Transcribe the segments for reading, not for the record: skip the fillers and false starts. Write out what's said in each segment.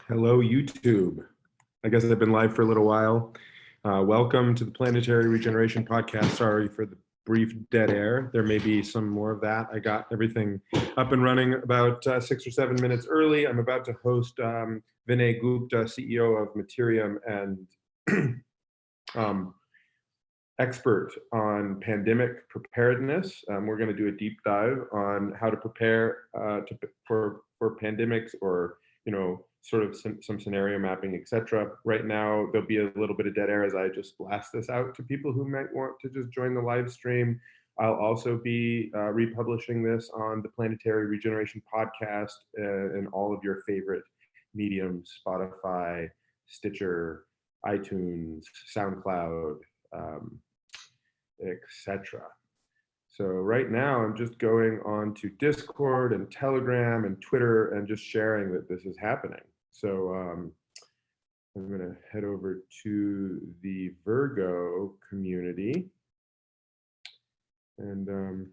Hello, YouTube. I guess I've been live for a little while. Welcome to the Planetary Regeneration podcast. Sorry for the brief dead air. There may be some more of that. I got everything up and running about 6 or 7 minutes early. I'm about to host Vinay Gupta, CEO of Materium and expert on pandemic preparedness. We're going to do a deep dive on how to prepare for pandemics, or sort of some scenario mapping, etc. Right now, there'll be a little bit of dead air as I just blast this out to people who might want to just join the live stream. I'll also be republishing this on the Planetary Regeneration podcast and all of your favorite mediums: Spotify, Stitcher, iTunes, SoundCloud, etc. So right now I'm just going on to Discord and Telegram and Twitter and just sharing that this is happening. So I'm going to head over to the Virgo community and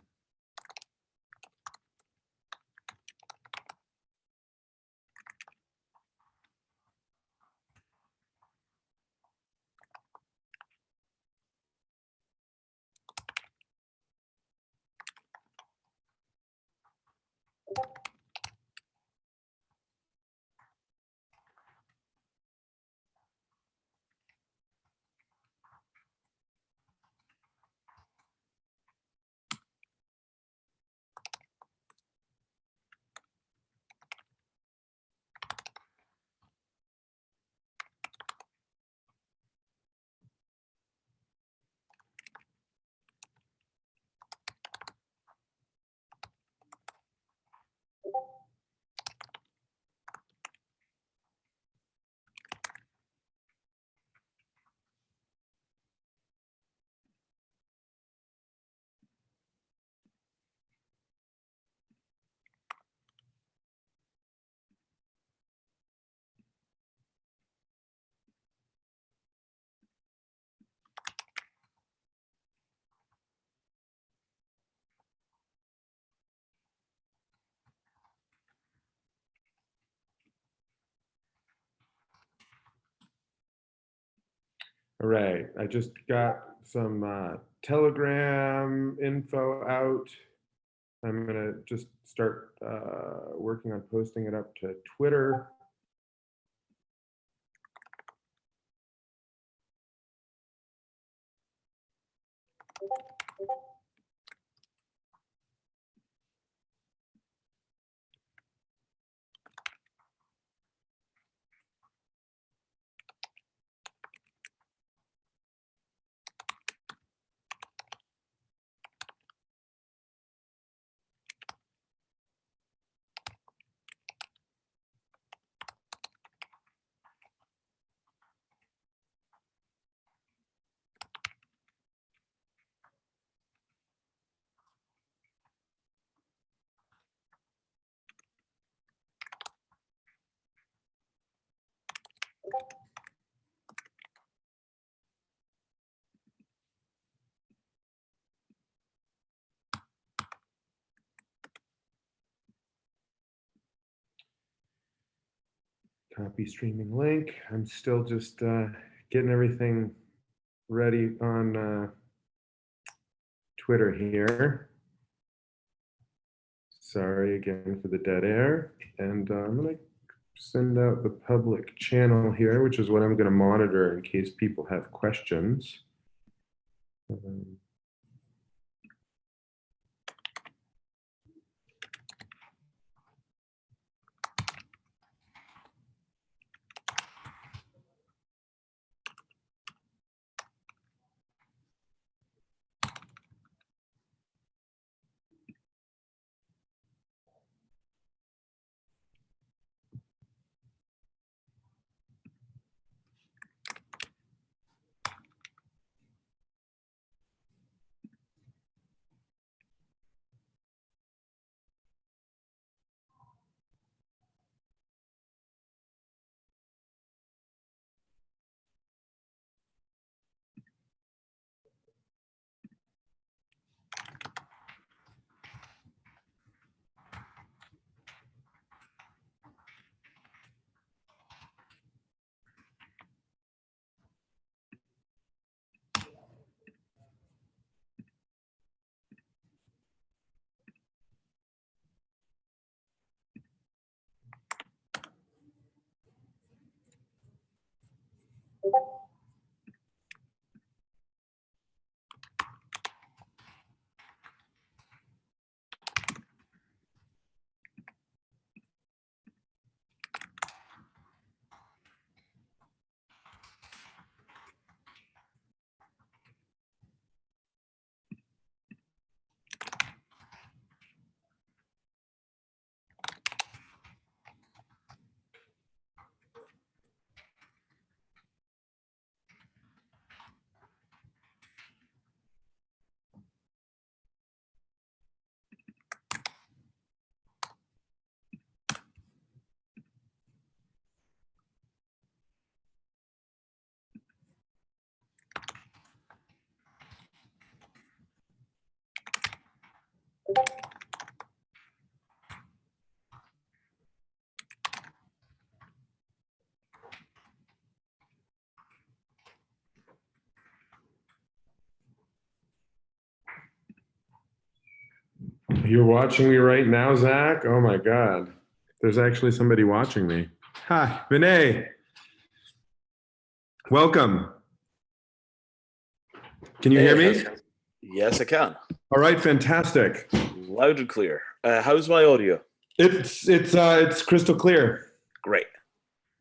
all right, I just got some Telegram info out. I'm gonna just start working on posting it up to Twitter. Copy streaming link. I'm still just getting everything ready on Twitter here. Sorry again for the dead air. And I'm going to send out the public channel here, which is what I'm going to monitor in case people have questions. You're watching me right now, Zach? Oh my God. There's actually somebody watching me. Hi, Vinay. Welcome. Can you hear me? Yes, I can. All right, fantastic. Loud and clear. How's my audio? It's crystal clear. Great.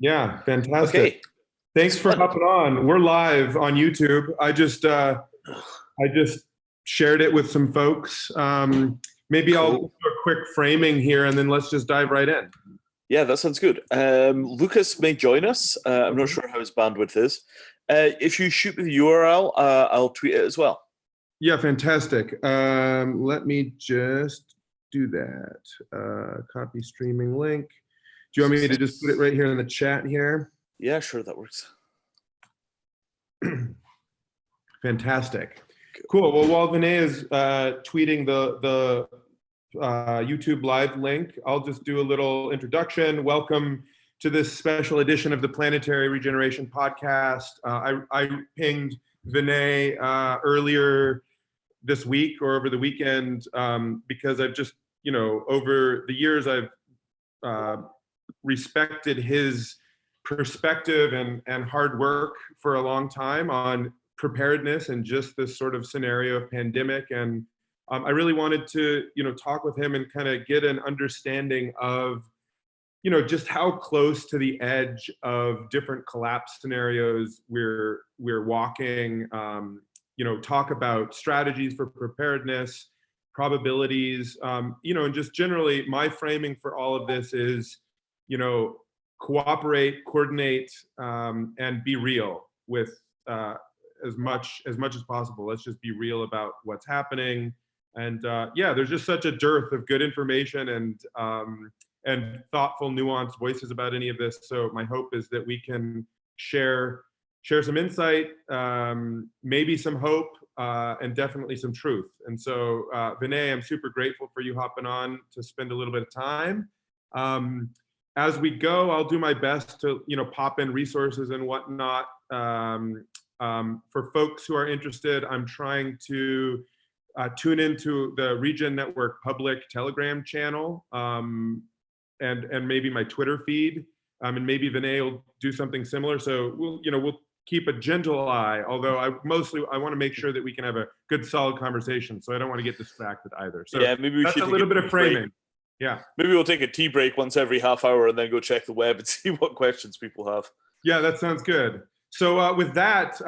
Yeah, fantastic. Okay. Thanks for hopping on. We're live on YouTube. I just shared it with some folks. Maybe Cool. I'll do a quick framing here, and then let's just dive right in. Yeah, that sounds good. Lucas may join us. I'm not sure how his bandwidth is. If you shoot me the URL, I'll tweet it as well. Yeah, fantastic. Let me just do that. Copy streaming link. Do you want me to just put it right here in the chat here? Yeah, sure, that works. Fantastic. Cool. Well, while Vinay is tweeting the YouTube live link, I'll just do a little introduction. Welcome to this special edition of the Planetary Regeneration podcast. I pinged Vinay earlier this week or over the weekend because I've just, over the years I've respected his perspective and hard work for a long time on preparedness and just this sort of scenario of pandemic. And I really wanted to, talk with him and kind of get an understanding of, just how close to the edge of different collapse scenarios we're walking. Talk about strategies for preparedness, probabilities, and just generally my framing for all of this is, cooperate, coordinate, and be real with as much as possible. Let's just be real about what's happening. And there's just such a dearth of good information and thoughtful, nuanced voices about any of this. So my hope is that we can share some insight, maybe some hope, and definitely some truth. And so, Vinay, I'm super grateful for you hopping on to spend a little bit of time. As we go, I'll do my best to, pop in resources and whatnot. For folks who are interested, I'm trying to tune into the Regen Network public Telegram channel and maybe my Twitter feed. And maybe Vinay will do something similar. So we'll keep a gentle eye, although I want to make sure that we can have a good, solid conversation. So I don't want to get distracted either. So yeah, maybe we that's should a little bit of framing. Break. Yeah. Maybe we'll take a tea break once every half hour and then go check the web and see what questions people have. Yeah, that sounds good. So with that,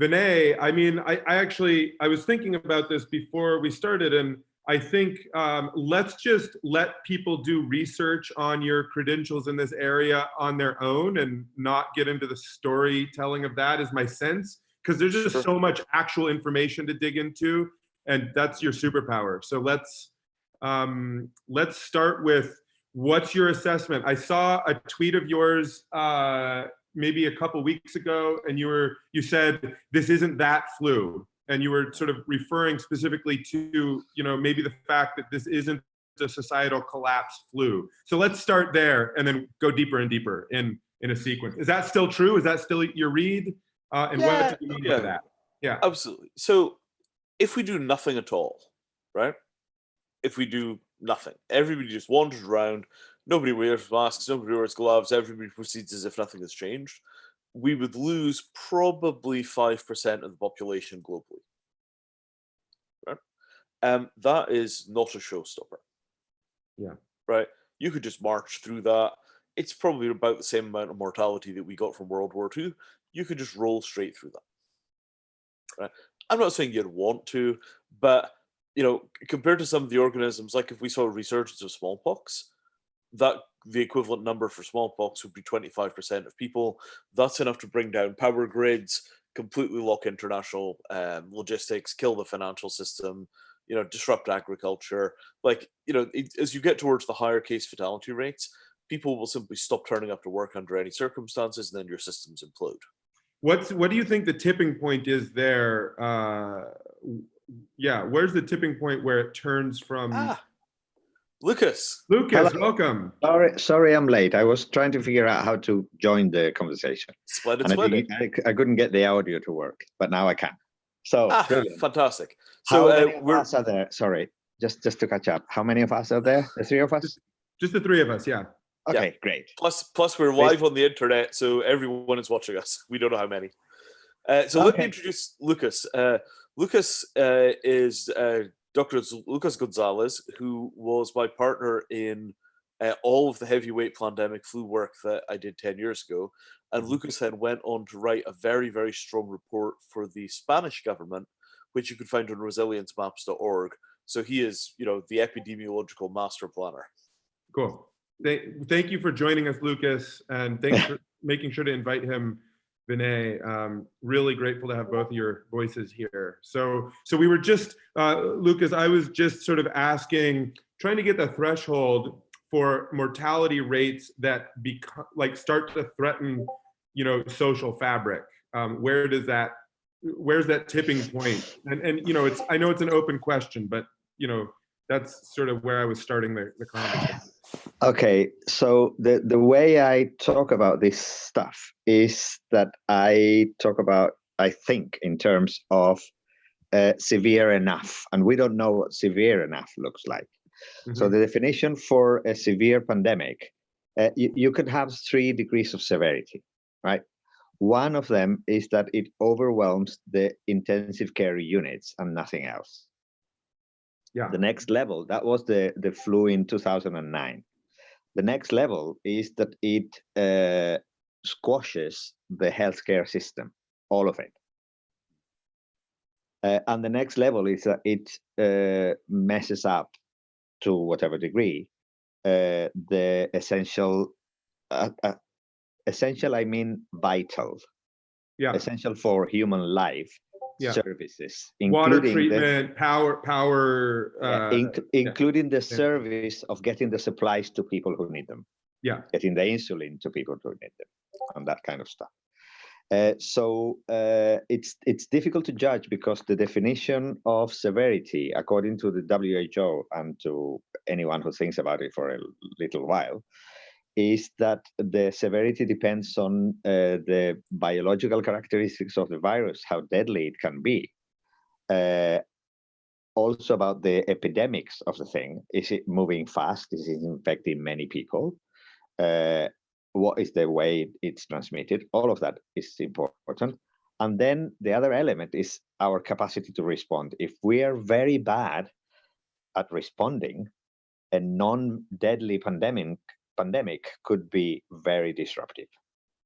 Vinay, I mean, I was thinking about this before we started, and I think let's just let people do research on your credentials in this area on their own and not get into the storytelling of that, is my sense, because there's just so much actual information to dig into, and that's your superpower. So let's start with, what's your assessment? I saw a tweet of yours maybe a couple weeks ago, and you said this isn't that flu, and you were sort of referring specifically to maybe the fact that this isn't a societal collapse flu. So let's start there and then go deeper and deeper in a sequence. Is that still true? Is that still your read? And what do you mean by that? Yeah, absolutely. So if we do nothing at all, right? If we do nothing, everybody just wanders around, nobody wears masks, nobody wears gloves, everybody proceeds as if nothing has changed, we would lose probably 5% of the population globally. Right? That is not a showstopper. Yeah. Right? You could just march through that. It's probably about the same amount of mortality that we got from World War II. You could just roll straight through that. Right? I'm not saying you'd want to, but compared to some of the organisms, like if we saw a resurgence of smallpox, that the equivalent number for smallpox would be 25% of people. That's enough to bring down power grids, completely lock international logistics, kill the financial system, disrupt agriculture. As you get towards the higher case fatality rates, people will simply stop turning up to work under any circumstances, and then your systems implode. What do you think the tipping point is there? Where's the tipping point where it turns from? Lucas, Hello. Welcome. Sorry, I'm late. I was trying to figure out how to join the conversation. Splendid. I couldn't get the audio to work, but now I can. So fantastic. So how many of us are there? Sorry. just to catch up, how many of us are there? The three of us? Just the three of us, yeah. Okay, great. Plus we're live on the internet, so everyone is watching us. We don't know how many. So let me introduce Lucas. Lucas is Dr. Lucas Gonzalez, who was my partner in all of the heavyweight pandemic flu work that I did 10 years ago. And Lucas then went on to write a very, very strong report for the Spanish government, which you can find on resiliencemaps.org. So he is, the epidemiological master planner. Cool. Thank you for joining us, Lucas, and thanks for making sure to invite him, Vinay. Really grateful to have both of your voices here. So we were just, Lucas, I was just sort of trying to get the threshold for mortality rates that start to threaten, social fabric. Where's that tipping point? And I know it's an open question, but that's sort of where I was starting the conversation. Okay, so the way I talk about this stuff is that I think in terms of severe enough, and we don't know what severe enough looks like. Mm-hmm. So the definition for a severe pandemic, you could have 3 degrees of severity, right? One of them is that it overwhelms the intensive care units and nothing else. Yeah. The next level, that was the flu in 2009. The next level is that it squashes the healthcare system, all of it. And the next level is that it messes up, to whatever degree, the essential, I mean vital, essential for human life services, water treatment, power, including the service of getting the supplies to people who need them, getting the insulin to people who need them, and that kind of stuff. So it's difficult to judge because the definition of severity, according to the WHO and to anyone who thinks about it for a little while, is that the severity depends on the biological characteristics of the virus, how deadly it can be. Also about the epidemics of the thing. Is it moving fast? Is it infecting many people? What is the way it's transmitted? All of that is important. And then the other element is our capacity to respond. If we are very bad at responding, a non-deadly pandemic could be very disruptive.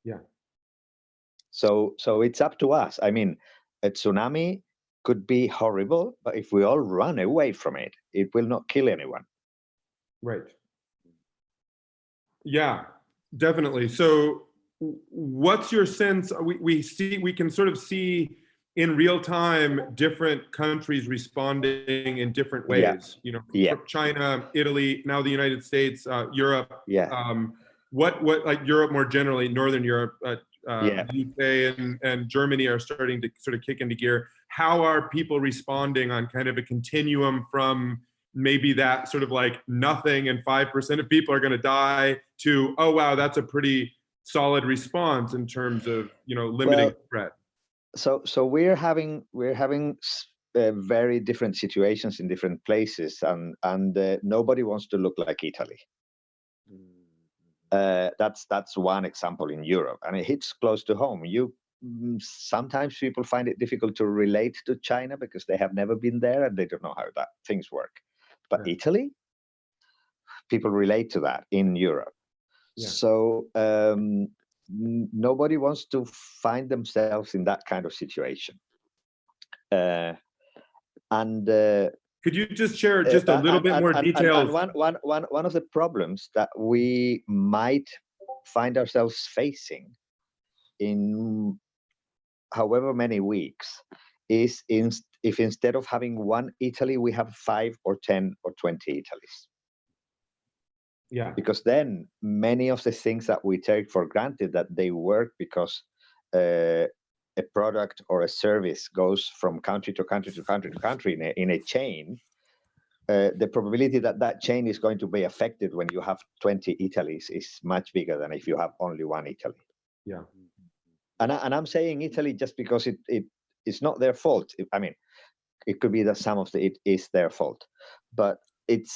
Yeah. So it's up to us. I mean, a tsunami could be horrible, but if we all run away from it, it will not kill anyone. Right. Yeah, definitely. So what's your sense? We can sort of see in real time different countries responding in different ways. China, Italy, now the United States, Europe. What like Europe more generally, Northern Europe, UK and Germany are starting to sort of kick into gear. How are people responding on kind of a continuum from maybe that sort of like nothing and 5% of people are going to die to, oh wow, that's a pretty solid response in terms of limiting threat? So we're having very different situations in different places, and nobody wants to look like Italy. That's one example in Europe, and it hits close to home. Sometimes people find it difficult to relate to China because they have never been there and they don't know how that things work. But Italy, people relate to that in Europe. So nobody wants to find themselves in that kind of situation. Could you just share just a little bit more details? One of the problems that we might find ourselves facing in however many weeks is if instead of having one Italy, we have 5 or 10 or 20 Italies. Yeah. Because then many of the things that we take for granted that they work because a product or a service goes from country to country to country to country in a chain, the probability that that chain is going to be affected when you have 20 Italies is much bigger than if you have only one Italy. Yeah. And I'm saying Italy just because it's not their fault. I mean, it could be that some of it is their fault, but it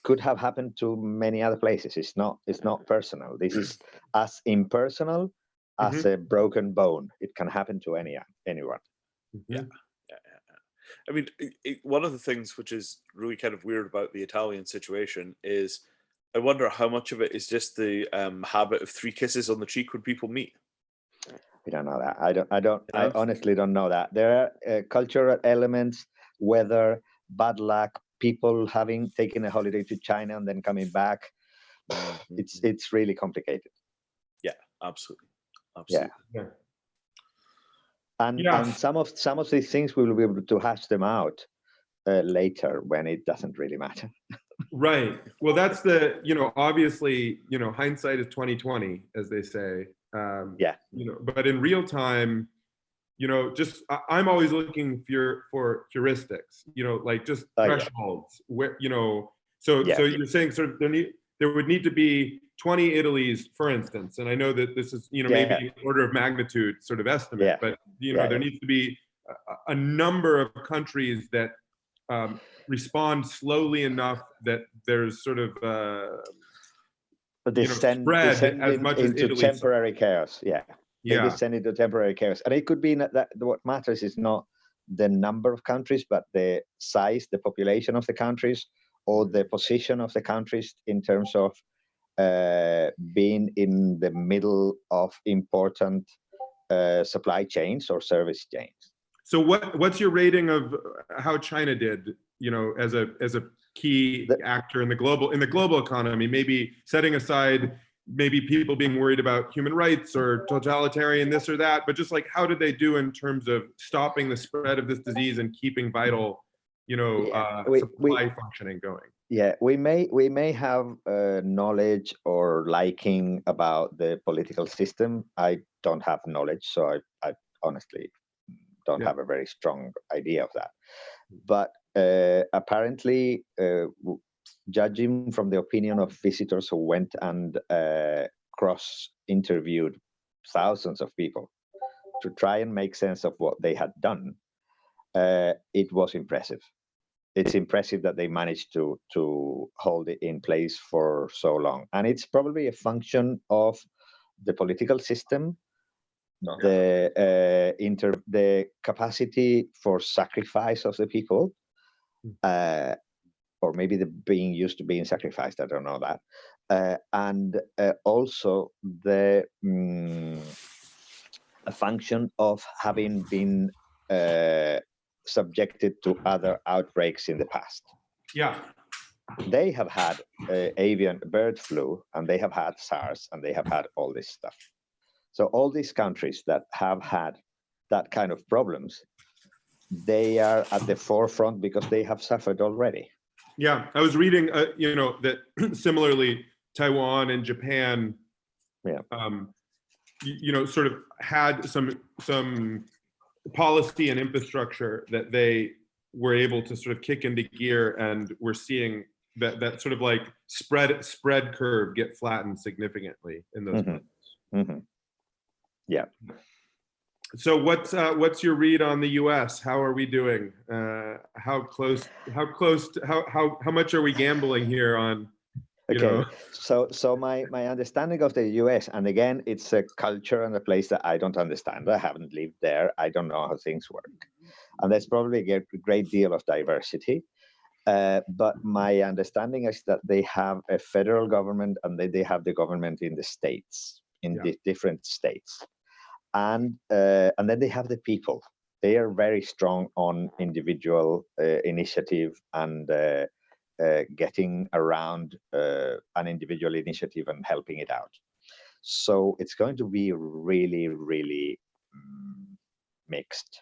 could have happened to many other places. It's not personal. This is as impersonal as a broken bone. It can happen to anyone. Yeah. I mean, one of the things which is really kind of weird about the Italian situation is I wonder how much of it is just the habit of 3 kisses on the cheek when people meet. We don't know that. I honestly don't know that. There are cultural elements, weather, bad luck, people having taken a holiday to China and then coming back. It's really complicated. Yeah, absolutely. Yeah. And Yes. some of these things we will be able to hash them out later when it doesn't really matter. Right. Well, that's obviously, hindsight is 20/20, as they say. Yeah. But in real time, I'm always looking for heuristics, like just thresholds where, so you're saying sort of there would need to be 20 Italies, for instance, and I know that this is, maybe an order of magnitude sort of estimate, but there needs to be a number of countries that respond slowly enough that there's sort of spread as much as into Italy. temporary chaos. They Yeah. descend into temporary chaos, and it could be that what matters is not the number of countries, but the size, the population of the countries, or the position of the countries in terms of being in the middle of important supply chains or service chains. So what's your rating of how China did, as a key actor in the global economy, maybe setting aside maybe people being worried about human rights or totalitarian this or that, but just like how did they do in terms of stopping the spread of this disease and keeping vital, supply functioning going? Yeah, we may have knowledge or liking about the political system. I don't have knowledge, so I honestly don't have a very strong idea of that. But apparently, judging from the opinion of visitors who went and cross-interviewed thousands of people to try and make sense of what they had done, it was impressive. It's impressive that they managed to hold it in place for so long. And it's probably a function of the political system, the capacity for sacrifice of the people, or maybe the being used to being sacrificed, I don't know that. And also a function of having been subjected to other outbreaks in the past. Yeah. They have had avian bird flu, and they have had SARS, and they have had all this stuff. So all these countries that have had that kind of problems, they are at the forefront because they have suffered already. Yeah, I was reading, that similarly, Taiwan and Japan, sort of had some policy and infrastructure that they were able to sort of kick into gear, and we're seeing that sort of like spread curve get flattened significantly in those moments. Yeah. So what's your read on the U.S.? How are we doing? How much are we gambling here on? Okay, so my understanding of the U.S., and again, it's a culture and a place that I don't understand. I haven't lived there. I don't know how things work, and there's probably a great deal of diversity. But my understanding is that they have a federal government, and they have the government in the states, in the different states. And then they have the people. They are very strong on individual initiative and getting around an individual initiative and helping it out. So it's going to be really, really mixed.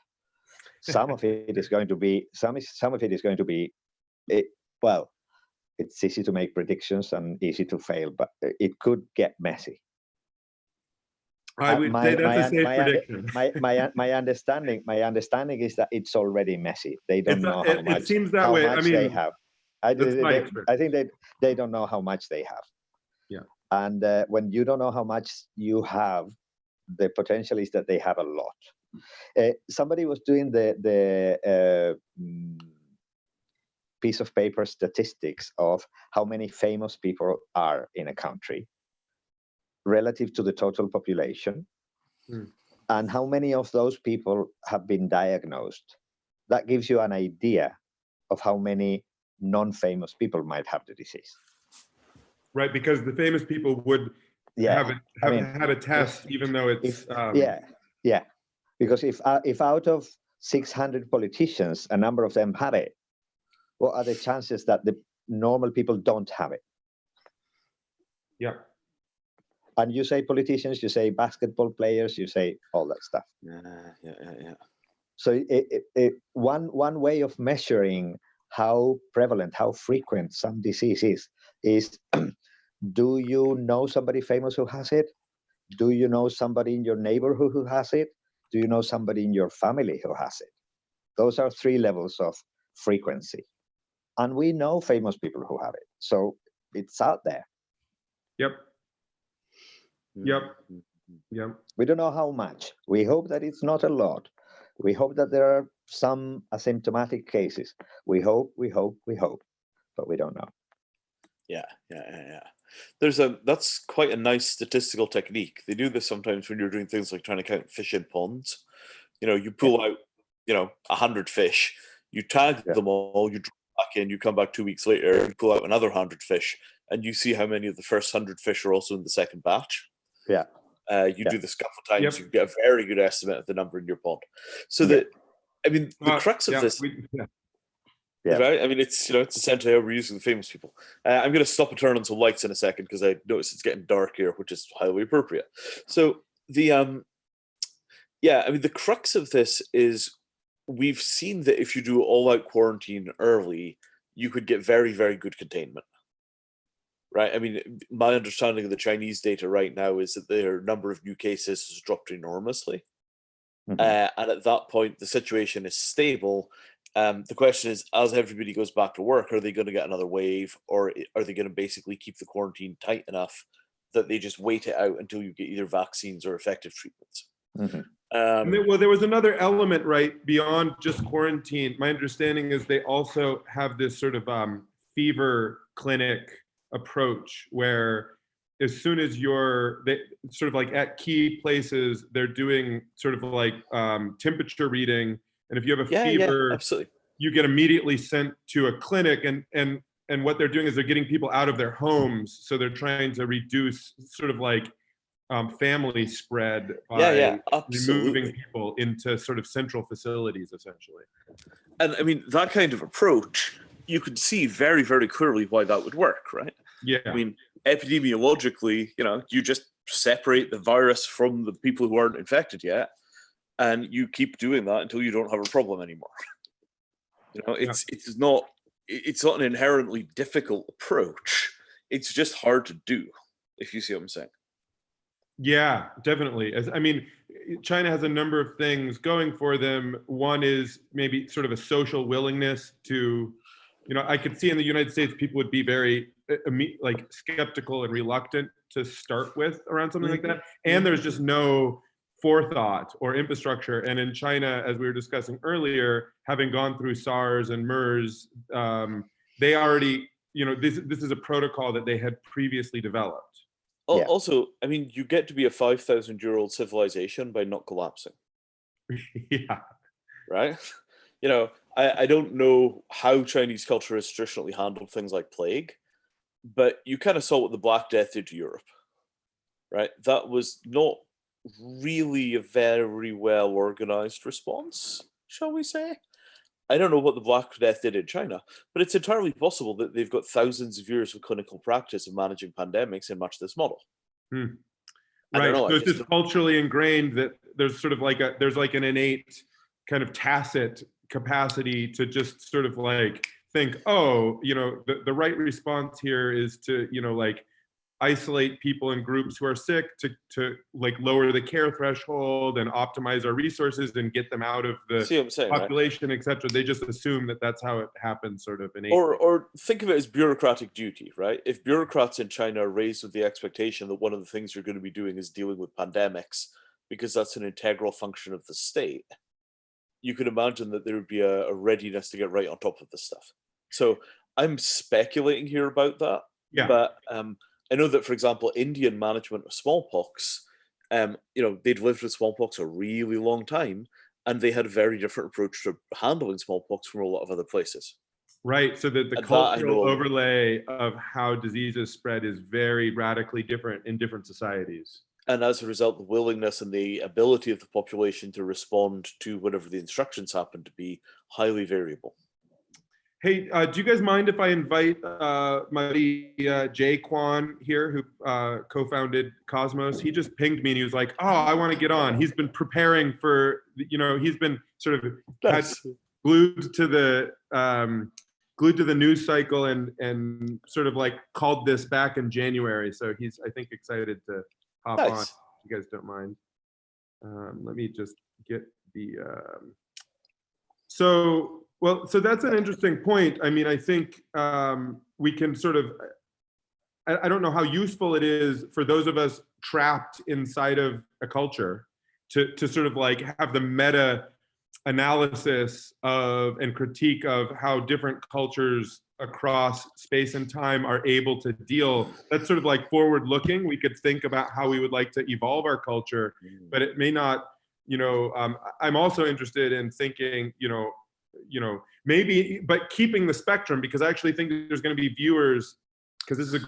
Some of it is going to be well, it's easy to make predictions and easy to fail, but it could get messy. I would say that's a safe prediction. My understanding is that it's already messy. They don't know how much. It seems that way. I mean, they have. I think they don't know how much they have. Yeah. And when you don't know how much you have, the potential is that they have a lot. Somebody was doing the piece of paper statistics of how many famous people are in a country relative to the total population, and how many of those people have been diagnosed. That gives you an idea of how many non-famous people might have the disease. Right, because the famous people would have had a test, even though it's because if out of 600 politicians, a number of them have it, what are the chances that the normal people don't have it? Yeah. And you say politicians, you say basketball players, you say all that stuff. Yeah. So one way of measuring how prevalent, how frequent some disease is do you know somebody famous who has it? Do you know somebody in your neighborhood who has it? Do you know somebody in your family who has it? Those are 3 levels of frequency. And we know famous people who have it. So it's out there. Yep. We don't know how much. We hope that it's not a lot. We hope that there are some asymptomatic cases. We hope, but we don't know. Yeah. That's quite a nice statistical technique. They do this sometimes when you're doing things like trying to count fish in ponds. You pull out, 100 fish, you tag them all, you draw back in, you come back 2 weeks later, you pull out another 100 fish, and you see how many of the first 100 fish are also in the second batch. Yeah. You do this a couple of times, you get a very good estimate of the number in your pond. So the crux of this, right? I mean, it's essentially how we're using the famous people. I'm going to stop and turn on some lights in a second because I notice it's getting dark here, which is highly appropriate. So the the crux of this is we've seen that if you do all-out quarantine early, you could get very, very good containment. Right. I mean, my understanding of the Chinese data right now is that their number of new cases has dropped enormously. And at that point, the situation is stable. The question is, as everybody goes back to work, are they going to get another wave, or are they going to basically keep the quarantine tight enough that they just wait it out until you get either vaccines or effective treatments? There was another element, right, beyond just quarantine. My understanding is they also have this sort of fever clinic approach where as soon as they sort of like at key places, they're doing sort of like temperature reading, and if you have a fever, you get immediately sent to a clinic, and what they're doing is they're getting people out of their homes, so they're trying to reduce sort of like family spread by removing people into sort of central facilities, essentially. And I mean, that kind of approach, you could see very, very clearly why that would work, right? Yeah. I mean, epidemiologically, you just separate the virus from the people who aren't infected yet, and you keep doing that until you don't have a problem anymore. It's not an inherently difficult approach. It's just hard to do, if you see what I'm saying. Yeah, definitely. I mean, China has a number of things going for them. One is maybe sort of a social willingness to, I could see in the United States, people would be very like skeptical and reluctant to start with around something like that. And there's just no forethought or infrastructure. And in China, as we were discussing earlier, having gone through SARS and MERS, they already, this is a protocol that they had previously developed. Yeah. Also, I mean, you get to be a 5,000-year-old civilization by not collapsing. Yeah. Right? I don't know how Chinese culture has traditionally handled things like plague, but you kind of saw what the Black Death did to Europe, right? That was not really a very well-organized response, shall we say? I don't know what the Black Death did in China, but it's entirely possible that they've got thousands of years of clinical practice of managing pandemics and much this model. Right. So it's just culturally ingrained that there's sort of like an innate kind of tacit capacity to just sort of like think, the right response here is to, like isolate people in groups who are sick to like lower the care threshold and optimize our resources and get them out of the population, right? etc. They just assume that that's how it happens, sort of innately. Or think of it as bureaucratic duty, right? If bureaucrats in China are raised with the expectation that one of the things you're going to be doing is dealing with pandemics, because that's an integral function of the state, you could imagine that there would be a readiness to get right on top of this stuff. So I'm speculating here about that. Yeah. But I know that, for example, Indian management of smallpox, they'd lived with smallpox a really long time, and they had a very different approach to handling smallpox from a lot of other places. Right. So the And cultural overlay of how diseases spread is very radically different in different societies. And as a result, the willingness and the ability of the population to respond to whatever the instructions happen to be highly variable. Hey, do you guys mind if I invite my buddy Jay Kwan here, who co-founded Cosmos? He just pinged me and he was like, "Oh, I want to get on." He's been preparing for, he's been sort of glued to the news cycle and sort of like called this back in January. So he's, I think, excited to hop on. If you guys don't mind. Let me just get the. So that's an interesting point. I mean, I think we can sort of, I don't know how useful it is for those of us trapped inside of a culture to sort of like have the meta analysis of and critique of how different cultures across space and time are able to deal. That's sort of like forward looking. We could think about how we would like to evolve our culture, but it may not, I'm also interested in thinking, maybe, but keeping the spectrum, because I actually think there's going to be viewers, because this is a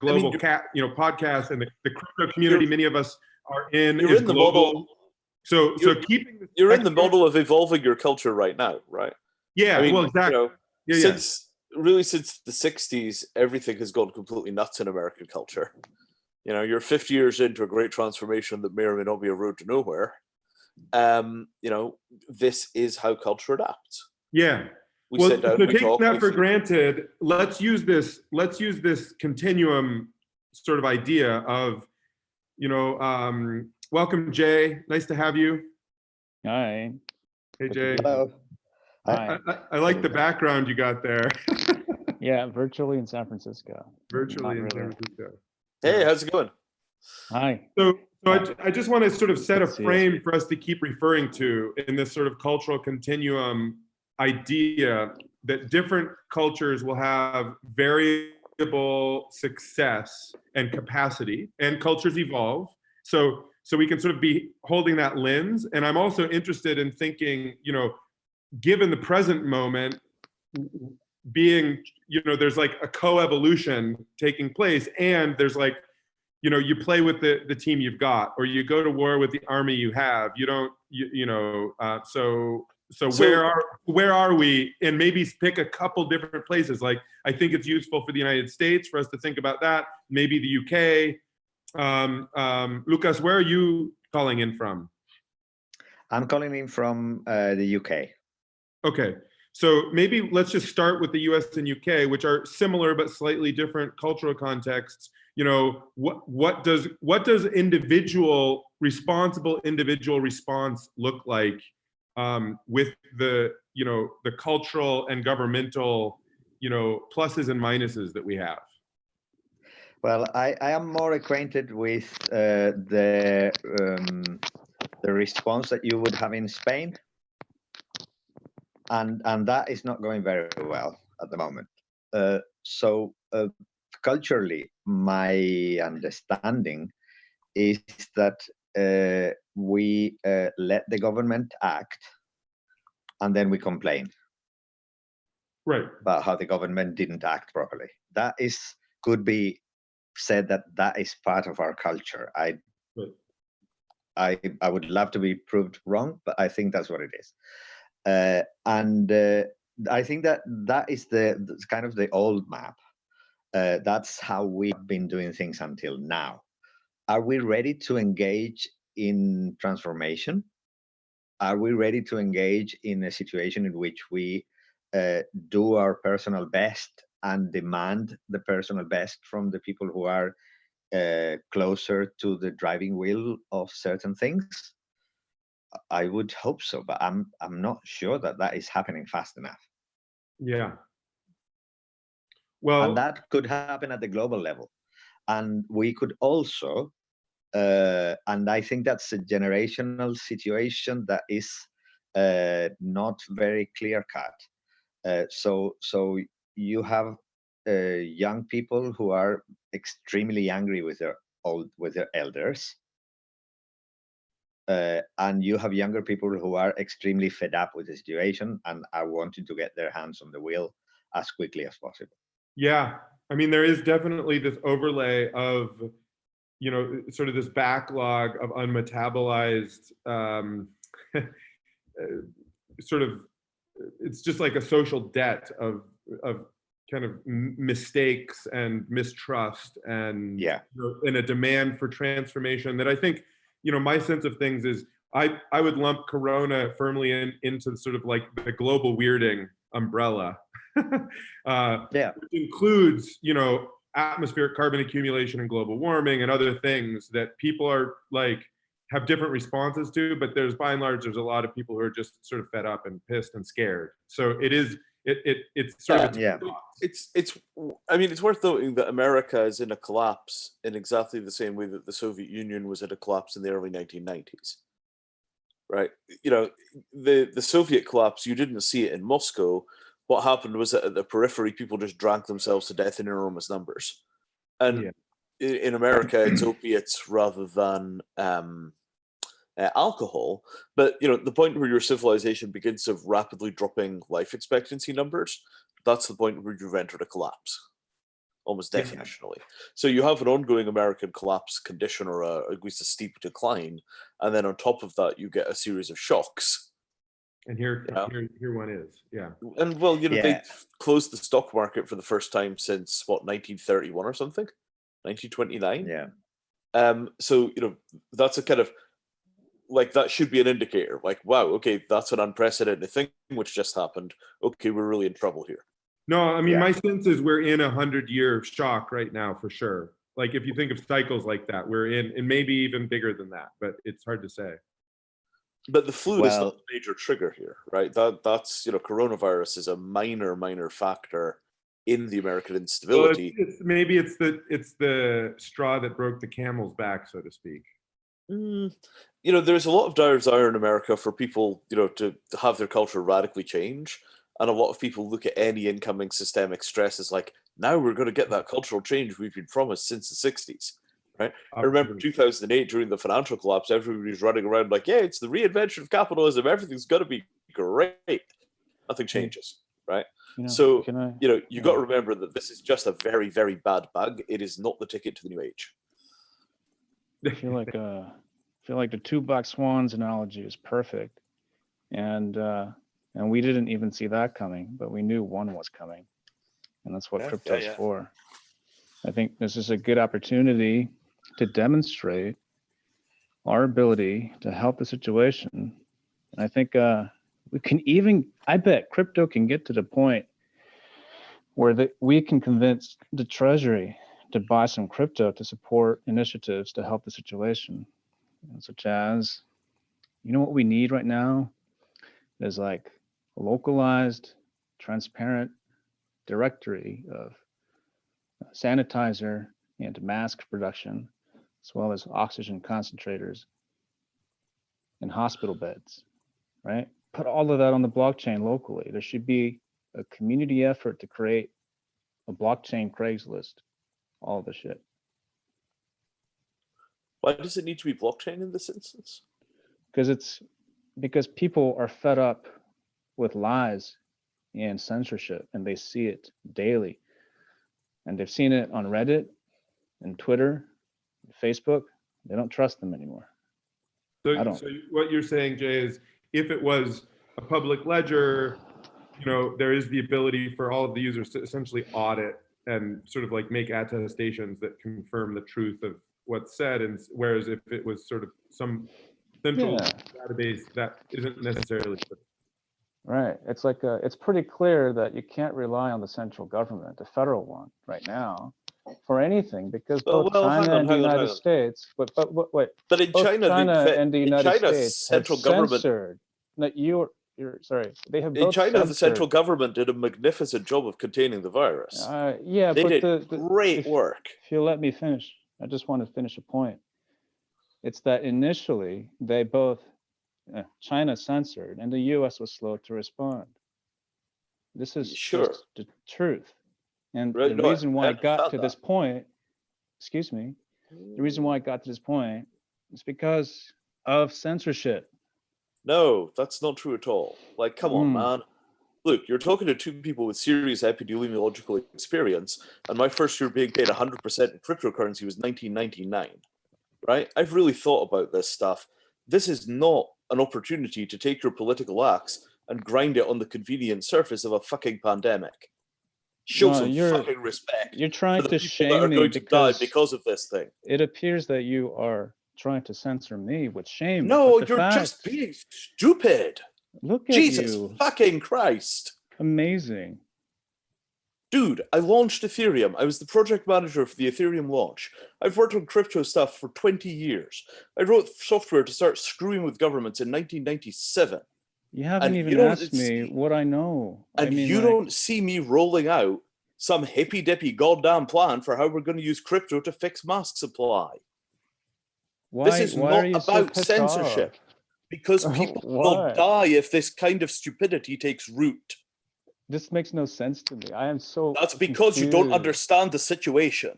global podcast, and the crypto community, many of us are in. You're in the model. So keeping you're in the model of evolving your culture right now, right? Yeah, I mean, well, exactly. Since the 60s, everything has gone completely nuts in American culture. You're 50 years into a great transformation that may or may not be a road to nowhere. This is how culture adapts. Yeah. So taking that for granted, let's use this continuum sort of idea of, welcome, Jay. Nice to have you. Hi. Hey, Jay. Hello. Hi. I like the background you got there. Yeah, virtually in San Francisco. Virtually in San Francisco. Hey, how's it going? Hi. So I just want to sort of set a frame for us to keep referring to in this sort of cultural continuum idea that different cultures will have variable success and capacity, and cultures evolve. So we can sort of be holding that lens. And I'm also interested in thinking, given the present moment being, there's like a co-evolution taking place, and there's like, you play with the team you've got, or you go to war with the army you have. You don't, So where are we? And maybe pick a couple different places. Like, I think it's useful for the United States for us to think about that. Maybe the UK. Lucas, where are you calling in from? I'm calling in from the UK. Okay, so maybe let's just start with the US and UK, which are similar but slightly different cultural contexts. What does responsible individual response look like with the cultural and governmental pluses and minuses that we have? Well, I am more acquainted with the response that you would have in Spain, and that is not going very well at the moment. So culturally, my understanding is that we let the government act, and then we complain. Right. About how the government didn't act properly. Could be said that is part of our culture. I would love to be proved wrong, but I think that's what it is. And I think that is the kind of the old map. That's how we've been doing things until now. Are we ready to engage in transformation? Are we ready to engage in a situation in which we do our personal best and demand the personal best from the people who are closer to the driving wheel of certain things? I would hope so, but I'm not sure that is happening fast enough. Yeah. Well, and that could happen at the global level, and we could also And I think that's a generational situation that is not very clear cut. So you have young people who are extremely angry with their elders, and you have younger people who are extremely fed up with the situation and are wanting to get their hands on the wheel as quickly as possible. Yeah, I mean, there is definitely this overlay of, sort of this backlog of unmetabolized, sort of, it's just like a social debt of kind of mistakes and mistrust and and a demand for transformation that I think, my sense of things is I would lump Corona firmly into sort of like the global weirding umbrella, which includes, atmospheric carbon accumulation and global warming and other things that people are like have different responses to, but there's by and large, there's a lot of people who are just sort of fed up and pissed and scared. So it's sort of I mean, it's worth noting that America is in a collapse in exactly the same way that the Soviet Union was in a collapse in the early 1990s. Right? The Soviet collapse, you didn't see it in Moscow. What happened was that at the periphery, people just drank themselves to death in enormous numbers. And in America, it's opiates rather than alcohol. But, the point where your civilization begins to rapidly dropping life expectancy numbers, that's the point where you've entered a collapse, almost definitionally. So you have an ongoing American collapse condition, or at least a steep decline. And then on top of that, you get a series of shocks. And here one is, And well, they closed the stock market for the first time since 1931 or something, 1929. So that's a kind of like, that should be an indicator. Like, wow, okay, that's an unprecedented thing which just happened. Okay, we're really in trouble here. No, I mean, my sense is we're in 100-year shock right now for sure. Like, if you think of cycles like that, we're in, and maybe even bigger than that, but it's hard to say. But the flu is not the major trigger here, right? That's coronavirus is a minor factor in the American instability. Well, maybe it's the straw that broke the camel's back, so to speak. There's a lot of desire in America for people, to have their culture radically change. And a lot of people look at any incoming systemic stress as like, now we're going to get that cultural change we've been promised since the 60s. Right? I remember 2008 during the financial collapse, everybody's running around like, yeah, it's the reinvention of capitalism. Everything's going to be great. Nothing changes, right? So, you got to remember that this is just a very, very bad bug. It is not the ticket to the new age. I feel like the two black swans analogy is perfect. And we didn't even see that coming, but we knew one was coming. And that's what crypto's for. I think this is a good opportunity to demonstrate our ability to help the situation. And I think we can even, I bet crypto can get to the point where we can convince the Treasury to buy some crypto to support initiatives to help the situation. Such as, what we need right now is like a localized, transparent directory of sanitizer and mask production, as well as oxygen concentrators and hospital beds, right? Put all of that on the blockchain locally. There should be a community effort to create a blockchain Craigslist, all the shit. Why does it need to be blockchain in this instance? Because people are fed up with lies and censorship, and they see it daily. And they've seen it on Reddit and Twitter, and Facebook. They don't trust them anymore. So what you're saying, Jay, is if it was a public ledger, there is the ability for all of the users to essentially audit and sort of like make attestations that confirm the truth of what's said. And whereas if it was sort of some central database, that isn't necessarily true. Right. It's like it's pretty clear that you can't rely on the central government, the federal one, right now, for anything, because both China and the United States. But wait. But in both China and the United States central have government. censored. No, you're sorry. They have both in China, censored. The central government did a magnificent job of containing the virus. Yeah, they but did great work. If you'll let me finish, I just want to finish a point. It's that initially they both, China censored and the US was slow to respond. This is Sure. just the truth. And Right, the no, reason why I it got to understand this point, excuse me, the reason why it got to this point is because of censorship. No, that's not true at all. Like, come on, Mm. man. Look, you're talking to two people with serious epidemiological experience, and my first year being paid 100% in cryptocurrency was 1999, right? I've really thought about this stuff. This is not an opportunity to take your political axe and grind it on the convenient surface of a fucking pandemic. Show No, some fucking respect you're for trying the to people that shame are me going to die because because of this thing. it appears that you are trying to censor me with shame. No, but the you're fact, just being stupid. Look at Jesus you. fucking Christ. Amazing. Dude, I launched Ethereum. I was the project manager for the Ethereum launch. I've worked on crypto stuff for 20 years. I wrote software to start screwing with governments in 1997. You haven't And even you don't asked me see- what I know. And I mean, you like, don't see me rolling out some hippy-dippy goddamn plan for how we're going to use crypto to fix mask supply. This is why not are you so about pissed censorship. off? Because people will Why? die if this kind of stupidity takes root. This makes no sense to me. I am so That's because you don't confused. understand the situation.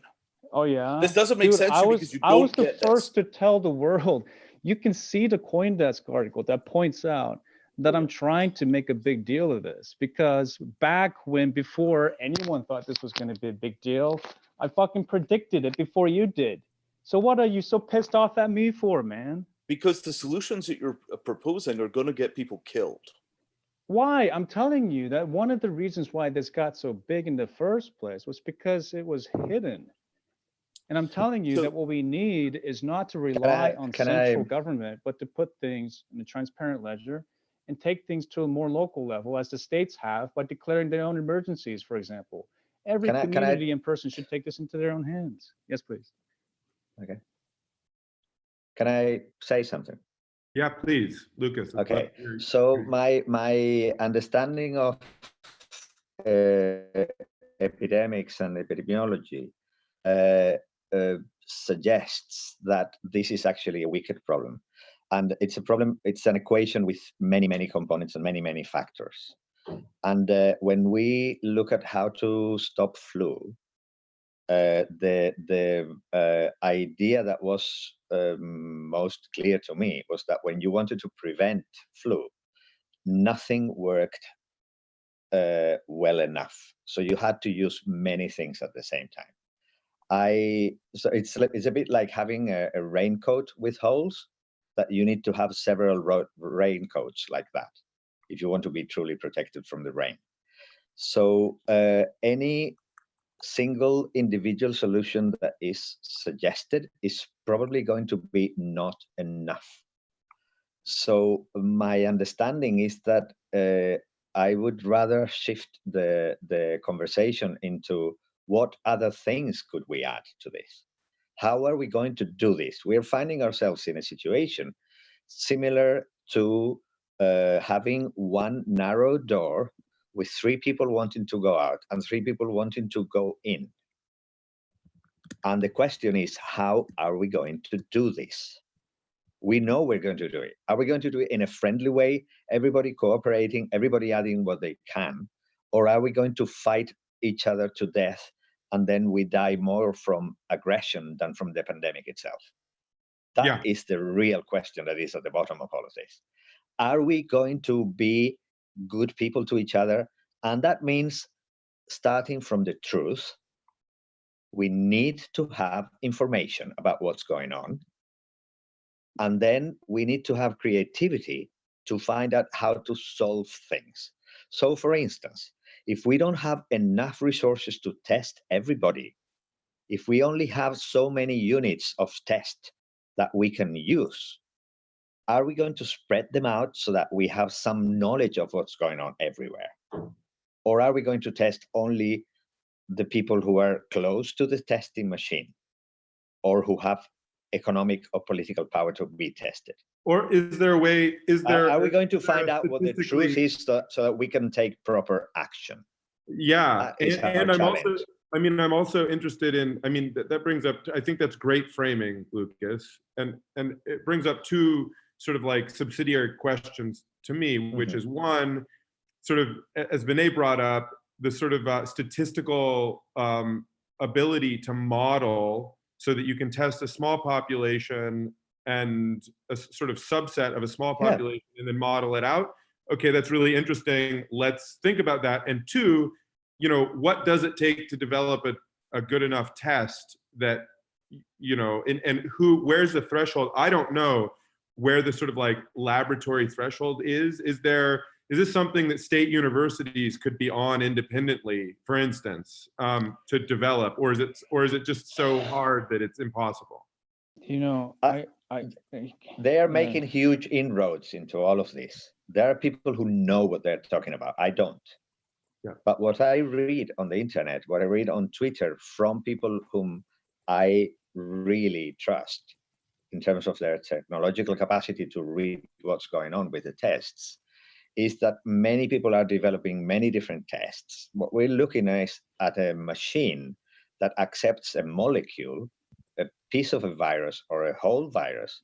Oh yeah. This doesn't make Dude, sense to you because you I was don't the get first this. to tell the world. You can see the CoinDesk article that points out that I'm trying to make a big deal of this because back when, before anyone thought this was going to be a big deal, I fucking predicted it before you did. So what are you so pissed off at me for, man? Because the solutions that you're proposing are going to get people killed. Why? I'm telling you that one of the reasons why this got so big in the first place was because it was hidden. And I'm telling you So- that what we need is not to rely on central government, but to put things in a transparent ledger and take things to a more local level, as the states have by declaring their own emergencies, for example. Every community and person should take this into their own hands. Yes, please. Okay. Can I say something? Yeah, please, Lucas. Okay. So my understanding of epidemics and epidemiology suggests that this is actually a wicked problem. And it's a problem, it's an equation with many, many components and many, many factors. And when we look at how to stop flu, the idea that was most clear to me was that when you wanted to prevent flu, nothing worked well enough. So you had to use many things at the same time. So it's a bit like having a raincoat with holes, that you need to have several raincoats like that if you want to be truly protected from the rain. So any single individual solution that is suggested is probably going to be not enough. So my understanding is that I would rather shift the conversation into what other things could we add to this? How are we going to do this? We're finding ourselves in a situation similar to having one narrow door with 3 people wanting to go out and 3 people wanting to go in. And the question is, how are we going to do this? We know we're going to do it. Are we going to do it in a friendly way, everybody cooperating, everybody adding what they can? Or are we going to fight each other to death and then we die more from aggression than from the pandemic itself? That is the real question that is at the bottom of all of this. Are we going to be good people to each other? And that means starting from the truth. We need to have information about what's going on. And then we need to have creativity to find out how to solve things. So for instance, if we don't have enough resources to test everybody, if we only have so many units of test that we can use, are we going to spread them out so that we have some knowledge of what's going on everywhere? Or are we going to test only the people who are close to the testing machine or who have economic or political power to be tested? Or is there a way, are we going to find out what the truth is so that we can take proper action? Yeah, and I'm also, I mean, I'm also interested in, I mean, that brings up, I think that's great framing, Lucas. And it brings up two sort of like subsidiary questions to me, which is one, sort of, as Vinay brought up, the sort of statistical ability to model so that you can test a small population and a sort of subset of a small population and then model it out. Okay, that's really interesting. Let's think about that. And two, you know, what does it take to develop a good enough test that, you know, and where's the threshold? I don't know where the sort of like laboratory threshold is. Is this something that state universities could be on independently, for instance, to develop, or is it just so hard that it's impossible? You know, they are making huge inroads into all of this. There are people who know what they're talking about. I don't. Yeah. But what I read on the internet, what I read on Twitter from people whom I really trust in terms of their technological capacity to read what's going on with the tests, is that many people are developing many different tests. What we're looking at is at a machine that accepts a molecule, a piece of a virus or a whole virus,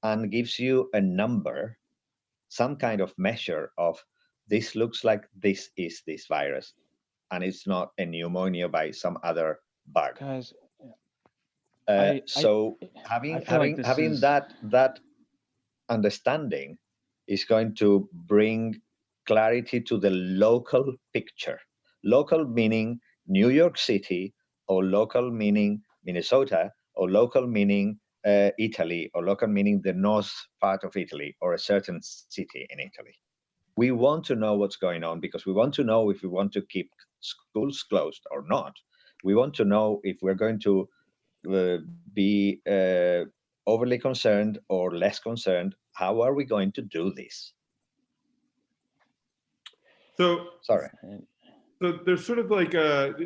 and gives you a number, some kind of measure of this looks like this is this virus, and it's not a pneumonia by some other bug. Guys, so having that understanding is going to bring clarity to the local picture. Local meaning New York City, or local meaning Minnesota, or local meaning Italy, or local meaning the north part of Italy, or a certain city in Italy. We want to know what's going on because we want to know if we want to keep schools closed or not. We want to know if we're going to be overly concerned or less concerned. How are we going to do this? So sorry. So there's sort of like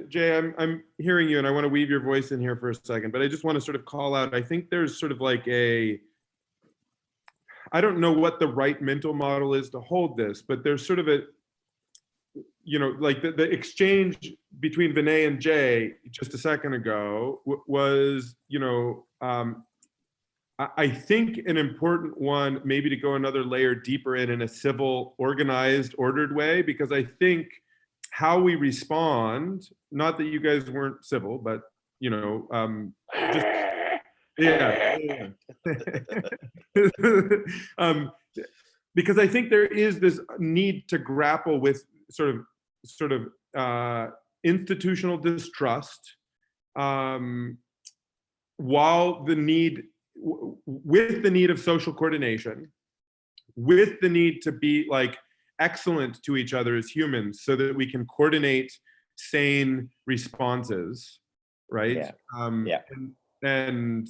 Jay, I'm hearing you, and I want to weave your voice in here for a second, but I just want to sort of call out. I think there's sort of like I don't know what the right mental model is to hold this, but there's sort of a, you know, like the exchange between Vinay and Jay just a second ago was, you know, I think an important one, maybe to go another layer deeper in a civil, organized, ordered way, because I think how we respond, not that you guys weren't civil, but, you know, just, yeah. Because I think there is this need to grapple with sort of institutional distrust, while with the need of social coordination, with the need to be like excellent to each other as humans so that we can coordinate sane responses, right? And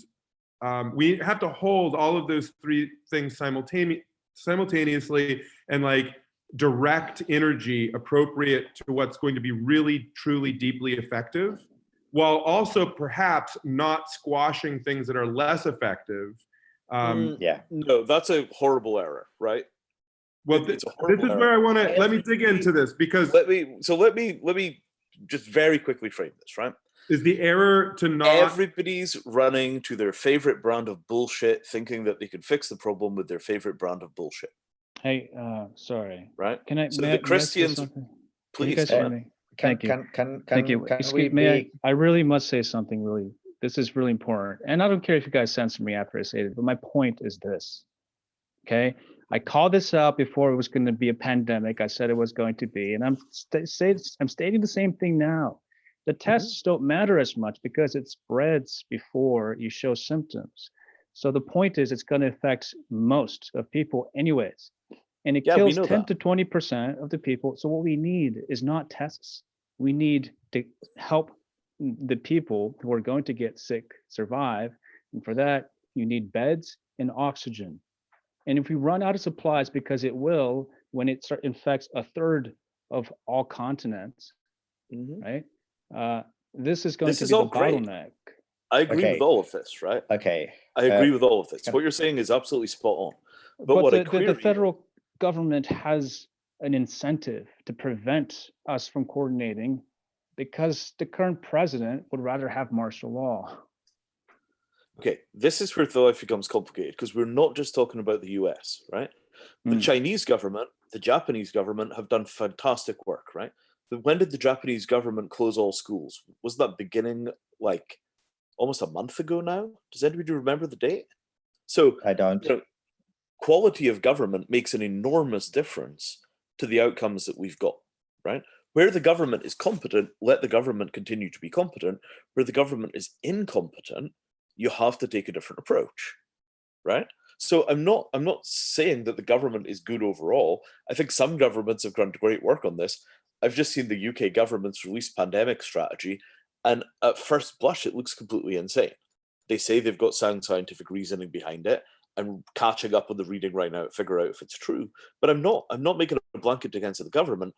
we have to hold all of those three things simultaneously and like direct energy appropriate to what's going to be really, truly, deeply effective, while also perhaps not squashing things that are less effective. No, that's a horrible error, right? Well, this is where I want to, let me dig into this, because let me just very quickly frame this, right? Is the error to not... Everybody's running to their favorite brand of bullshit, thinking that they can fix the problem with their favorite brand of bullshit. Hey, sorry. Right? Can I? So the Christians, please. Thank you. Thank you. Excuse me. I really must say something. Really, this is really important, and I don't care if you guys censor me after I say it. But my point is this. Okay, I called this out before it was going to be a pandemic. I said it was going to be, and I'm stating the same thing now. The tests don't matter as much because it spreads before you show symptoms. So the point is, it's going to affect most of people anyways. And it kills 10 to 20% of the people. So what we need is not tests. We need to help the people who are going to get sick survive. And for that, you need beds and oxygen. And if we run out of supplies, because it will, when it infects a third of all continents, right? This is going to be the bottleneck. I agree with all of this, right? Okay. I agree with all of this. What you're saying is absolutely spot on. But what the federal government has an incentive to prevent us from coordinating because the current president would rather have martial law. Okay, this is where the life becomes complicated, because we're not just talking about the US, right? The Chinese government, the Japanese government have done fantastic work, right? When did the Japanese government close all schools? Was that beginning like almost a month ago now? Does anybody remember the date? So I don't. You know, quality of government makes an enormous difference to the outcomes that we've got, right? Where the government is competent, let the government continue to be competent. Where the government is incompetent, you have to take a different approach, right? So I'm not saying that the government is good overall. I think some governments have done great work on this. I've just seen the UK government's released pandemic strategy, and at first blush, it looks completely insane. They say they've got sound scientific reasoning behind it. I'm catching up on the reading right now to figure out if it's true. But I'm not making a blanket against the government.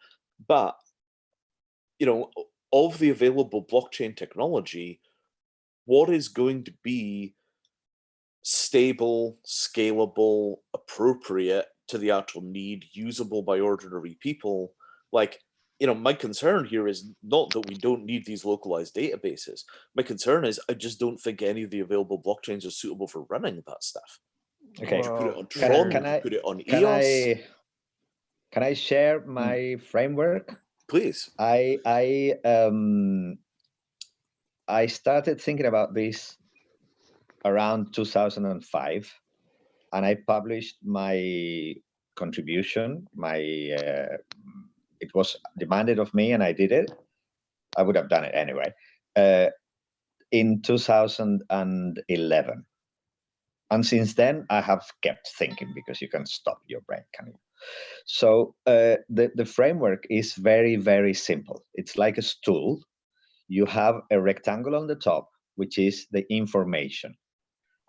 But of the available blockchain technology, what is going to be stable, scalable, appropriate to the actual need, usable by ordinary people? Like, my concern here is not that we don't need these localized databases. My concern is I just don't think any of the available blockchains are suitable for running that stuff. Okay. Put it on Can Tron, I- put it on Can EOS. can I share my framework? Please. I started thinking about this around 2005, and I published my contribution. It was demanded of me, and I did it. I would have done it anyway. In 2011. And since then, I have kept thinking, because you can stop your brain, can you? So the framework is very, very simple. It's like a stool. You have a rectangle on the top, which is the information.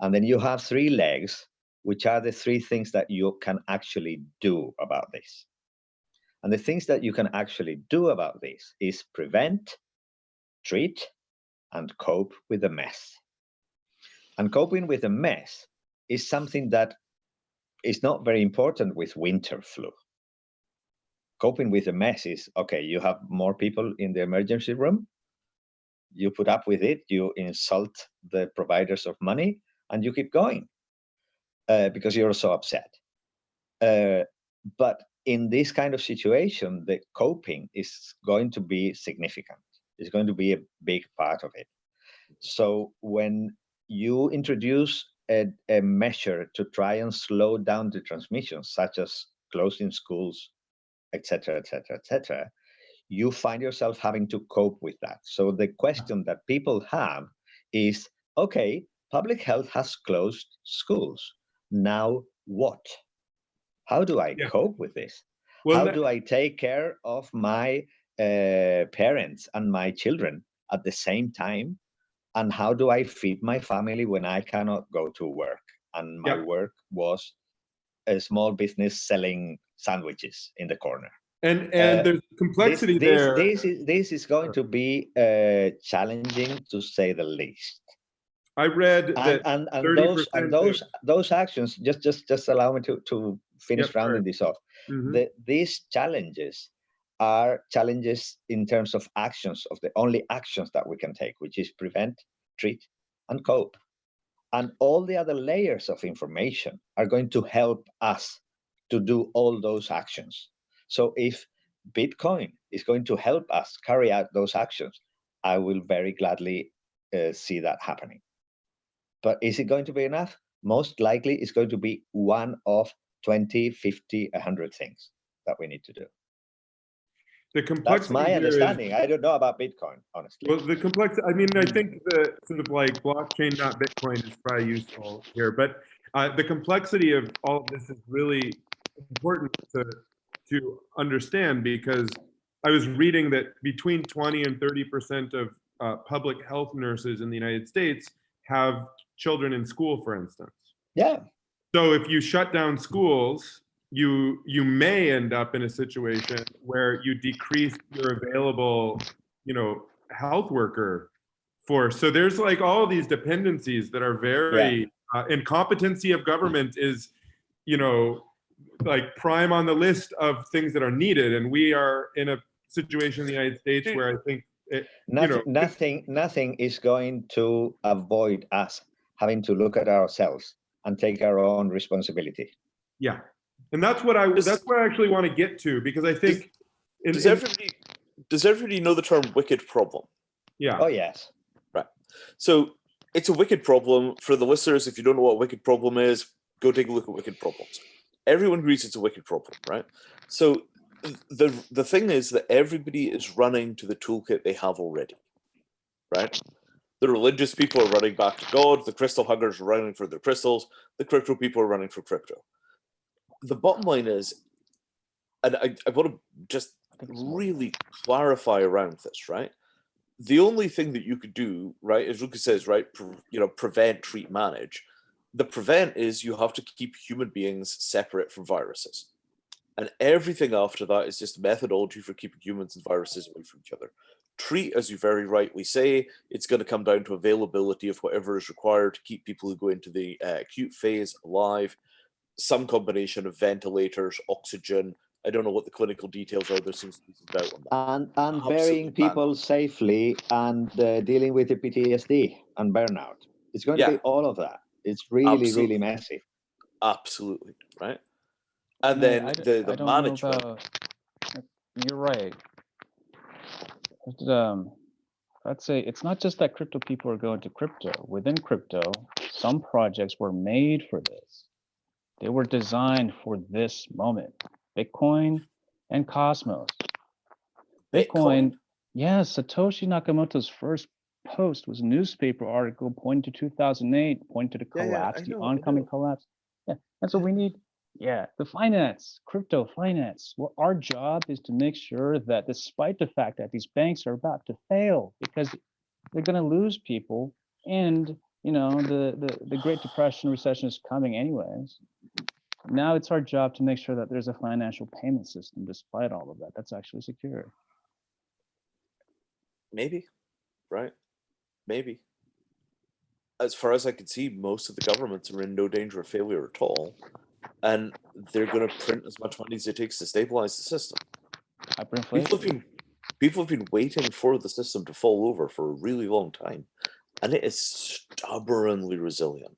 And then you have three legs, which are the three things that you can actually do about this. And the things that you can actually do about this is prevent, treat, and cope with the mess. And coping with the mess is something that is not very important with winter flu. Coping with the mess is, okay, you have more people in the emergency room, you put up with it, you insult the providers of money, and you keep going because you're so upset. But in this kind of situation, the coping is going to be significant. It's going to be a big part of it. So when you introduce a measure to try and slow down the transmission, such as closing schools, etc., you find yourself having to cope with that. So the question that people have is, okay, public health has closed schools. Now what? How do I cope with this? How do I take care of my parents and my children at the same time? And how do I feed my family when I cannot go to work? And my work was a small business selling sandwiches in the corner. And there's complexity there. This is going to be challenging, to say the least. I read that those actions. Just allow me to finish rounding this off. These challenges are challenges in terms of actions, of the only actions that we can take, which is prevent, treat, and cope. And all the other layers of information are going to help us to do all those actions. So if Bitcoin is going to help us carry out those actions, I will very gladly see that happening. But is it going to be enough? Most likely it's going to be one of 20, 50, 100 things that we need to do. The complexity. That's my understanding. I don't know about Bitcoin, honestly. Well, the complexity, I mean, I think the sort of like blockchain, not Bitcoin, is probably useful here, but the complexity of all of this is really important to understand, because I was reading that between 20 and 30% of public health nurses in the United States have children in school, for instance. Yeah. So if you shut down schools, you may end up in a situation where you decrease your available, health worker force. So there's like all these dependencies that are very, incompetency of government is, like prime on the list of things that are needed. And we are in a situation in the United States where I think Nothing is going to avoid us having to look at ourselves and take our own responsibility. Yeah, and that's what I actually want to get to, because I think does everybody know the term wicked problem? Yeah. Oh yes. Right. So it's a wicked problem. For the listeners, if you don't know what a wicked problem is, go take a look at wicked problems. Everyone agrees it's a wicked problem, right? So the thing is that everybody is running to the toolkit they have already, right? The religious people are running back to God. The crystal huggers are running for their crystals. The crypto people are running for crypto. The bottom line is, and I want to just really clarify around this, right? The only thing that you could do, right, as Lucas says, right, prevent, treat, manage. The prevent is you have to keep human beings separate from viruses. And everything after that is just a methodology for keeping humans and viruses away from each other. Treat, as you very rightly say, it's going to come down to availability of whatever is required to keep people who go into the acute phase alive. Some combination of ventilators, oxygen. I don't know what the clinical details are. There seems to be some doubt on that. And burying people safely and dealing with the PTSD and burnout. It's going to be all of that. It's really messy. Absolutely, right? And then the management. You're right. I'd say it's not just that crypto people are going to crypto. Within crypto, some projects were made for this. They were designed for this moment. Bitcoin and Cosmos. Bitcoin, yes, Satoshi Nakamoto's first post was a newspaper article pointing to 2008, pointing to the collapse, the oncoming collapse. Yeah, that's what we need. Yeah, the finance, crypto finance. Well, our job is to make sure that despite the fact that these banks are about to fail because they're going to lose people, and the Great Depression, recession is coming anyways. Now it's our job to make sure that there's a financial payment system despite all of that that's actually secure. Maybe, right? Maybe. As far as I can see, most of the governments are in no danger of failure at all. And they're going to print as much money as it takes to stabilize the system. People have been waiting for the system to fall over for a really long time. And it is stubbornly resilient.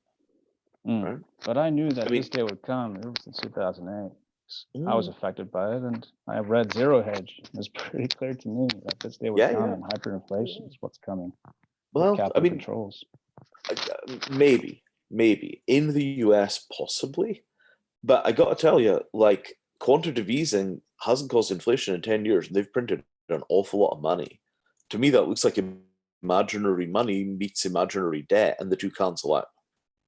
Right? But I knew that this day would come ever since 2008. I was affected by it, and I read Zero Hedge. It was pretty clear to me that this day would come, and hyperinflation is what's coming. Well, capital controls. Maybe in the US, possibly, but I got to tell you, like, quantitative easing hasn't caused inflation in 10 years, and they've printed an awful lot of money. To me, that looks like imaginary money meets imaginary debt, and the two cancel out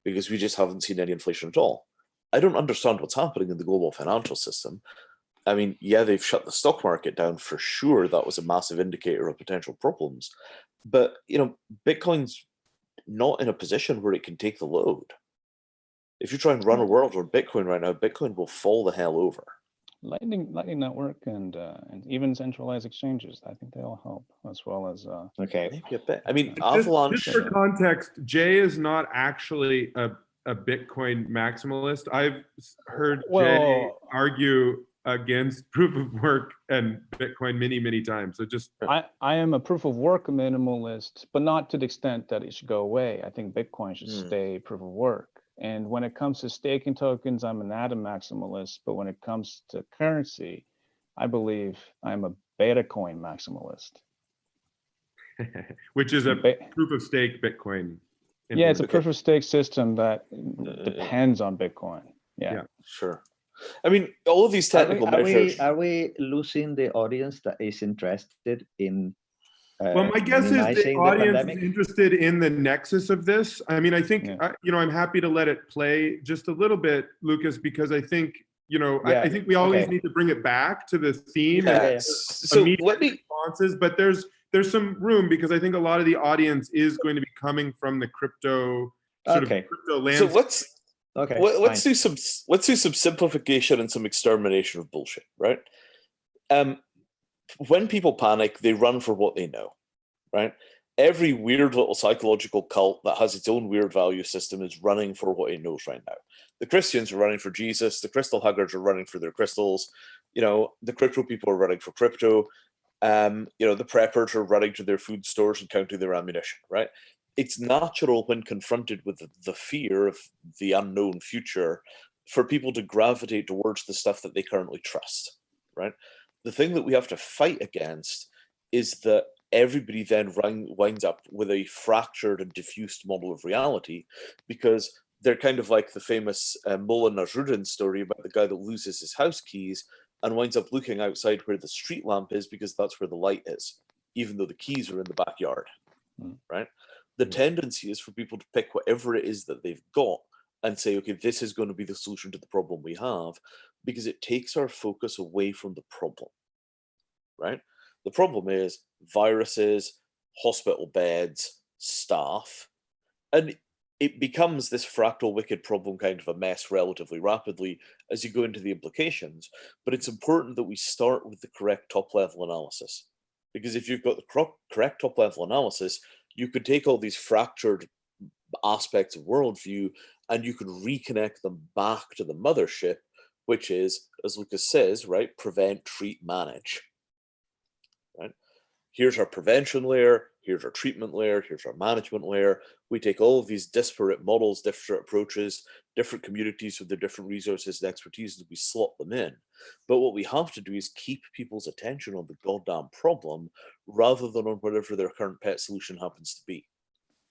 because we just haven't seen any inflation at all. I don't understand what's happening in the global financial system. I mean, yeah, they've shut the stock market down for sure. That was a massive indicator of potential problems. But, Bitcoin's not in a position where it can take the load. If you try and run a world on Bitcoin right now, Bitcoin will fall the hell over. Lightning Network and even centralized exchanges, I think they all help, as well as maybe a bit. I mean, Avalanche. Just for context, Jay is not actually a Bitcoin maximalist. I've heard Jay argue against proof of work and Bitcoin many times. So just I am a proof of work minimalist, but not to the extent that it should go away. I think Bitcoin should stay proof of work. And when it comes to staking tokens, I'm an atom maximalist. But when it comes to currency, I believe I'm a Betacoin maximalist. Which is a proof of stake Bitcoin. Yeah, it's a proof of stake system that depends on Bitcoin. Yeah, sure. I mean, all of these technical measures. Are we losing the audience that is interested in? Well, my guess is the audience is interested in the nexus of this. I mean, I think, I'm happy to let it play just a little bit, Lucas, because I think, I think we always need to bring it back to the theme. So let me responses, but there's some room because I think a lot of the audience is going to be coming from the crypto sort of crypto landscape. So let's do some simplification and some extermination of bullshit, right? When people panic, they run for what they know, right? Every weird little psychological cult that has its own weird value system is running for what it knows right now. The Christians are running for Jesus. The crystal huggers are running for their crystals. The crypto people are running for crypto. The preppers are running to their food stores and counting their ammunition, right? It's natural when confronted with the fear of the unknown future for people to gravitate towards the stuff that they currently trust, right? The thing that we have to fight against is that everybody then winds up with a fractured and diffused model of reality, because they're kind of like the famous Mullah Nasruddin story about the guy that loses his house keys and winds up looking outside where the street lamp is because that's where the light is, even though the keys are in the backyard, right? The tendency is for people to pick whatever it is that they've got and say, okay, this is going to be the solution to the problem we have, because it takes our focus away from the problem, right? The problem is viruses, hospital beds, staff, and it becomes this fractal wicked problem kind of a mess relatively rapidly as you go into the implications. But it's important that we start with the correct top level analysis, because if you've got the correct top level analysis, you could take all these fractured aspects of worldview and you could reconnect them back to the mothership, which is, as Lucas says, right, prevent, treat, manage. Right? Here's our prevention layer, here's our treatment layer, here's our management layer. We take all of these disparate models, different approaches, different communities with their different resources and expertise, and we slot them in. But what we have to do is keep people's attention on the goddamn problem rather than on whatever their current pet solution happens to be.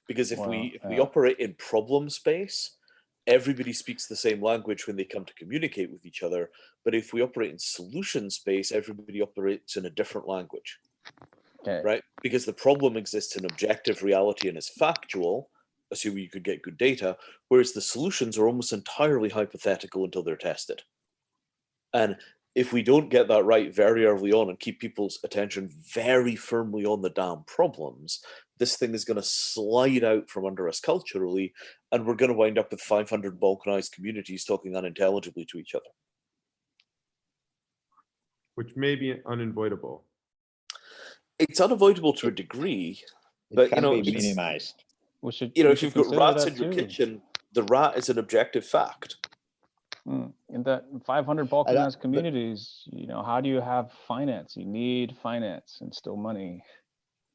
Because if we operate in problem space, everybody speaks the same language when they come to communicate with each other. But if we operate in solution space, everybody operates in a different language. Okay. Right? Because the problem exists in objective reality and is factual, assuming you could get good data, whereas the solutions are almost entirely hypothetical until they're tested. And if we don't get that right very early on and keep people's attention very firmly on the damn problems, this thing is going to slide out from under us culturally, and we're going to wind up with 500 balkanized communities talking unintelligibly to each other. Which may be unavoidable. It's unavoidable to a degree, but It can be minimized. If you've got rats in your kitchen, the rat is an objective fact. In that 500 balkanized communities, how do you have finance? You need finance and still money.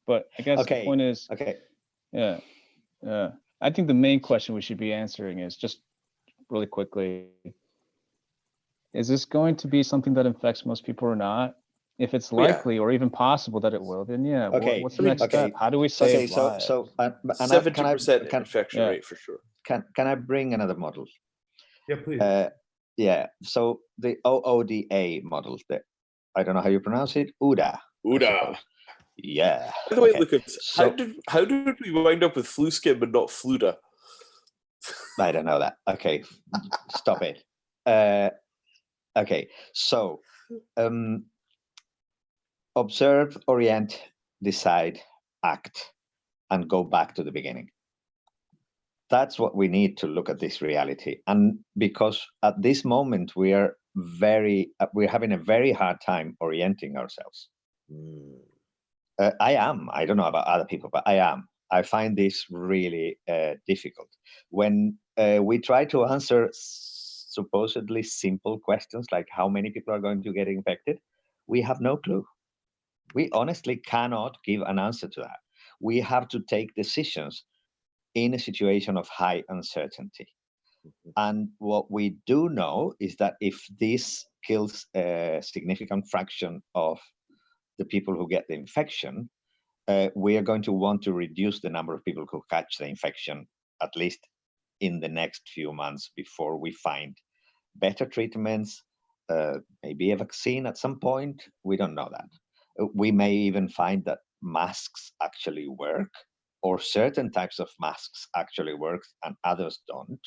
But I guess the point is, I think the main question we should be answering is just really quickly, is this going to be something that infects most people or not? If it's likely or even possible that it will, then what's the next step? How do we save lives? So 70% infection rate for sure. Can I bring another model? Yeah, please. So the OODA model, I don't know how you pronounce it. OODA. OODA. Yeah. By the way, Lucas, how did we wind up with flu skim and not fluda? I don't know that. Okay, stop it. Okay, so observe, orient, decide, act, and go back to the beginning. That's what we need to look at this reality. And because at this moment we're having a very hard time orienting ourselves. I don't know about other people, but I find this really difficult. When we try to answer supposedly simple questions like how many people are going to get infected, we have no clue. We honestly cannot give an answer to that. We have to take decisions in a situation of high uncertainty. And what we do know is that if this kills a significant fraction of the people who get the infection, we are going to want to reduce the number of people who catch the infection, at least in the next few months, before we find better treatments, maybe a vaccine at some point. We don't know that. We may even find that masks actually work, or certain types of masks actually work and others don't.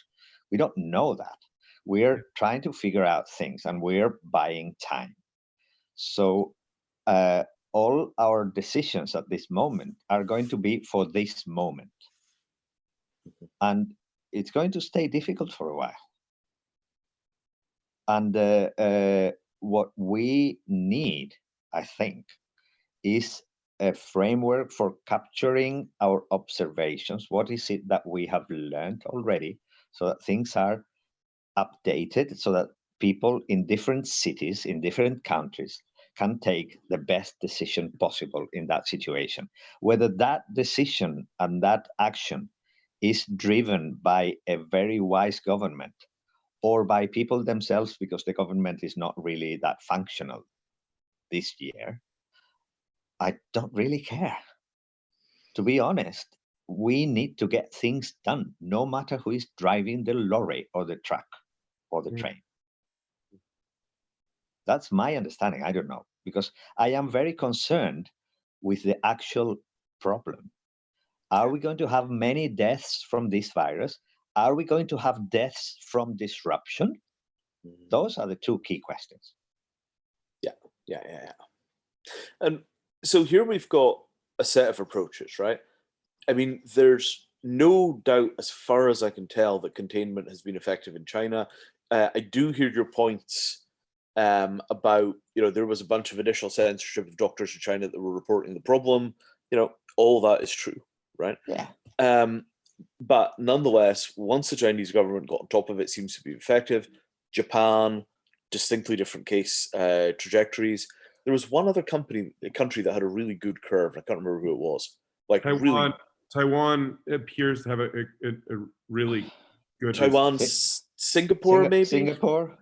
We don't know that. We're trying to figure out things and we're buying time. So all our decisions at this moment are going to be for this moment. And it's going to stay difficult for a while. And what we need, I think, is a framework for capturing our observations. What is it that we have learned already, so that things are updated, so that people in different cities, in different countries, can take the best decision possible in that situation. Whether that decision and that action is driven by a very wise government or by people themselves, because the government is not really that functional this year, I don't really care. To be honest, we need to get things done, no matter who is driving the lorry or the truck or the train. That's my understanding. I don't know, because I am very concerned with the actual problem. Are we going to have many deaths from this virus? Are we going to have deaths from disruption? Those are the two key questions. Yeah. And so here we've got a set of approaches, right? I mean, there's no doubt, as far as I can tell, that containment has been effective in China. I do hear your points about, there was a bunch of initial censorship of doctors in China that were reporting the problem. All that is true, right? Yeah. But nonetheless, once the Chinese government got on top of it, seems to be effective. Japan, distinctly different case trajectories. There was one other country that had a really good curve. I can't remember who it was. Like Taiwan appears to have a really good. Taiwan, Singapore, maybe Singapore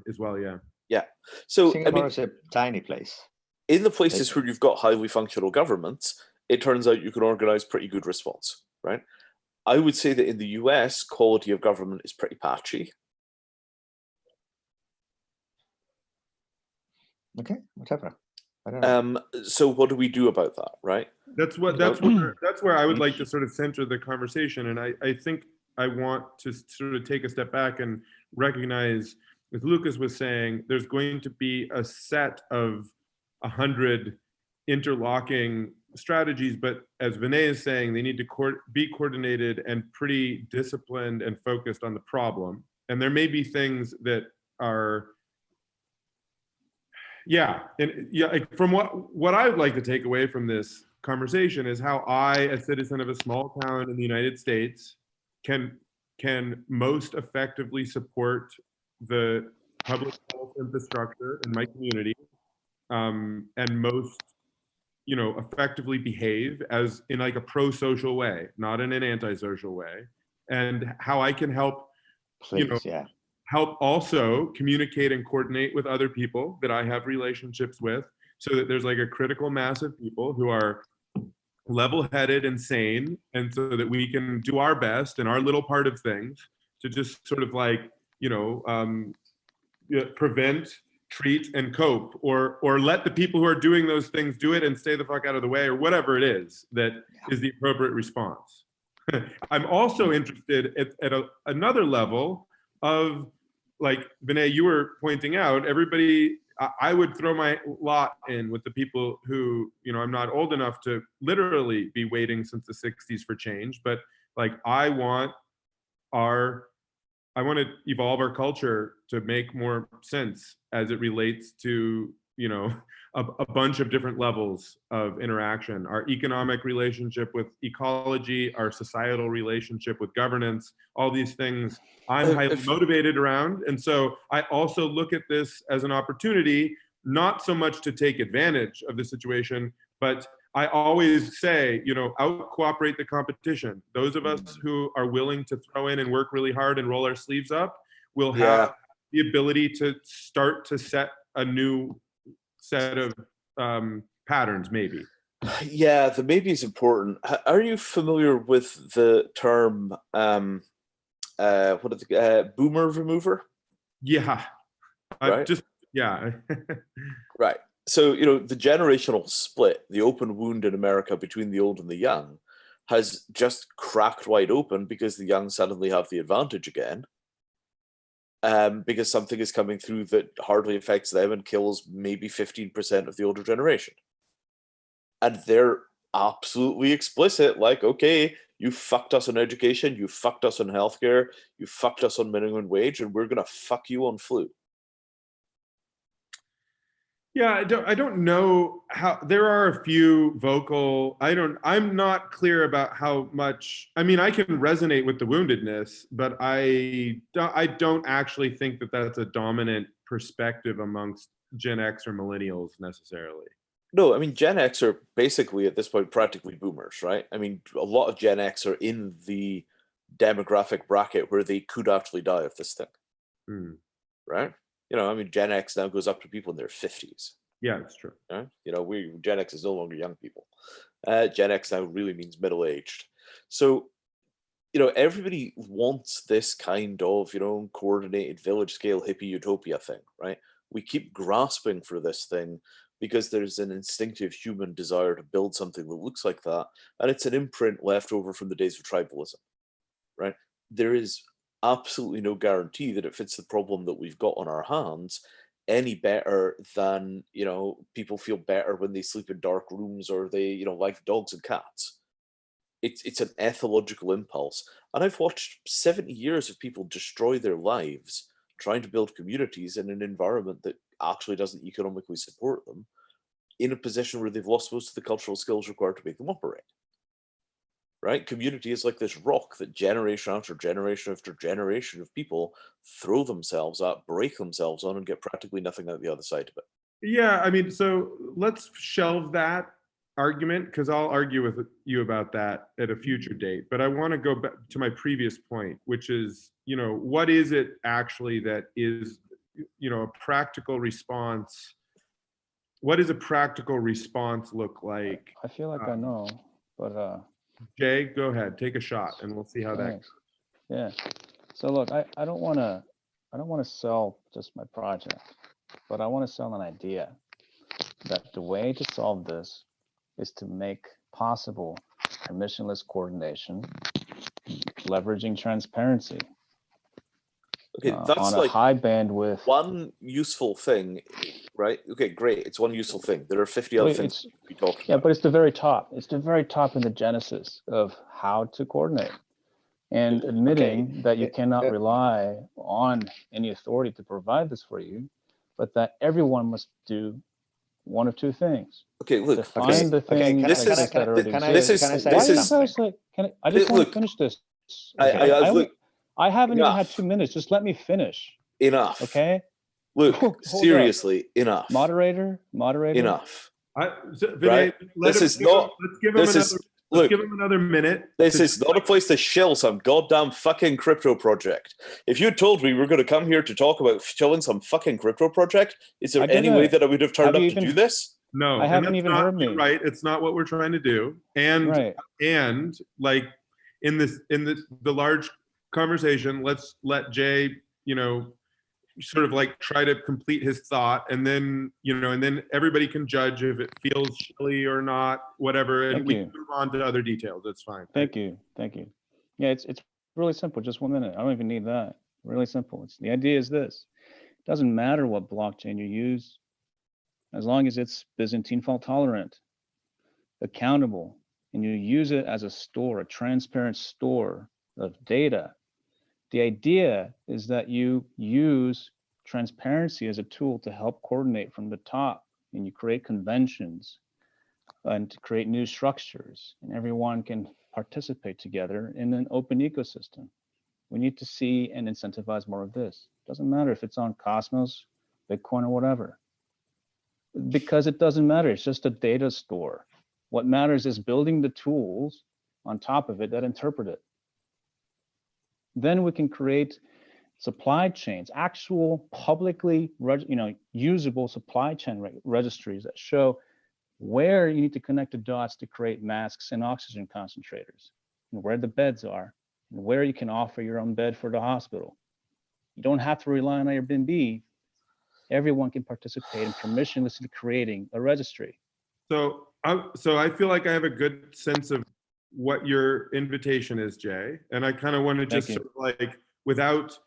as well. Yeah. Yeah. So Singapore is a tiny place. In the places where you've got highly functional governments, it turns out you can organize pretty good response, right? I would say that in the US, quality of government is pretty patchy. Okay, whatever. I don't know. So what do we do about that, right? That's where I would like to sort of center the conversation, and I think I want to sort of take a step back and recognize, as Lucas was saying, there's going to be a set of 100 interlocking strategies, but as Vinay is saying, they need to be coordinated and pretty disciplined and focused on the problem. And there may be things that are, from what I would like to take away from this conversation is how I, a citizen of a small town in the United States, can most effectively support the public health infrastructure in my community, and most, effectively behave as in like a pro-social way, not in an antisocial way, and how I can help, help also communicate and coordinate with other people that I have relationships with, so that there's like a critical mass of people who are level-headed and sane, and so that we can do our best in our little part of things to just sort of like, prevent, treat, and cope, or let the people who are doing those things do it and stay the fuck out of the way, or whatever it is that is the appropriate response. I'm also interested at another level of, like Vinay, you were pointing out, everybody, I would throw my lot in with the people who, I'm not old enough to literally be waiting since the 60s for change, but like I want to evolve our culture to make more sense as it relates to, a bunch of different levels of interaction. Our economic relationship with ecology, our societal relationship with governance, all these things I'm highly motivated around. And so I also look at this as an opportunity, not so much to take advantage of the situation, but I always say, out cooperate the competition. Those of us who are willing to throw in and work really hard and roll our sleeves up will have the ability to start to set a new set of patterns, maybe. Yeah, the maybe is important. Are you familiar with the term, boomer remover? Yeah. Right? Right. So, the generational split, the open wound in America between the old and the young, has just cracked wide open because the young suddenly have the advantage again. Because something is coming through that hardly affects them and kills maybe 15% of the older generation. And they're absolutely explicit, like, okay, you fucked us on education, you fucked us on healthcare, you fucked us on minimum wage, and we're gonna fuck you on flu. Yeah, I don't know how. There are a few vocal. I'm not clear about how much. I mean, I can resonate with the woundedness, but I don't actually think that that's a dominant perspective amongst Gen X or millennials necessarily. No, I mean, Gen X are basically at this point practically boomers, right? I mean, a lot of Gen X are in the demographic bracket where they could actually die of this thing, Hmm. right? You know, I mean, Gen X now goes up to people in their 50s. Yeah, that's true. Right? You know, Gen X is no longer young people. Gen X now really means middle-aged. So, you know, everybody wants this kind of, you know, coordinated village scale hippie utopia thing, right? We keep grasping for this thing because there's an instinctive human desire to build something that looks like that. And it's an imprint left over from the days of tribalism, right? There is absolutely no guarantee that it fits the problem that we've got on our hands any better than, you know, people feel better when they sleep in dark rooms or they, you know, like dogs and cats. It's an ethological impulse. And I've watched 70 years of people destroy their lives trying to build communities in an environment that actually doesn't economically support them, in a position where they've lost most of the cultural skills required to make them operate. Right? Community is like this rock that generation after generation after generation of people throw themselves at, break themselves on, and get practically nothing out the other side of it. Yeah, I mean, so let's shelve that argument because I'll argue with you about that at a future date. But I want to go back to my previous point, which is, you know, what is it actually that is, you know, a practical response? What does a practical response look like? I feel like I know, but Jay, go ahead, take a shot, and we'll see how that thanks. Yeah. So look, I don't want to sell just my project, but I want to sell an idea that the way to solve this is to make possible permissionless coordination, leveraging transparency Okay, that's on a like high bandwidth. one useful thing, right? Okay, great. It's one useful thing. There are 50 other Wait, things we talked Yeah, about. but it's the very top. It's the very top in the genesis of how to coordinate. And admitting that you cannot rely on any authority to provide this for you, but that everyone must do one of two things. Okay, look. Define the thing this is that already can I exists. say Why are you something? guys like? I just want Look, to finish this. look, I haven't even had enough. 2 minutes. Just let me finish. Enough. Okay. Look, Hold up. seriously, enough. Moderator. Enough. Vinay, Right? Let's give him another minute. This is not a place to shill some goddamn fucking crypto project. If you told me we were going to come here to talk about shilling some fucking crypto project, is there any way that I would have turned up to do this? No, I haven't even heard me. Right, it's not what we're trying to do. And right. And like in the large conversation, let's let Jay, you know, sort of like try to complete his thought, and then, you know, and then everybody can judge if it feels shilly or not, whatever, and we can move on to other details. That's fine. Thank you. Yeah, it's really simple. Just 1 minute. I don't even need that. Really simple. The idea is this: it doesn't matter what blockchain you use, as long as it's Byzantine fault tolerant, accountable, and you use it as a store, a transparent store of data. The idea is that you use transparency as a tool to help coordinate from the top, and you create conventions and to create new structures, and everyone can participate together in an open ecosystem. We need to see and incentivize more of this. Doesn't matter if it's on Cosmos, Bitcoin, or whatever, because it doesn't matter. It's just a data store. What matters is building the tools on top of it that interpret it. Then we can create supply chains, actual publicly, usable supply chain registries that show where you need to connect the dots to create masks and oxygen concentrators, and where the beds are, and where you can offer your own bed for the hospital. You don't have to rely on Airbnb. Everyone can participate in permissionlessly creating a registry. So I feel like I have a good sense of what your invitation is, Jay, and I kind of want to just sort of like, without,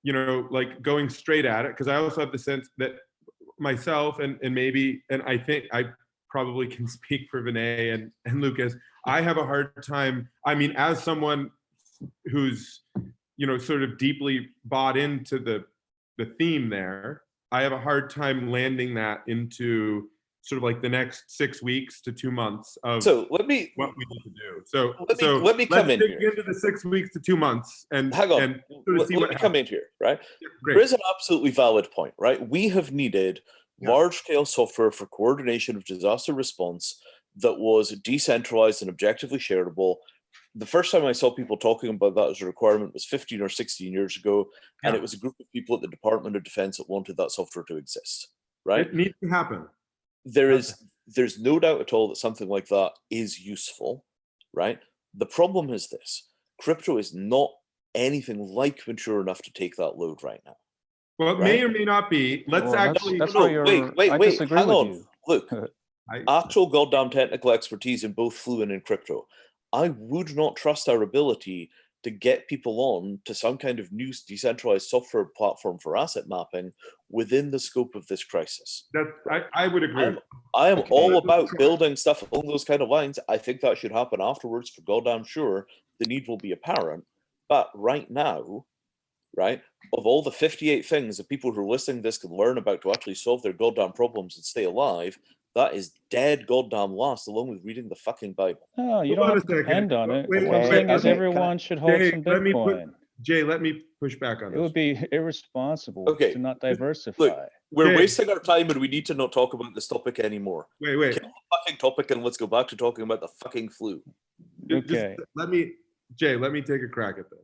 you know, like going straight at it, because I also have the sense that myself and maybe, and I think I probably can speak for Vinay and Lucas, I have a hard time, I mean, as someone who's, you know, sort of deeply bought into the theme there, I have a hard time landing that into sort of like the next 6 weeks to 2 months of what we need to do. So let me come in here into the 6 weeks to 2 months and hang on. And sort of see let me come in here, right? Great. There is an absolutely valid point, right? We have needed large-scale software for coordination of disaster response that was decentralized and objectively shareable. The first time I saw people talking about that as a requirement was 15 or 16 years ago, and it was a group of people at the Department of Defense that wanted that software to exist, right? It needs to happen. There's no doubt at all that something like that is useful, right? The problem is this: crypto is not anything like mature enough to take that load right now. Well, it may or may not be. Let's Well, actually. that's No, where you're. I wait, disagree hang with on. you. Look, actual goddamn technical expertise in both Fluent and crypto. I would not trust our ability to get people on to some kind of new decentralized software platform for asset mapping within the scope of this crisis. I would agree. I am all about building stuff along those kind of lines. I think that should happen afterwards for goddamn sure. The need will be apparent. But right now, right, of all the 58 things that people who are listening to this can learn about to actually solve their goddamn problems and stay alive, that is dead goddamn last, along with reading the fucking Bible. No, you don't have to depend on it. Wait, What I'm saying is okay, everyone should hold Jay, some Bitcoin. Jay, let me push back on It this. would be irresponsible Okay. to not diversify. Look, we're Jay. wasting our time and we need to not talk about this topic anymore. Wait. Kill the fucking topic and let's go back to talking about the fucking flu. Okay. Jay, let me take a crack at this.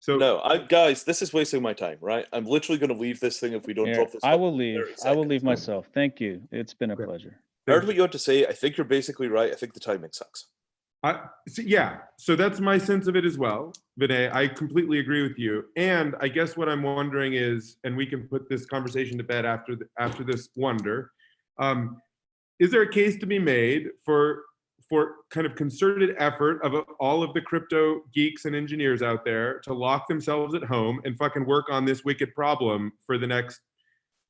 So No, guys, this is wasting my time, right? I'm literally going to leave this thing if we don't Here, drop this. I will topic in leave. 30 I will seconds. leave myself. Thank you. It's been a Okay. pleasure. I heard what you had to say. I think you're basically right. I think the timing sucks. So that's my sense of it as well, Vinay. I completely agree with you. And I guess what I'm wondering is, and we can put this conversation to bed after this wonder, is there a case to be made for kind of concerted effort of all of the crypto geeks and engineers out there to lock themselves at home and fucking work on this wicked problem for the next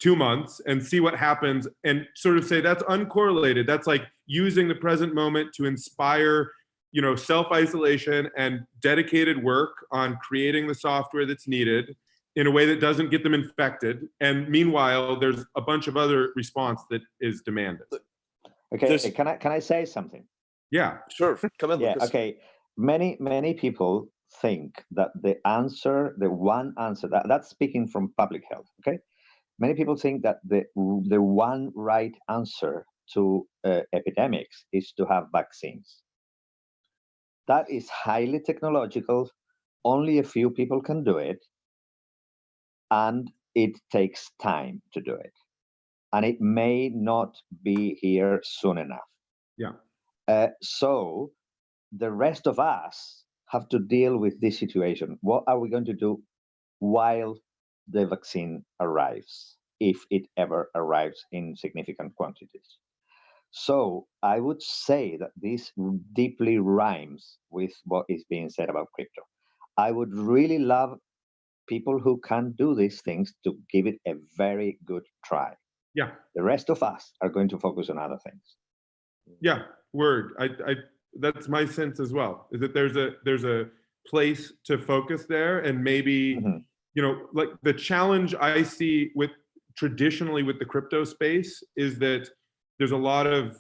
2 months and see what happens, and sort of say that's uncorrelated. That's like using the present moment to inspire, self-isolation and dedicated work on creating the software that's needed in a way that doesn't get them infected. And meanwhile, there's a bunch of other response that is demanded. Okay, can I say something? Yeah. Sure, come in, Yeah, Lucas. okay. Many people think that the one answer, that's speaking from public health, okay? Many people think that the one right answer to epidemics is to have vaccines. That is highly technological. Only a few people can do it, and it takes time to do it. And it may not be here soon enough. Yeah. So the rest of us have to deal with this situation. What are we going to do while the vaccine arrives, if it ever arrives in significant quantities? So I would say that this deeply rhymes with what is being said about crypto. I would really love people who can do these things to give it a very good try. Yeah. The rest of us are going to focus on other things. Yeah. Word. I that's my sense as well, is that there's a place to focus there, and maybe like the challenge I see traditionally with the crypto space is that there's a lot of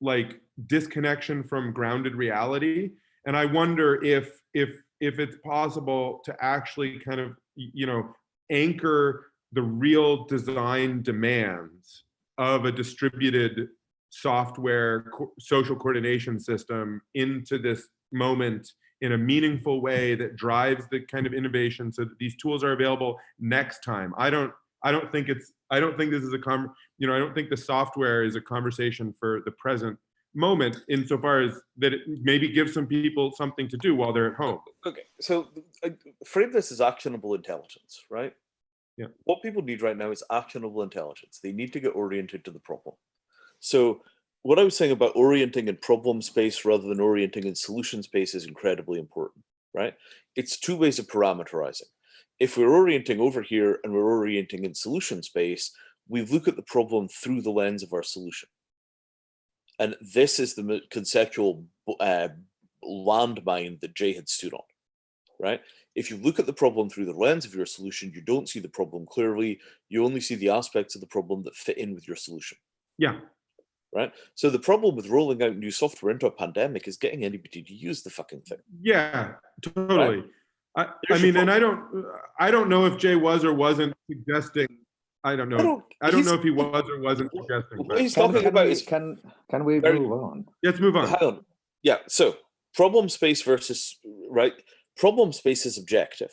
like disconnection from grounded reality, and I wonder if it's possible to actually kind of anchor the real design demands of a distributed software social coordination system into this moment in a meaningful way that drives the kind of innovation so that these tools are available next time. I don't think this is I don't think the software is a conversation for the present moment, insofar as that it maybe gives some people something to do while they're at home. Okay, so frame this as actionable intelligence, right? Yeah. What people need right now is actionable intelligence. They need to get oriented to the problem. So what I was saying about orienting in problem space rather than orienting in solution space is incredibly important, right? It's two ways of parameterizing. If we're orienting over here and we're orienting in solution space, we look at the problem through the lens of our solution. And this is the conceptual landmine that Jay had stood on, right? If you look at the problem through the lens of your solution, you don't see the problem clearly. You only see the aspects of the problem that fit in with your solution. Yeah. Right. So the problem with rolling out new software into a pandemic is getting anybody to use the fucking thing. Yeah, totally. Right? I mean, and I don't know if Jay was or wasn't suggesting I don't know. I don't. know if he was or wasn't suggesting. What But he's talking about is can we very- move on? let's move on. hang on. Yeah. So problem space versus right. Problem space is objective.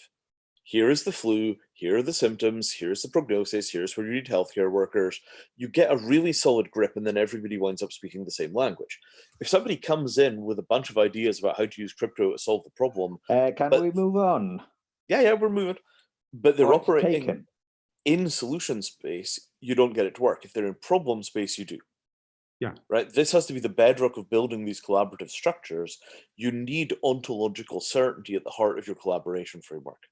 Here is the flu. Here are the symptoms. Here's the prognosis. Here's where you need healthcare workers. You get a really solid grip, and then everybody winds up speaking the same language. If somebody comes in with a bunch of ideas about how to use crypto to solve the problem, Can we move on? yeah, we're moving. But they're Point operating taken. in solution space, you don't get it to work. If they're in problem space, you do. Yeah. Right. This has to be the bedrock of building these collaborative structures. You need ontological certainty at the heart of your collaboration framework.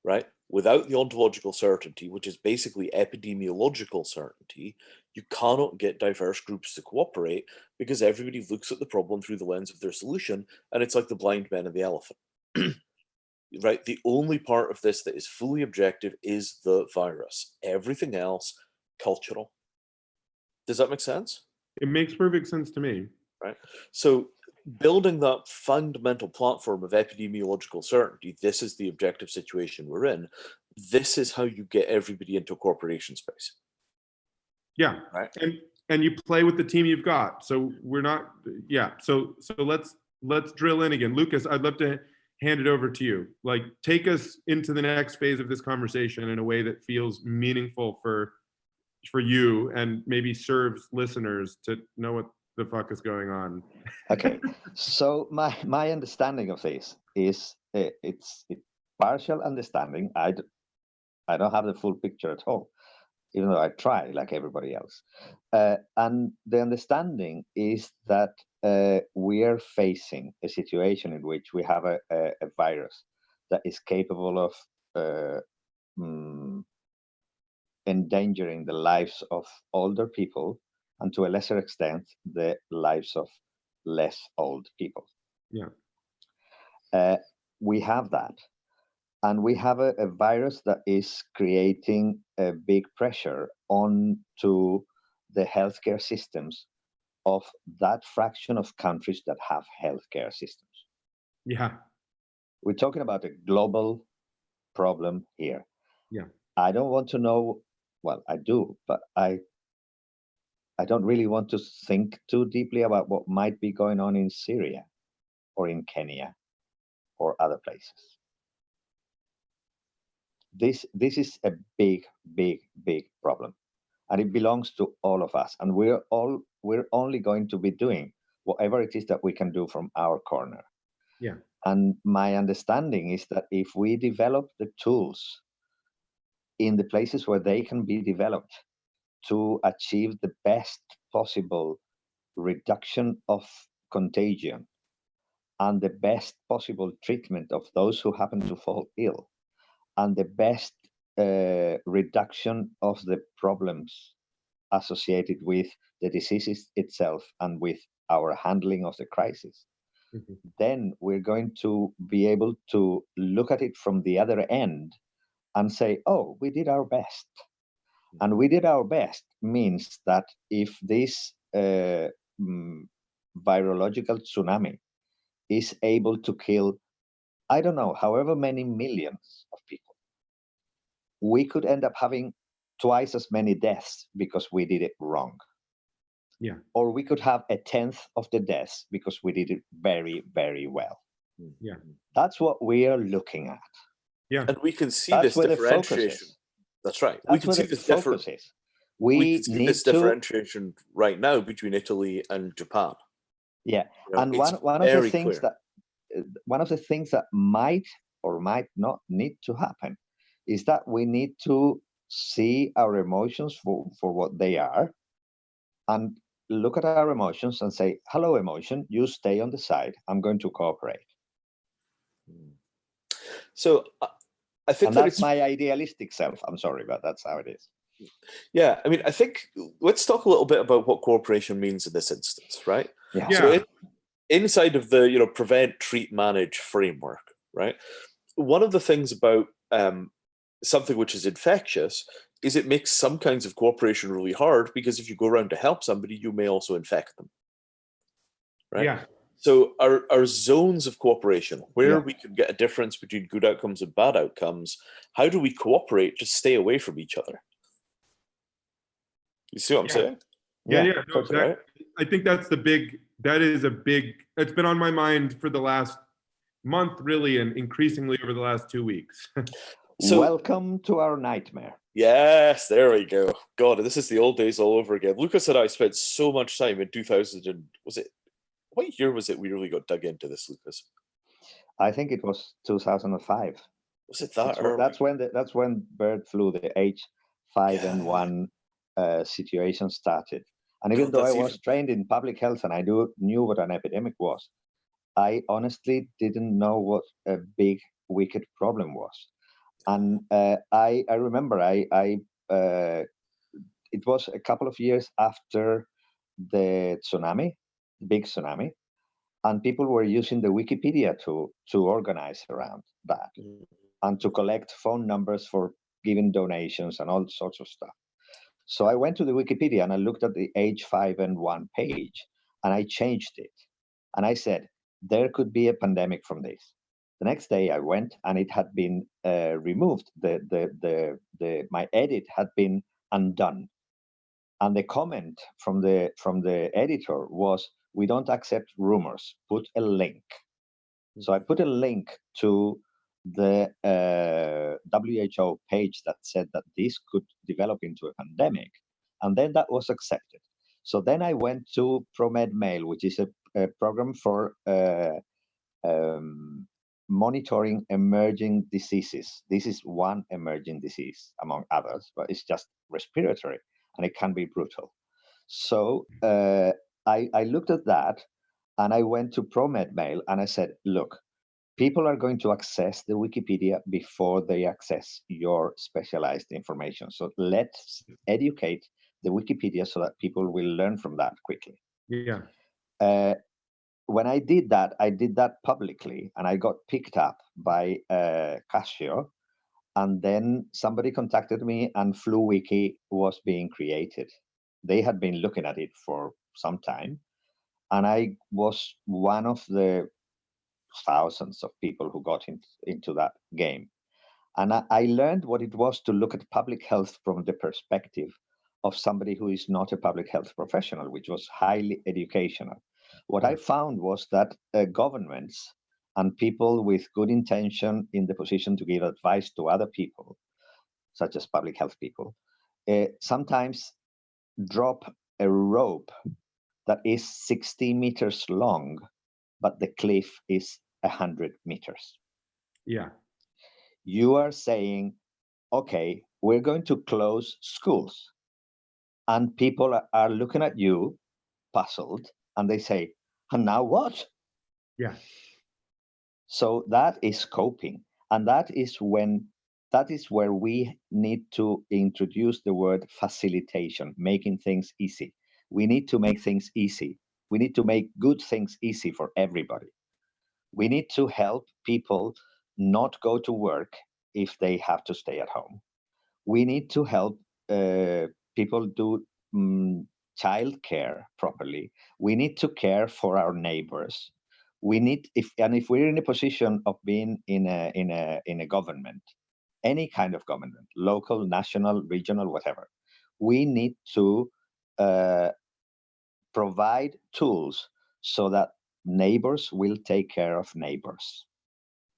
Right? Without the ontological certainty, which is basically epidemiological certainty, you cannot get diverse groups to cooperate because everybody looks at the problem through the lens of their solution, and it's like the blind man and the elephant. Right? The only part of this that is fully objective is the virus. Everything else, cultural. Does that make sense? It makes perfect sense to me. Right. So building that fundamental platform of epidemiological certainty, this is the objective situation we're in. This is how you get everybody into a corporation space. Yeah. Right. And you play with the team you've got. So we're not. Yeah. So let's drill in again, Lucas. I'd love to hand it over to you. Like, take us into the next phase of this conversation in a way that feels meaningful for you and maybe serves listeners to know what the fuck is going on. Okay, so my understanding of this is it's partial understanding. I don't have the full picture at all, even though I try like everybody else. And the understanding is that we are facing a situation in which we have a virus that is capable of endangering the lives of older people, and to a lesser extent, the lives of less old people. Yeah. We have that. And we have a virus that is creating a big pressure onto the healthcare systems of that fraction of countries that have healthcare systems. Yeah. We're talking about a global problem here. Yeah. I don't want to know, well, I do, but I don't really want to think too deeply about what might be going on in Syria or in Kenya or other places. This is a big problem, and it belongs to all of us. And we're only going to be doing whatever it is that we can do from our corner. Yeah. And my understanding is that if we develop the tools in the places where they can be developed to achieve the best possible reduction of contagion and the best possible treatment of those who happen to fall ill, and the best reduction of the problems associated with the diseases itself and with our handling of the crisis, then we're going to be able to look at it from the other end and say, oh, we did our best. And we did our best means that if this virological tsunami is able to kill, I don't know, however many millions of people, we could end up having twice as many deaths because we did it wrong. Yeah. Or we could have 1/10 of the deaths because we did it very, very well. Yeah. That's what we are looking at. Yeah. And we can see That's this where the focus differentiation. is. That's right. That's We can where see the this focus is. we can see need this to, differentiation right now between Italy and Japan. yeah. You know, And it's one of the very things clear. that might or might not need to happen is that we need to see our emotions for what they are, and look at our emotions and say, hello, emotion, you stay on the side. I'm going to cooperate. So I think And that that's it's my idealistic self. I'm sorry, but that's how it is. yeah. I mean, I think let's talk a little bit about what cooperation means in this instance, right? Yeah. So inside of the prevent, treat, manage framework, right? One of the things about something which is infectious is it makes some kinds of cooperation really hard, because if you go around to help somebody, you may also infect them. Right? Yeah. So our zones of cooperation, where Yeah. we can get a difference between good outcomes and bad outcomes, how do we cooperate to stay away from each other? You see what I'm Yeah. saying? Yeah, Yeah, no, totally. Right? I think that is a big, it's been on my mind for the last month, really, and increasingly over the last 2 weeks. So Welcome to our nightmare. yes, there we go. God, this is the old days all over again. Lucas and I spent so much time in 2000 and what year was it we really got dug into this, Lucas? I think it was 2005. Was it that early? That's when bird flu, the H5N1 situation started. And even God, though I that's was even- trained in public health and I knew what an epidemic was, I honestly didn't know what a big wicked problem was. And I remember it was a couple of years after the tsunami, big tsunami, and people were using the Wikipedia to organize around that Mhm. and to collect phone numbers for giving donations and all sorts of stuff. So I went to the Wikipedia and I looked at the H5N1 page and I changed it. And I said, there could be a pandemic from this. The next day I went and it had been removed. My edit had been undone. And the comment from the editor was, we don't accept rumors, put a link. So I put a link to the WHO page that said that this could develop into a pandemic, and then that was accepted. So then I went to ProMed Mail, which is a program for monitoring emerging diseases. This is one emerging disease among others, but it's just respiratory, and it can be brutal. So I looked at that, and I went to ProMed Mail, and I said, look, people are going to access the Wikipedia before they access your specialized information. So let's educate the Wikipedia so that people will learn from that quickly. Yeah. When I did that publicly, and I got picked up by Casio, and then somebody contacted me, and FluWiki was being created. They had been looking at it for some time, and I was one of the thousands of people who got into that game. And I learned what it was to look at public health from the perspective of somebody who is not a public health professional, which was highly educational. What I found was that governments and people with good intention in the position to give advice to other people, such as public health people, sometimes drop a rope that is 60 meters long, but the cliff is 100 meters. Yeah. You are saying, okay, we're going to close schools. And people are looking at you, puzzled, and they say, and now what? Yeah. So that is coping. And that is where we need to introduce the word facilitation, making things easy. We need to make things easy. We need to make good things easy for everybody. We need to help people not go to work if they have to stay at home. We need to help people do childcare properly. We need to care for our neighbors. We need, if we're in a position of being in a government, any kind of government, local, national, regional, whatever, we need to provide tools so that neighbors will take care of neighbors.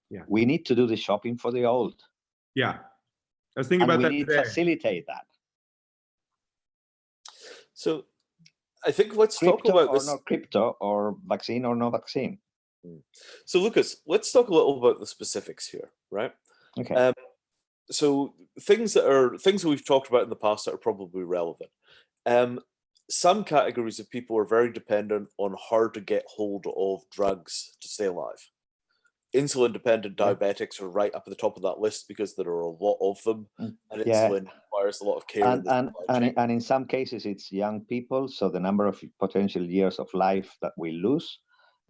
Yeah. We need to do the shopping for the old. Yeah. I was thinking And about we that need today. to facilitate that. So I think let's Crypto talk about or this. no crypto, or vaccine or no vaccine. So Lucas, let's talk a little about the specifics here, right? Okay. So things that we've talked about in the past that are probably relevant. Some categories of people are very dependent on hard to get hold of drugs to stay alive. Insulin dependent diabetics are right up at the top of that list because there are a lot of them, and insulin requires a lot of care. And in some cases, it's young people, so the number of potential years of life that we lose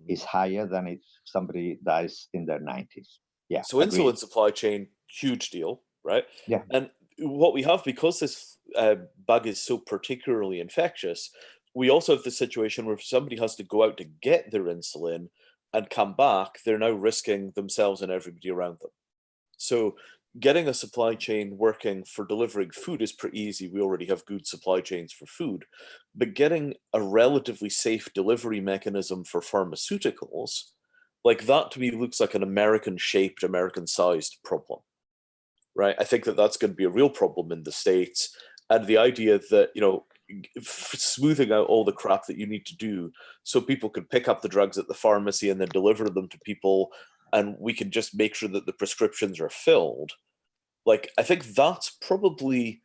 is higher than if somebody dies in their 90s. Yeah. So insulin supply chain, huge deal, right? Yeah. And what we have, because this bug is so particularly infectious, we also have the situation where if somebody has to go out to get their insulin and come back, they're now risking themselves and everybody around them. So getting a supply chain working for delivering food is pretty easy. We already have good supply chains for food. But getting a relatively safe delivery mechanism for pharmaceuticals, like that to me looks like an American-shaped, American-sized problem, right? I think that that's going to be a real problem in the States. And the idea that, you know, smoothing out all the crap that you need to do so people can pick up the drugs at the pharmacy and then deliver them to people, and we can just make sure that the prescriptions are filled. Like, I think that's probably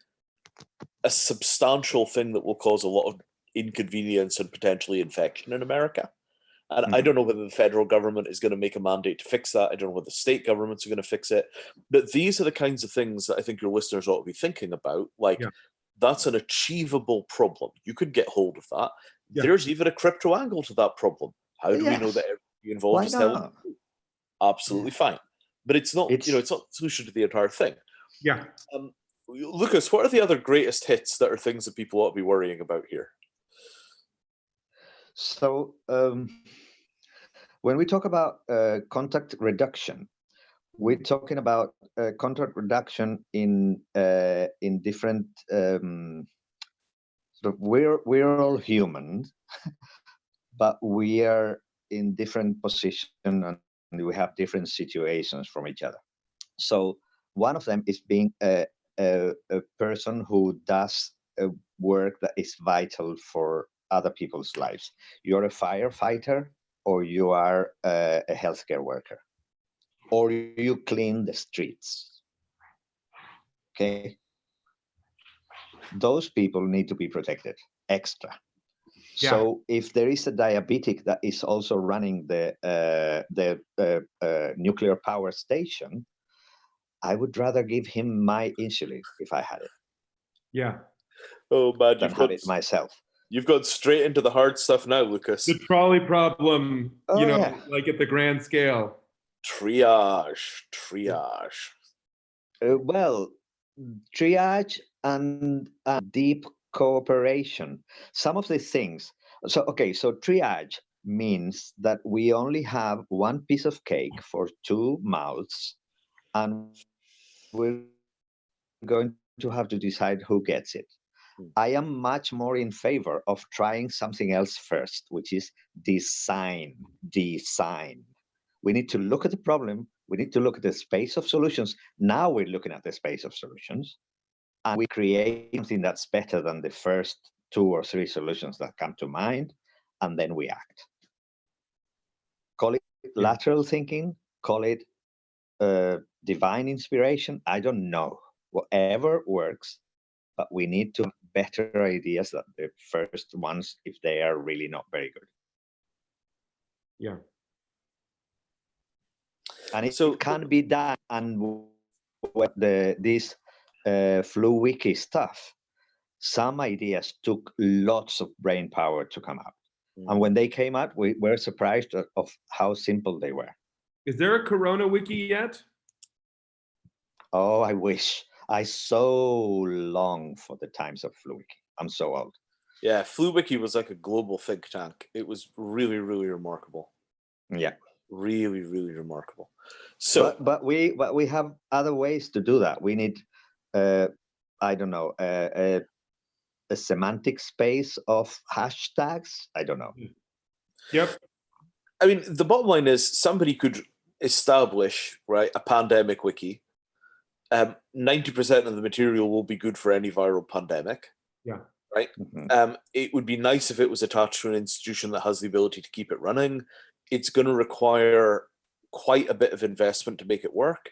a substantial thing that will cause a lot of inconvenience and potentially infection in America. And I don't know whether the federal government is going to make a mandate to fix that. I don't know whether state governments are going to fix it. But these are the kinds of things that I think your listeners ought to be thinking about. Like, that's an achievable problem. You could get hold of that. There's even a crypto angle to that problem. How do we know that everybody involved Why is telling not? you? Absolutely fine. But it's not, you know, it's not the solution to the entire thing. Yeah. Lucas, what are the other greatest hits that are things that people ought to be worrying about here? So when we talk about contact reduction, we're talking about contact reduction in different. So we're all human, but we are in different positions and we have different situations from each other. So one of them is being a person who does work that is vital for other people's lives. You're a firefighter, or you are a healthcare worker, or you clean the streets. Okay, those people need to be protected extra. So if there is a diabetic that is also running the nuclear power station, I would rather give him my insulin if I had it. Yeah. Oh man, than have it myself. You've gone straight into the hard stuff now, Lucas. The trolley problem, Oh, you know, yeah. like at the grand scale. Triage. Well, triage and deep cooperation. Some of the things. So triage means that we only have one piece of cake for two mouths, and we're going to have to decide who gets it. I am much more in favor of trying something else first, which is design. We need to look at the problem. We need to look at the space of solutions. Now we're looking at the space of solutions, and we create something that's better than the first 2 or 3 solutions that come to mind, and then we act. Call it lateral thinking, call it divine inspiration. I don't know. Whatever works, but we need to have better ideas than the first ones if they are really not very good. Yeah. And it can be done. And what this flu wiki stuff, some ideas took lots of brain power to come out. And when they came out, we were surprised of how simple they were. Is there a Corona wiki yet? Oh, I wish. I so long for the times of flu wiki. I'm so old. Yeah, flu wiki was like a global think tank. It was really, really remarkable. Yeah. Really, really remarkable. So, but we have other ways to do that. We need, I don't know, a semantic space of hashtags. I don't know. Yep. I mean, the bottom line is somebody could establish, right, a pandemic wiki. 90% of the material will be good for any viral pandemic. Yeah. Right. It would be nice if it was attached to an institution that has the ability to keep it running. It's going to require quite a bit of investment to make it work.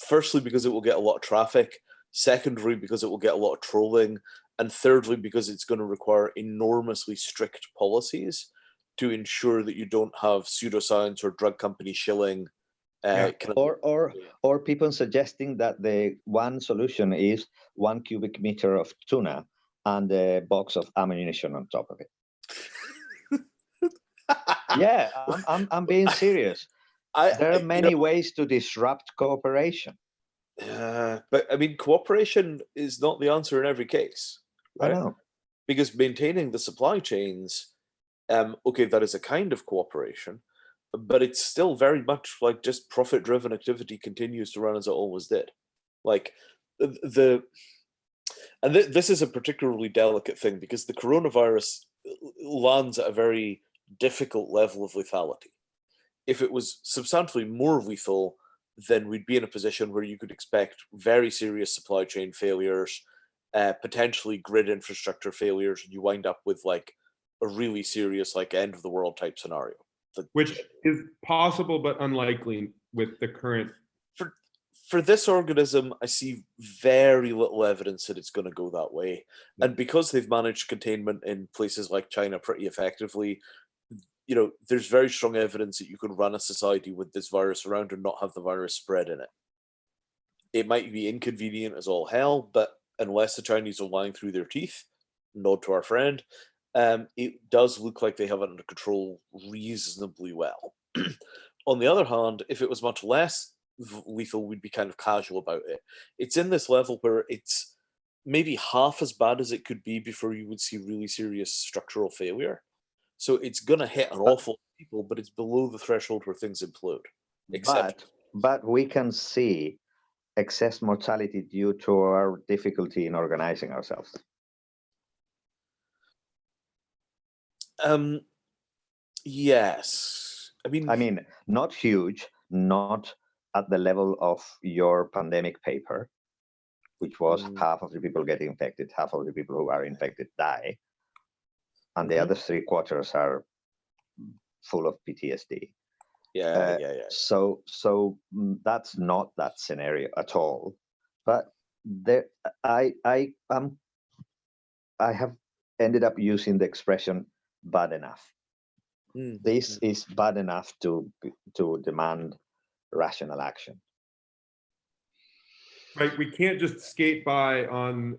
Firstly, because it will get a lot of traffic. Secondly, because it will get a lot of trolling. And thirdly, because it's going to require enormously strict policies to ensure that you don't have pseudoscience or drug company shilling. Or people suggesting that the one solution is 1 cubic meter of tuna and a box of ammunition on top of it. Yeah, I'm being serious. There are many ways to disrupt cooperation. But I mean, cooperation is not the answer in every case. Right? I know. because maintaining the supply chains, okay, that is a kind of cooperation, but it's still very much like just profit-driven activity continues to run as it always did. Like this is a particularly delicate thing because the coronavirus lands at a very difficult level of lethality. If it was substantially more lethal, then we'd be in a position where you could expect very serious supply chain failures, potentially grid infrastructure failures, and you wind up with like a really serious like end of the world type scenario. Which is possible but unlikely with the current. For this organism, I see very little evidence that it's going to go that way. Yeah. And because they've managed containment in places like China pretty effectively, there's very strong evidence that you can run a society with this virus around and not have the virus spread in it. It might be inconvenient as all hell, but unless the Chinese are lying through their teeth, nod to our friend, it does look like they have it under control reasonably well. On the other hand, if it was much less lethal, we'd be kind of casual about it. It's in this level where it's maybe half as bad as it could be before you would see really serious structural failure. So it's going to hit an awful lot of people, but it's below the threshold where things implode. But we can see excess mortality due to our difficulty in organizing ourselves. Yes. I mean, not huge, not at the level of your pandemic paper, which was half of the people get infected, half of the people who are infected die, and the other 3/4 are full of PTSD. Yeah. So that's not that scenario at all. But I have ended up using the expression "bad enough." This is bad enough to demand rational action. Right, we can't just skate by on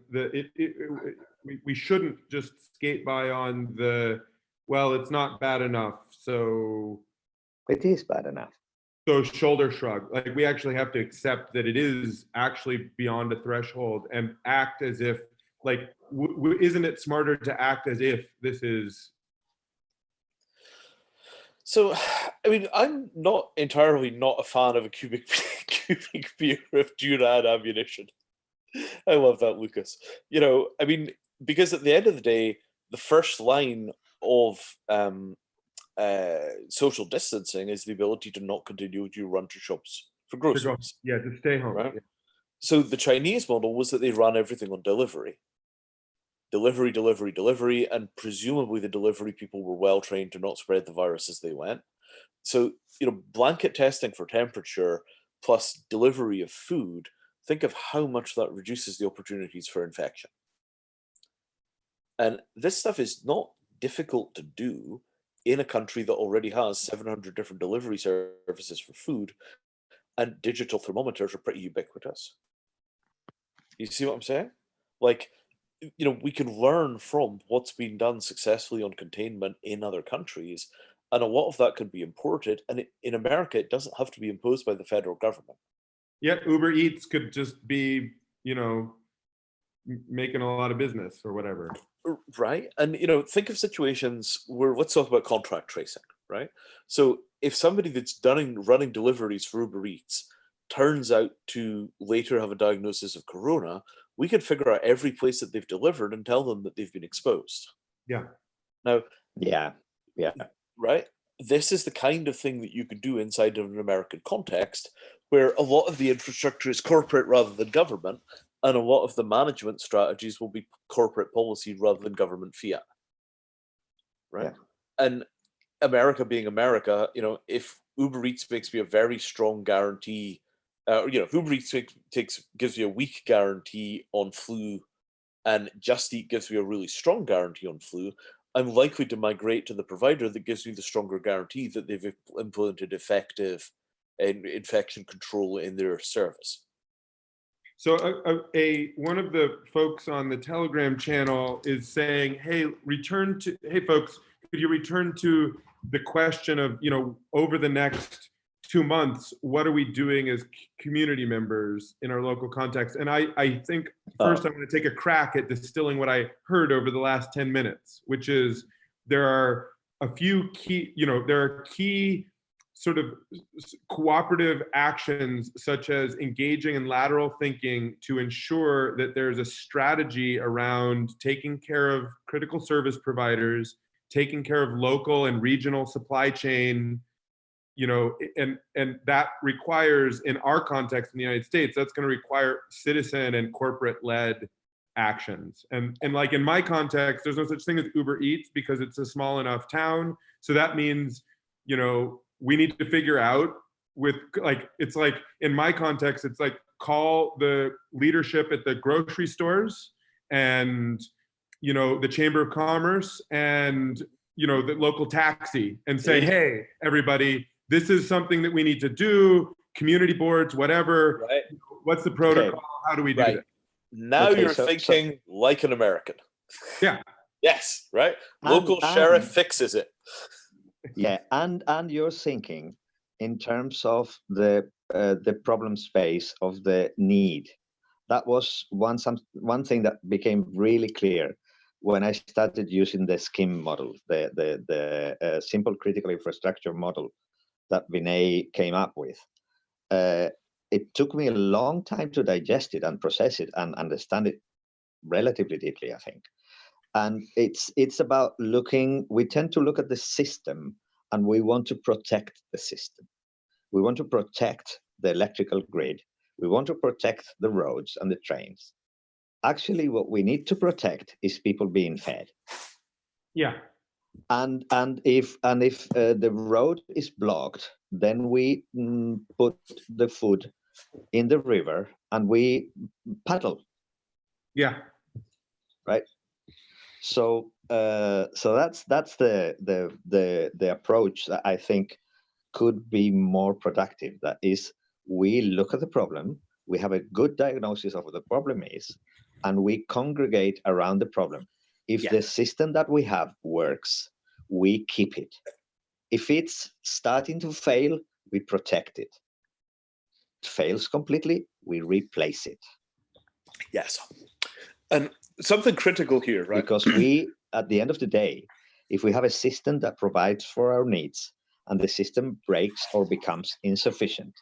we shouldn't just skate by on the, well, it's not bad enough, so it is bad enough. So shoulder shrug. Like, we actually have to accept that it is actually beyond a threshold and act as if, like, isn't it smarter to act as if this is? So, I mean, I'm not entirely not a fan of a cubic meter of Durad ammunition. I love that, Lucas. I mean, because at the end of the day, the first line of social distancing is the ability to not continue to run to shops for groceries. Yeah, to stay home. Right? Yeah. So the Chinese model was that they ran everything on delivery. Delivery, and presumably the delivery people were well trained to not spread the virus as they went. So, blanket testing for temperature plus delivery of food, think of how much that reduces the opportunities for infection. And this stuff is not difficult to do in a country that already has 700 different delivery services for food, and digital thermometers are pretty ubiquitous. You see what I'm saying? Like, we can learn from what's been done successfully on containment in other countries, and a lot of that can be imported. And in America, it doesn't have to be imposed by the federal government. Yeah, Uber Eats could just be, making a lot of business or whatever. Right. And, think of situations where, let's talk about contract tracing, right? So if somebody that's running deliveries for Uber Eats turns out to later have a diagnosis of corona, we can figure out every place that they've delivered and tell them that they've been exposed. Yeah. Now, yeah. Right? This is the kind of thing that you could do inside of an American context, where a lot of the infrastructure is corporate rather than government, and a lot of the management strategies will be corporate policy rather than government fiat. Right? Yeah. And America being America, if Uber Eats makes me a very strong guarantee, if Uber Eats gives me a weak guarantee on flu, and Just Eat gives me a really strong guarantee on flu, I'm likely to migrate to the provider that gives me the stronger guarantee that they've implemented effective infection control in their service. So one of the folks on the Telegram channel is saying, hey, folks, could you return to the question of, over the next 2 months, what are we doing as community members in our local context? And I think first I'm going to take a crack at distilling what I heard over the last 10 minutes, which is there are a few key, there are key sort of cooperative actions, such as engaging in lateral thinking to ensure that there's a strategy around taking care of critical service providers, taking care of local and regional supply chain, and that requires, in our context in the United States, that's going to require citizen and corporate-led actions. And like in my context, there's no such thing as Uber Eats because it's a small enough town. So that means, we need to figure out it's like in my context, it's like call the leadership at the grocery stores and, the Chamber of Commerce and, the local taxi and say, hey, everybody, this is something that we need to do, community boards, whatever. Right. What's the protocol? How do we do that? Now you're thinking like an American. Yeah. Yes, right? Local sheriff fixes it. Yeah, and you're thinking in terms of the problem space of the need. That was one thing that became really clear when I started using the SCIM model, the simple critical infrastructure model that Vinay came up with. It took me a long time to digest it and process it and understand it relatively deeply, I think. And it's about we tend to look at the system and we want to protect the system. We want to protect the electrical grid. We want to protect the roads and the trains. Actually, what we need to protect is people being fed. Yeah. And if the road is blocked, then we put the food in the river and we paddle. Yeah. Right. So that's the approach that I think could be more productive. That is, we look at the problem, we have a good diagnosis of what the problem is, and we congregate around the problem. If the system that we have works, we keep it. If it's starting to fail, we protect it. If it fails completely, we replace it. Yes. And something critical here, right? Because we, at the end of the day, if we have a system that provides for our needs and the system breaks or becomes insufficient,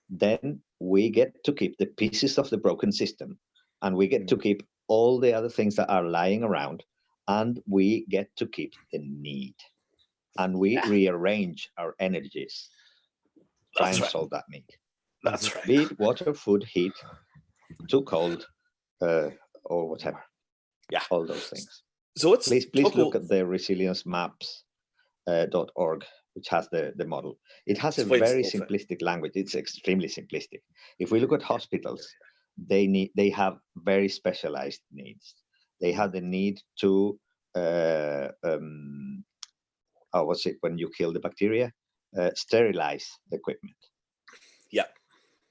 then we get to keep the pieces of the broken system, and we get to keep all the other things that are lying around, and we get to keep the need. And we rearrange our energies, try and solve that need. That's right. Be it water, food, heat, too cold, or whatever. Yeah. All those things. So let's please look at the resilience-maps.org, which has the model. It has a very simplistic language. It's extremely simplistic. If we look at hospitals, they have very specialized needs. They have the need to what's it when you kill the bacteria? Sterilize the equipment. Yeah.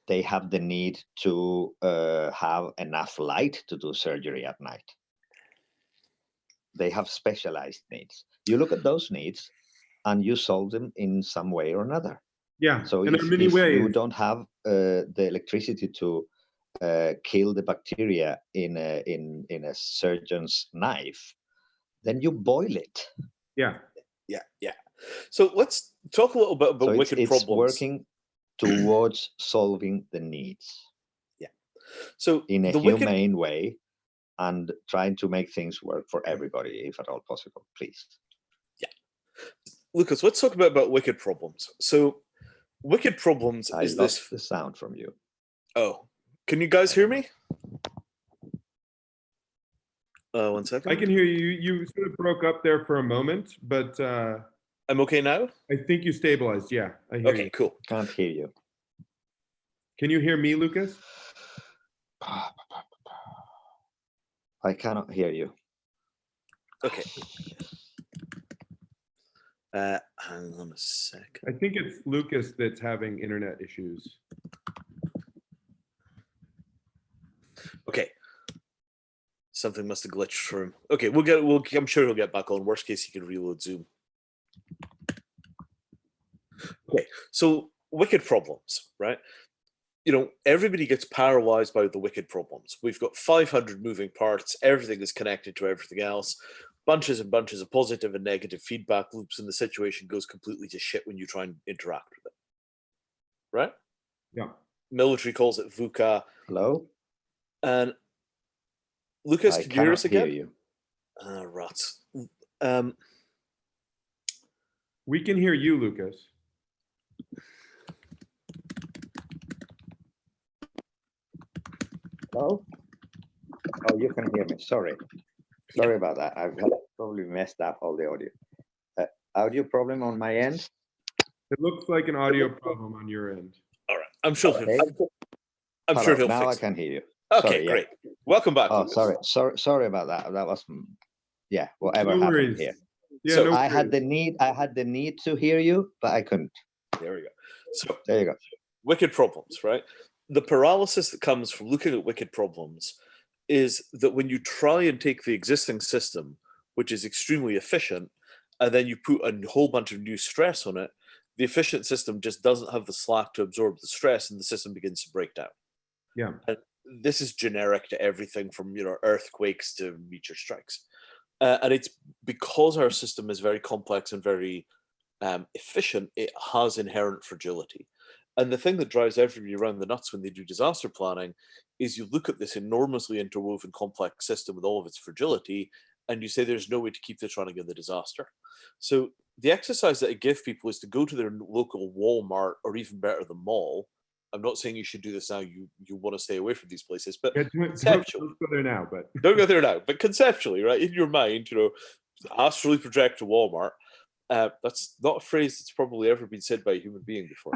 They have the need to have enough light to do surgery at night. They have specialized needs. You look at those needs and you solve them in some way or another. Yeah. So and if you don't have the electricity to kill the bacteria in a surgeon's knife, then you boil it. Yeah. Yeah. So let's talk a little bit about wicked problems. It's working towards solving the needs. Yeah. So in a humane way, and trying to make things work for everybody, if at all possible, please. Yeah. Lucas, let's talk about wicked problems. So wicked problems I lost the sound from you. Oh, can you guys hear me? 1 second. I can hear you. You sort of broke up there for a moment, but I'm okay now? I think you stabilized. Yeah, I hear you. Okay, cool. Can't hear you. Can you hear me, Lucas? I cannot hear you. Okay. Hang on a sec. I think it's Lucas that's having internet issues. Okay. Something must have glitched for him. Okay, I'm sure he'll get back on. Worst case, he can reload Zoom. Okay, so wicked problems, right? You know, everybody gets paralyzed by the wicked problems. We've got 500 moving parts. Everything is connected to everything else. Bunches and bunches of positive and negative feedback loops, and the situation goes completely to shit when you try and interact with it. Right? Yeah. Military calls it VUCA. Hello? And Lucas, I can you hear us cannot hear again? you. Rats. We can hear you, Lucas. Hello? Oh, you can hear me. Sorry. Sorry about that. I've probably messed up all the audio. Audio problem on my end? It looks like an audio problem on your end. All right. I'm sure Okay. I'm Hello, sure he'll now fix I can hear you. it. Okay, Sorry, yeah. great. Welcome back, Oh, Lucas. sorry about that. That was, yeah, whatever No happened worries. here. Yeah, So no I had worries. the need to hear you, but I couldn't. There we go. So There you go. wicked problems, right? The paralysis that comes from looking at wicked problems is that when you try and take the existing system, which is extremely efficient, and then you put a whole bunch of new stress on it, the efficient system just doesn't have the slack to absorb the stress, and the system begins to break down. Yeah. And this is generic to everything from, you know, earthquakes to meteor strikes. And it's because our system is very complex and very efficient, it has inherent fragility. And the thing that drives everybody around the nuts when they do disaster planning is you look at this enormously interwoven complex system with all of its fragility, and you say there's no way to keep this running in the disaster. So the exercise that I give people is to go to their local Walmart, or even better, the mall. I'm not saying you should do this now. You want to stay away from these places, but conceptually, Don't go there now, but don't go there now. But conceptually, right, in your mind, you know, astrally project to Walmart. That's not a phrase that's probably ever been said by a human being before.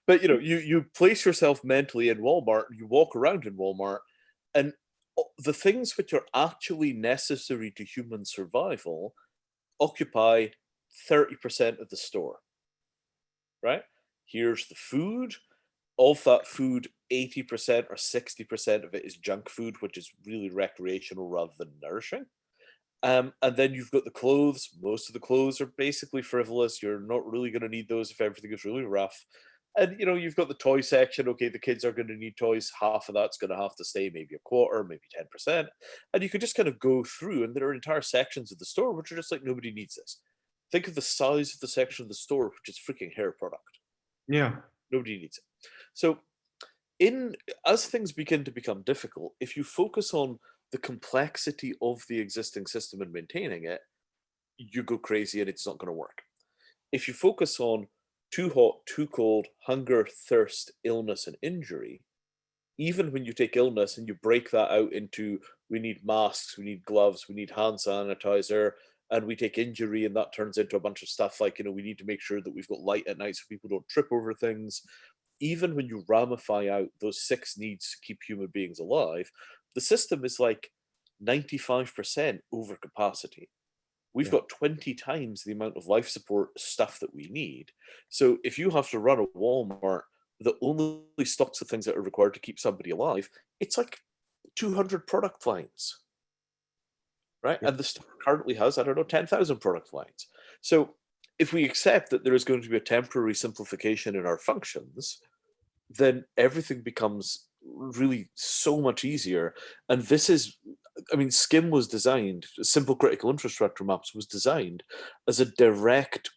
But you know, you place yourself mentally in Walmart, you walk around in Walmart, and the things which are actually necessary to human survival occupy 30% of the store. Right? Here's the food. Of that food, 80% or 60% of it is junk food, which is really recreational rather than nourishing. And then you've got the clothes. Most of the clothes are basically frivolous. You're not really going to need those if everything is really rough. And you know, you've got the toy section. Okay, the kids are going to need toys. Half of that's going to have to stay, maybe a quarter, maybe 10%. And you could just kind of go through, and there are entire sections of the store which are just like, nobody needs this. Think of the size of the section of the store, which is freaking hair product. yeah. Nobody needs it. So as things begin to become difficult, if you focus on the complexity of the existing system and maintaining it, you go crazy and it's not going to work. If you focus on too hot, too cold, hunger, thirst, illness, and injury, even when you take illness and you break that out into, we need masks, we need gloves, we need hand sanitizer, and we take injury and that turns into a bunch of stuff like, you know, we need to make sure that we've got light at night so people don't trip over things. Even when you ramify out those 6 needs to keep human beings alive, the system is like 95% over capacity. We've got 20 times the amount of life support stuff that we need. So if you have to run a Walmart that only stocks the things that are required to keep somebody alive, it's like 200 product lines, right? And the store currently has, I don't know, 10,000 product lines. So if we accept that there is going to be a temporary simplification in our functions, then everything becomes really so much easier. And this is, I mean, SCIM was designed, Simple Critical Infrastructure Maps was designed as a direct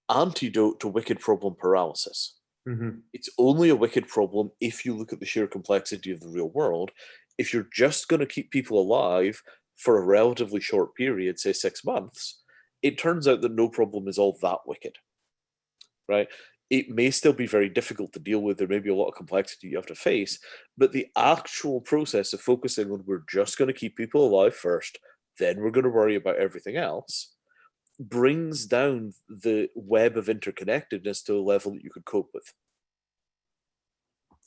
antidote to wicked problem paralysis. Mm-hmm. It's only a wicked problem if you look at the sheer complexity of the real world. If you're just going to keep people alive for a relatively short period, say 6 months, it turns out that no problem is all that wicked, right? It may still be very difficult to deal with. There may be a lot of complexity you have to face, but the actual process of focusing on we're just going to keep people alive first, then we're going to worry about everything else, brings down the web of interconnectedness to a level that you could cope with.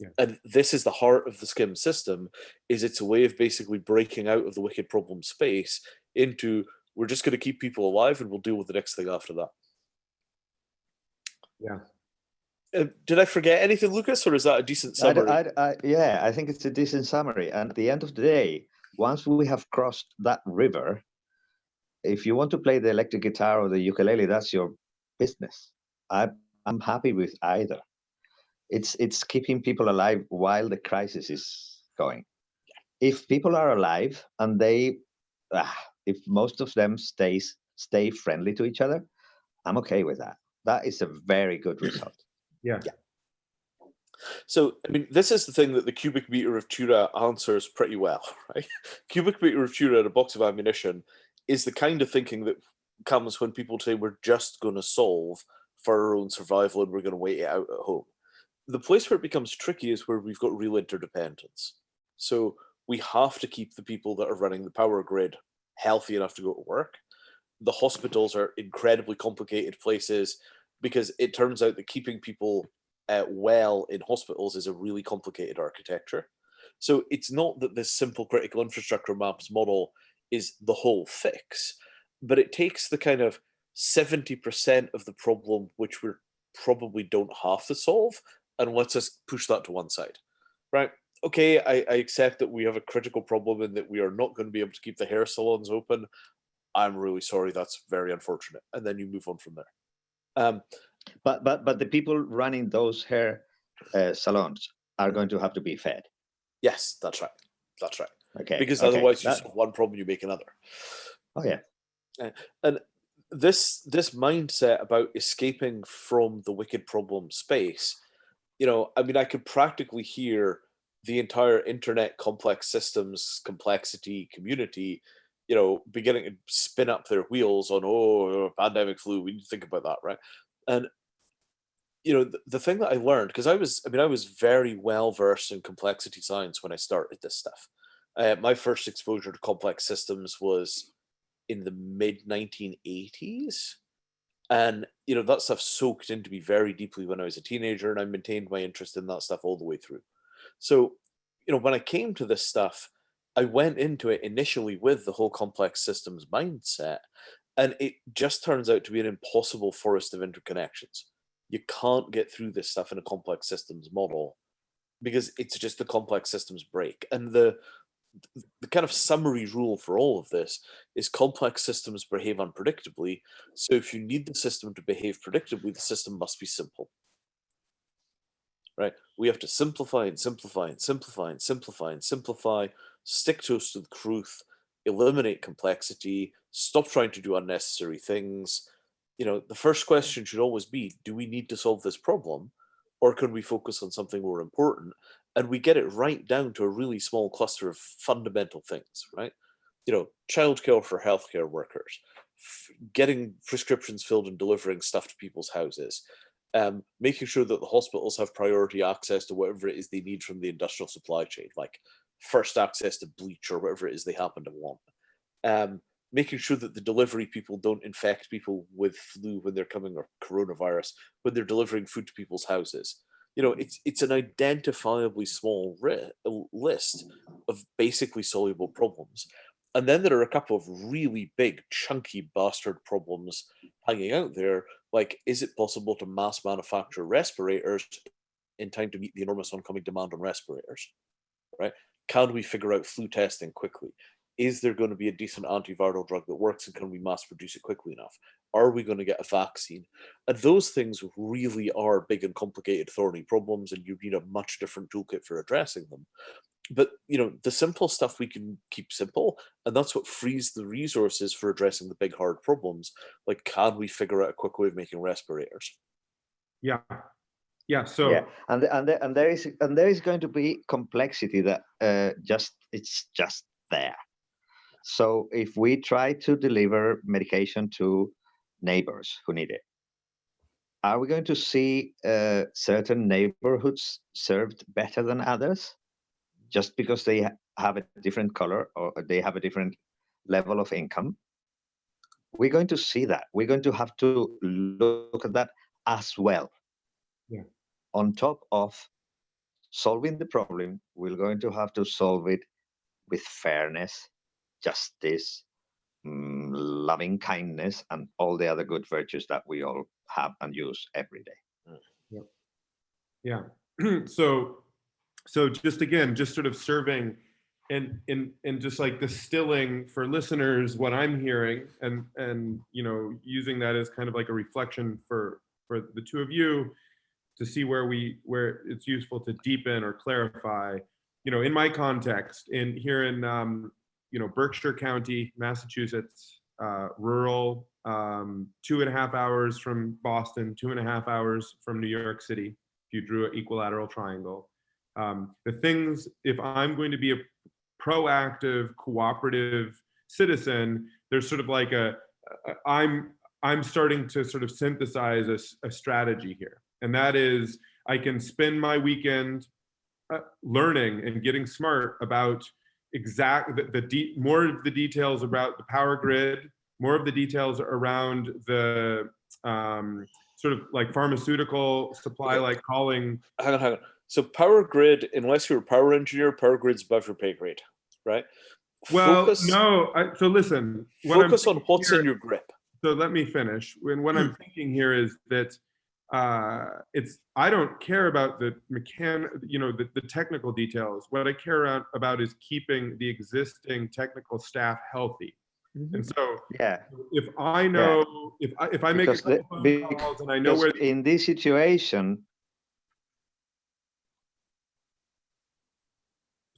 Yeah. And this is the heart of the SCIM system, is it's a way of basically breaking out of the wicked problem space into, we're just going to keep people alive and we'll deal with the next thing after that. Yeah. Did I forget anything, Lucas, or is that a decent summary? Yeah, I think it's a decent summary. And at the end of the day, once we have crossed that river, if you want to play the electric guitar or the ukulele, that's your business. I I'm happy with either. It's keeping people alive while the crisis is going. If people are alive and if most of them stay friendly to each other, I'm okay with that. That is a very good result. Yeah. So, I mean, this is the thing that the cubic meter of Tura answers pretty well, right? Cubic meter of Tura and a box of ammunition is the kind of thinking that comes when people say we're just going to solve for our own survival and we're going to wait it out at home. The place where it becomes tricky is where we've got real interdependence. So we have to keep the people that are running the power grid healthy enough to go to work. The hospitals are incredibly complicated places because it turns out that keeping people well in hospitals is a really complicated architecture. So it's not that this simple critical infrastructure maps model is the whole fix, but it takes the kind of 70% of the problem which we probably don't have to solve and lets us push that to one side, right? Okay, I accept that we have a critical problem and that we are not going to be able to keep the hair salons open. I'm really sorry. That's very unfortunate. And then you move on from there. But the people running those hair salons are going to have to be fed. Yes, that's right. That's right. Okay. Because okay. otherwise, you solve one problem, you make another. Oh yeah. And this mindset about escaping from the wicked problem space, I mean, I could practically hear the entire internet complex systems complexity community, beginning to spin up their wheels on pandemic flu. We need to think about that, right? And the thing that I learned, because I was very well versed in complexity science when I started this stuff. My first exposure to complex systems was in the mid 1980s. And that stuff soaked into me very deeply when I was a teenager, and I maintained my interest in that stuff all the way through. So, when I came to this stuff, I went into it initially with the whole complex systems mindset, and it just turns out to be an impossible forest of interconnections. You can't get through this stuff in a complex systems model because it's just the complex systems break. And the kind of summary rule for all of this is complex systems behave unpredictably. So if you need the system to behave predictably, the system must be simple. Right? We have to simplify and simplify and simplify and simplify and simplify, stick to the truth, eliminate complexity, stop trying to do unnecessary things. The first question should always be, do we need to solve this problem? Or can we focus on something more important? And we get it right down to a really small cluster of fundamental things, right? Childcare for healthcare workers, getting prescriptions filled and delivering stuff to people's houses, making sure that the hospitals have priority access to whatever it is they need from the industrial supply chain, like first access to bleach or whatever it is they happen to want. Making sure that the delivery people don't infect people with flu when they're coming, or coronavirus, when they're delivering food to people's houses. It's an identifiably small list of basically soluble problems. And then there are a couple of really big, chunky bastard problems hanging out there, like, is it possible to mass manufacture respirators in time to meet the enormous oncoming demand on respirators, right? Can we figure out flu testing quickly? Is there going to be a decent antiviral drug that works, and can we mass produce it quickly enough? Are we going to get a vaccine? And those things really are big and complicated, thorny problems, and you need a much different toolkit for addressing them. But the simple stuff we can keep simple, and that's what frees the resources for addressing the big hard problems. Like, can we figure out a quick way of making respirators? Yeah. So yeah, and there is going to be complexity that it's just there. So if we try to deliver medication to neighbors who need it, are we going to see certain neighborhoods served better than others just because they have a different color or they have a different level of income? We're going to see that. We're going to have to look at that as well. Yeah. On top of solving the problem, we're going to have to solve it with fairness, justice, loving kindness, and all the other good virtues that we all have and use every day. Yeah. So just again, just sort of serving and just like distilling for listeners what I'm hearing, and using that as kind of like a reflection for for the two of you to see where it's useful to deepen or clarify. In my context, here in Berkshire County, Massachusetts, rural, 2.5 hours from Boston, 2.5 hours from New York City, if you drew an equilateral triangle. The things, if I'm going to be a proactive, cooperative citizen, there's sort of like I'm starting to sort of synthesize a strategy here. And that is, I can spend my weekend learning and getting smart about more of the details about the power grid, more of the details around the sort of like pharmaceutical supply, like calling. Hang on. So power grid, unless you're a power engineer, power grid's above your pay grade, right? Well, no. So listen. Focus on what's in your grip. So let me finish. What I'm thinking here is that I don't care about the the technical details. What I care about is keeping the existing technical staff healthy. And so, if I know, if I make a couple phone calls and I know where in this situation.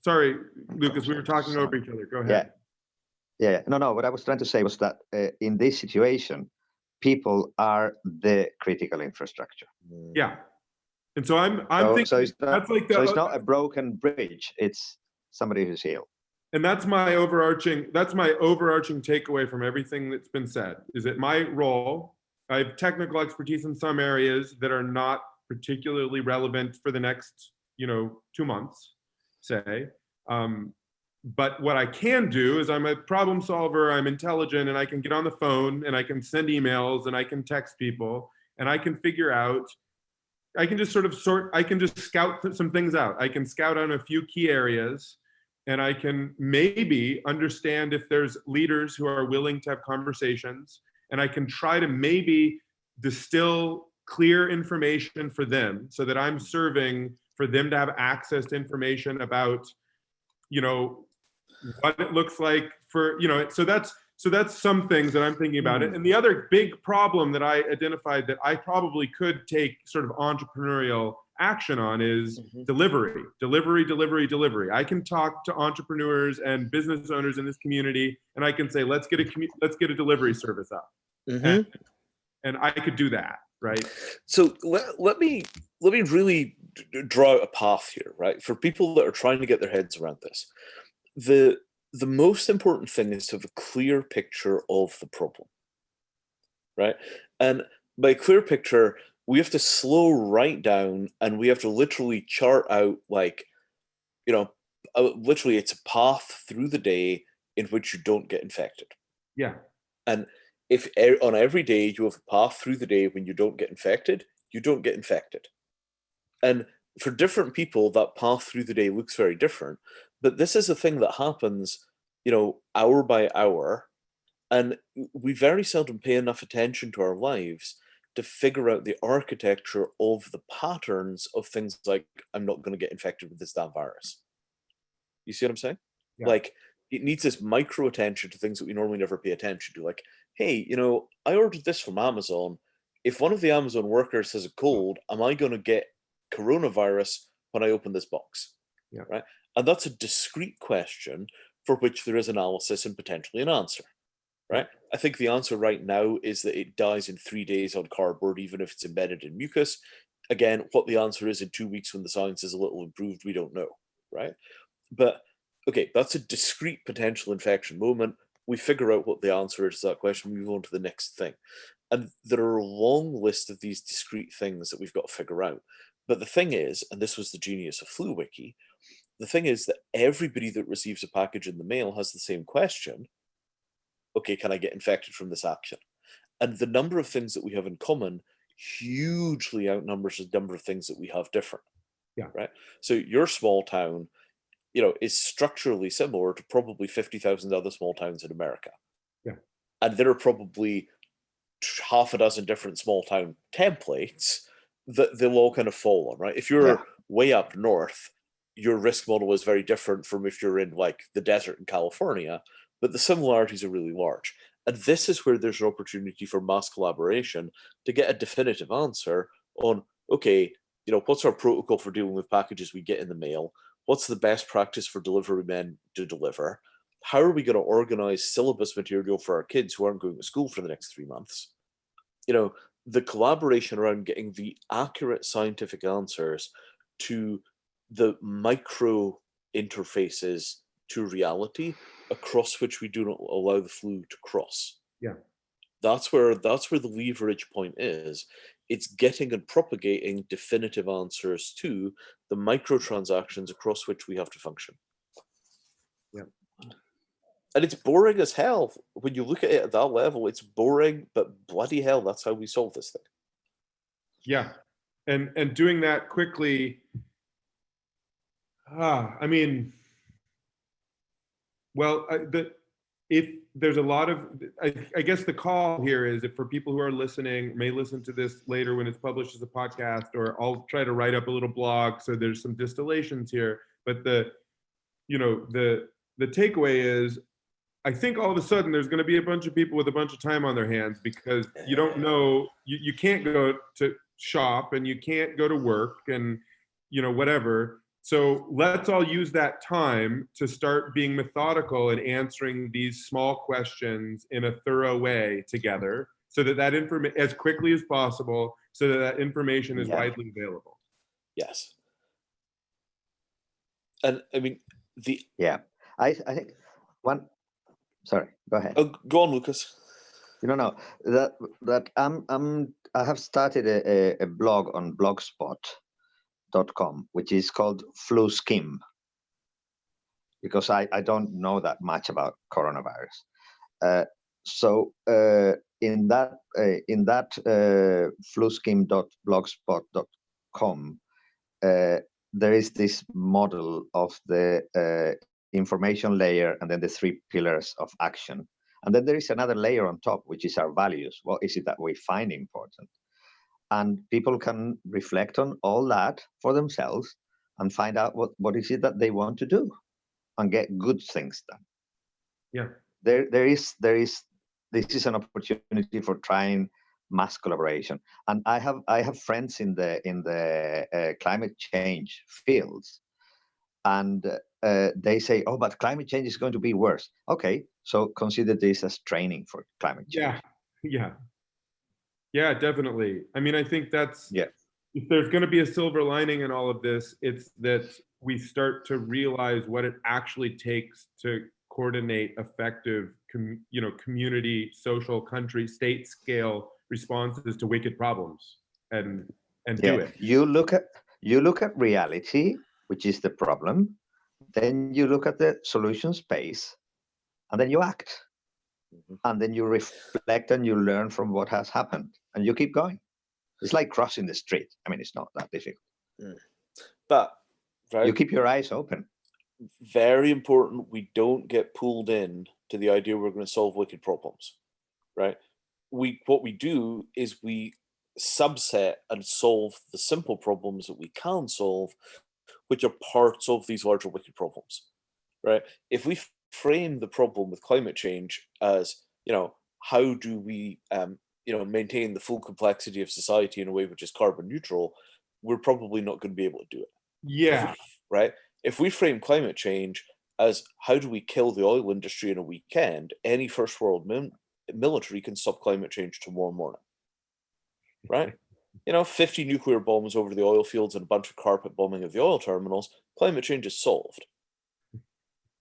Sorry, Lucas, we were talking over each other. Go ahead. Yeah. No. What I was trying to say was that in this situation, people are the critical infrastructure. Yeah. And so I'm thinking so it's not, that's like it's not a broken bridge. It's somebody who's healed. And that's my overarching takeaway from everything that's been said, is that my role, I have technical expertise in some areas that are not particularly relevant for the next 2 months, say. But what I can do is I'm a problem solver, I'm intelligent, and I can get on the phone and I can send emails and I can text people and I can figure out, I can just scout some things out. I can scout on a few key areas, and I can maybe understand if there's leaders who are willing to have conversations, and I can try to maybe distill clear information for them so that I'm serving for them to have access to information about, what it looks like for, so that's some things that I'm thinking about it. And the other big problem that I identified that I probably could take sort of entrepreneurial action on is delivery. I can talk to entrepreneurs and business owners in this community, and I can say, let's get a delivery service up. And I could do that, right? So let me really draw out a path here, right? For people that are trying to get their heads around this, the most important thing is to have a clear picture of the problem, right? And by clear picture, we have to slow right down, and we have to literally chart out, like, literally it's a path through the day in which you don't get infected. Yeah. And if on every day you have a path through the day when you don't get infected, you don't get infected. And for different people, that path through the day looks very different. But this is a thing that happens, hour by hour. And we very seldom pay enough attention to our lives to figure out the architecture of the patterns of things like, I'm not going to get infected with this damn virus. You see what I'm saying? Yeah. Like, it needs this micro attention to things that we normally never pay attention to. Like, hey, I ordered this from Amazon. If one of the Amazon workers has a cold, am I going to get coronavirus when I open this box? Yeah. Right? And that's a discrete question for which there is analysis and potentially an answer. Right? I think the answer right now is that it dies in 3 days on cardboard, even if it's embedded in mucus. Again, what the answer is in 2 weeks when the science is a little improved, we don't know. Right? But okay, that's a discrete potential infection moment. We figure out what the answer is to that question, we move on to the next thing. And there are a long list of these discrete things that we've got to figure out. But the thing is, and this was the genius of FluWiki, the thing is that everybody that receives a package in the mail has the same question. Okay, can I get infected from this action? And the number of things that we have in common hugely outnumbers the number of things that we have different. Yeah. Right? So your small town, is structurally similar to probably 50,000 other small towns in America. Yeah. And there are probably half a dozen different small town templates that they'll all kind of fall on, right? If you're way up north, your risk model is very different from if you're in like the desert in California, but the similarities are really large. And this is where there's an opportunity for mass collaboration to get a definitive answer on, okay, what's our protocol for dealing with packages we get in the mail? What's the best practice for delivery men to deliver? How are we going to organize syllabus material for our kids who aren't going to school for the next 3 months? The collaboration around getting the accurate scientific answers to the micro interfaces to reality across which we do not allow the flu to cross. Yeah. That's where the leverage point is. It's getting and propagating definitive answers to the microtransactions across which we have to function. Yeah. And it's boring as hell. When you look at it at that level, it's boring, but bloody hell, that's how we solve this thing. Yeah. And doing that quickly, I mean, well, if there's a lot of, I guess the call here is if for people who are listening, may listen to this later when it's published as a podcast, or I'll try to write up a little blog. So there's some distillations here, but the takeaway is, I think all of a sudden there's going to be a bunch of people with a bunch of time on their hands because you don't know, you can't go to shop and you can't go to work and, whatever. So let's all use that time to start being methodical and answering these small questions in a thorough way together so that information, as quickly as possible, so that information is widely available. Yes. And I mean, I think one. Sorry, go ahead. Oh, go on, Lucas. No, that I have started a blog on blogspot.com, which is called Flu Skim, because I don't know that much about coronavirus. So in that fluskim.blogspot.com, there is this model of the information layer and then the 3 pillars of action. And then there is another layer on top, which is our values. What is it that we find important? And people can reflect on all that for themselves and find out what is it that they want to do and get good things done. Yeah. This is an opportunity for trying mass collaboration. And I have friends in the climate change fields, and they say, oh, but climate change is going to be worse. Okay, so consider this as training for climate change. Yeah, definitely. I mean, I think that's, if there's going to be a silver lining in all of this, it's that we start to realize what it actually takes to coordinate effective, community, social, country, state scale responses to wicked problems, and do it. You look at reality, which is the problem. Then you look at the solution space, and then you act. And then you reflect and you learn from what has happened, and you keep going. It's like crossing the street. I mean, it's not that difficult. But you keep your eyes open. Very important, we don't get pulled in to the idea we're going to solve wicked problems, right? What we do is we subset and solve the simple problems that we can solve, which are parts of these larger wicked problems, right? If we frame the problem with climate change as, how do we, maintain the full complexity of society in a way which is carbon neutral, we're probably not going to be able to do it. Yeah. Right? If we frame climate change as how do we kill the oil industry in a weekend, any first world military can stop climate change tomorrow morning. Right? 50 nuclear bombs over the oil fields and a bunch of carpet bombing of the oil terminals, climate change is solved.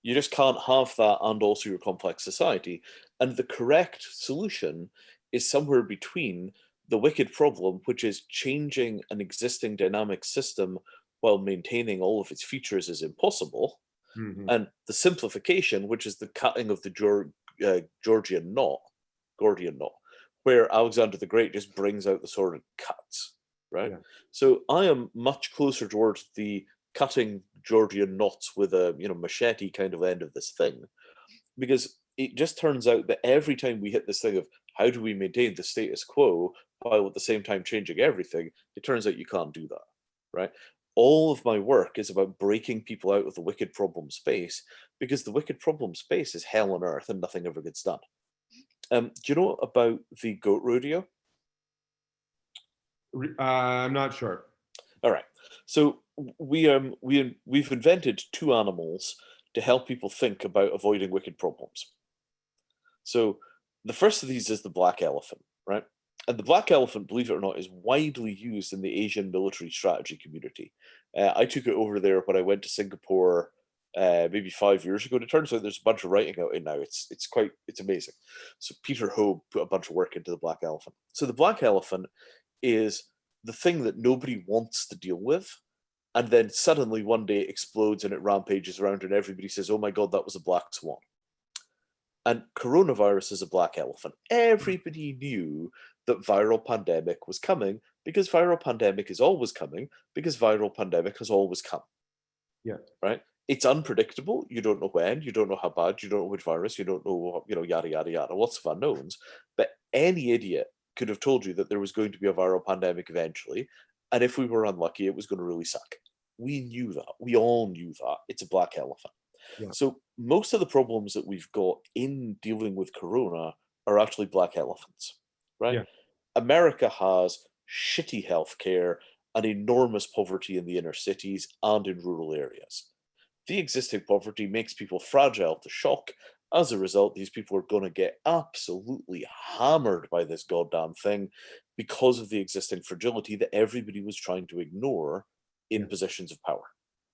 You just can't have that and also your complex society. And the correct solution is somewhere between the wicked problem, which is changing an existing dynamic system while maintaining all of its features is impossible, and the simplification, which is the cutting of the Gordian knot, where Alexander the Great just brings out the sword and cuts, right? Yeah. So I am much closer towards the cutting Gordian knots with a machete kind of end of this thing, because it just turns out that every time we hit this thing of how do we maintain the status quo while at the same time changing everything, it turns out you can't do that, right? All of my work is about breaking people out of the wicked problem space, because the wicked problem space is hell on earth and nothing ever gets done. Do you know about the goat rodeo? I'm not sure. All right. So we've invented two animals to help people think about avoiding wicked problems. So the first of these is the black elephant, right? And the black elephant, believe it or not, is widely used in the Asian military strategy community. I took it over there when I went to Singapore maybe 5 years ago. And it turns out there's a bunch of writing out in now. It's amazing. So Peter Hogue put a bunch of work into the black elephant. So the black elephant is the thing that nobody wants to deal with, and then suddenly one day it explodes and it rampages around, and everybody says, "Oh my God, that was a black swan." And coronavirus is a black elephant. Everybody knew that viral pandemic was coming because viral pandemic is always coming because viral pandemic has always come. Yeah. Right? It's unpredictable. You don't know when, you don't know how bad, you don't know which virus, you don't know, yada, yada, yada, lots of unknowns. But any idiot could have told you that there was going to be a viral pandemic eventually. And if we were unlucky, it was going to really suck. We knew that. We all knew that. It's a black elephant. Yeah. So most of the problems that we've got in dealing with corona are actually black elephants, right? Yeah. America has shitty healthcare and enormous poverty in the inner cities and in rural areas. The existing poverty makes people fragile to shock. As a result, these people are going to get absolutely hammered by this goddamn thing because of the existing fragility that everybody was trying to ignore in positions of power.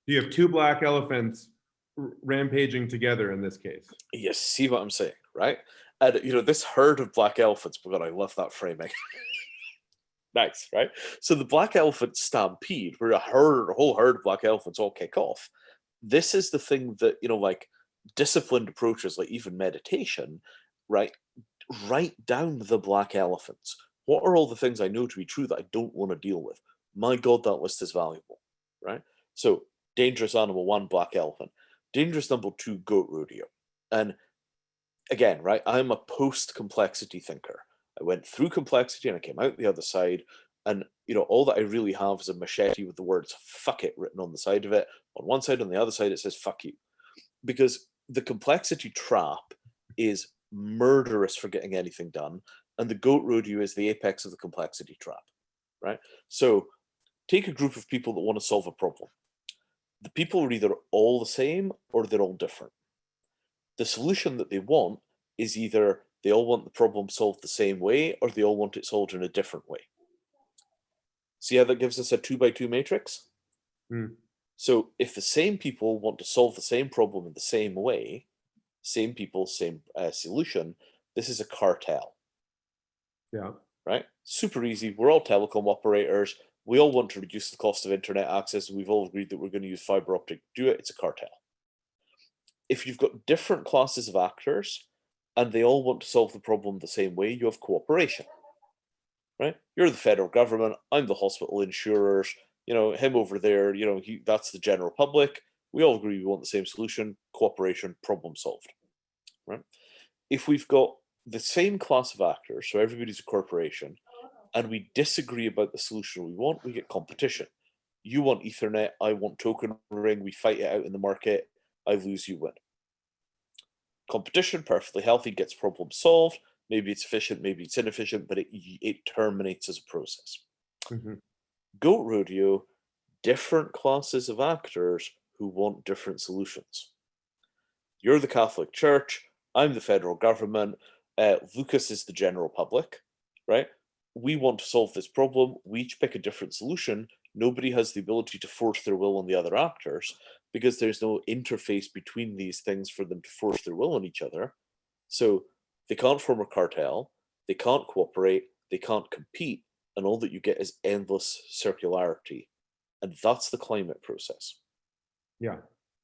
You have two black elephants rampaging together in this case. You see what I'm saying, right? And this herd of black elephants, but God, I love that framing. Nice, right? So the black elephant stampede, where a whole herd of black elephants all kick off. This is the thing that, like disciplined approaches, like even meditation, right? Write down the black elephants. What are all the things I know to be true that I don't want to deal with? My God, that list is valuable, right? So dangerous animal 1, black elephant. Dangerous number 2, goat rodeo. And again, right, I'm a post-complexity thinker. I went through complexity and I came out the other side. And, all that I really have is a machete with the words fuck it written on the side of it. On one side, on the other side, it says fuck you. Because the complexity trap is murderous for getting anything done. And the goat rodeo is the apex of the complexity trap, right? So take a group of people that want to solve a problem. The people are either all the same or they're all different. The solution that they want is either they all want the problem solved the same way or they all want it solved in a different way. See how that gives us a 2x2 matrix? So if the same people want to solve the same problem in the same way, same people, same solution, this is a cartel. Yeah. Right? Super easy. We're all telecom operators. We all want to reduce the cost of internet access. And we've all agreed that we're going to use fiber optic to do it. It's a cartel. If you've got different classes of actors and they all want to solve the problem the same way, you have cooperation. Right? You're the federal government. I'm the hospital insurers. Him over there, that's the general public. We all agree we want the same solution, cooperation, problem solved. Right? If we've got the same class of actors, so everybody's a corporation, and we disagree about the solution we want, we get competition. You want Ethernet, I want token ring, we fight it out in the market, I lose, you win. Competition, perfectly healthy, gets problem solved. Maybe it's efficient, maybe it's inefficient, but it terminates as a process. Goat rodeo, different classes of actors who want different solutions. You're the Catholic Church, I'm the federal government, Lucas is the general public, right? We want to solve this problem, we each pick a different solution. Nobody has the ability to force their will on the other actors because there's no interface between these things for them to force their will on each other. So they can't form a cartel, they can't cooperate, they can't compete, and all that you get is endless circularity. And that's the climate process. Yeah.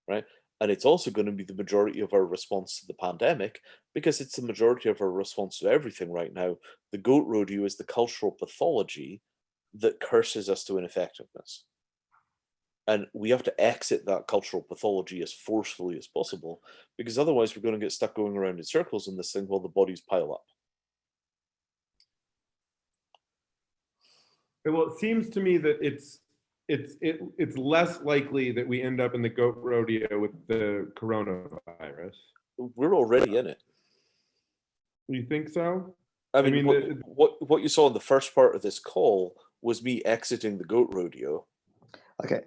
Right? And it's also going to be the majority of our response to the pandemic because it's the majority of our response to everything right now. The goat rodeo is the cultural pathology that curses us to ineffectiveness. And we have to exit that cultural pathology as forcefully as possible because otherwise we're going to get stuck going around in circles in this thing while the bodies pile up. Well, it seems to me that it's less likely that we end up in the goat rodeo with the coronavirus. We're already in it. You think so? I mean, mean, what you saw in the first part of this call was me exiting the goat rodeo. Okay.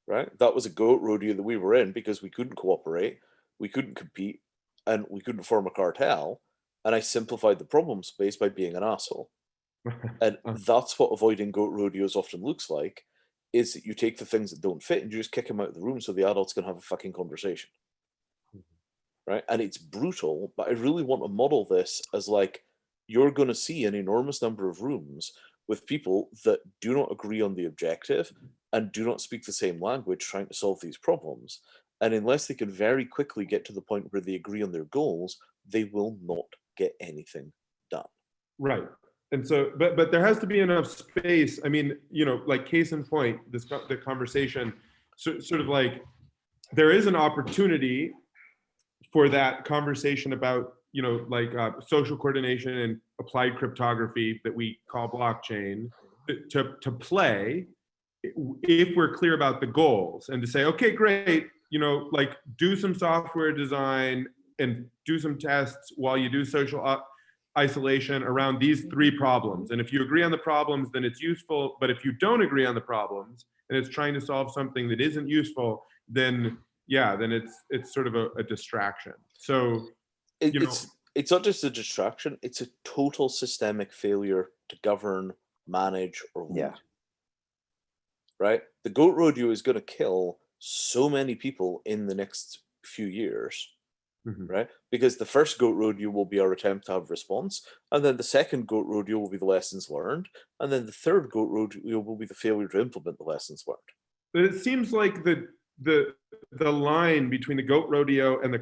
Right? That was a goat rodeo that we were in because we couldn't cooperate, we couldn't compete, and we couldn't form a cartel. And I simplified the problem space by being an asshole. And that's what avoiding goat rodeos often looks like, is that you take the things that don't fit and you just kick them out of the room so the adults can have a fucking conversation. Right? And it's brutal, but I really want to model this as like, you're going to see an enormous number of rooms with people that do not agree on the objective and do not speak the same language trying to solve these problems. And unless they can very quickly get to the point where they agree on their goals, they will not get anything done. Right. And so, but there has to be enough space. I mean, like case in point, the conversation, sort of like, there is an opportunity for that conversation about, like social coordination and applied cryptography that we call blockchain to play if we're clear about the goals, and to say, okay, great, like do some software design and do some tests while you do social isolation around these 3 problems. And if you agree on the problems, then it's useful. But if you don't agree on the problems and it's trying to solve something that isn't useful, then it's sort of a distraction. So it's not just a distraction, it's a total systemic failure to govern, manage, or lead. Yeah. Right? The goat rodeo is going to kill so many people in the next few years. Right? Because the first goat rodeo will be our attempt to have response, and then the second goat rodeo will be the lessons learned, and then the third goat rodeo will be the failure to implement the lessons learned. But it seems like the line between the goat rodeo and the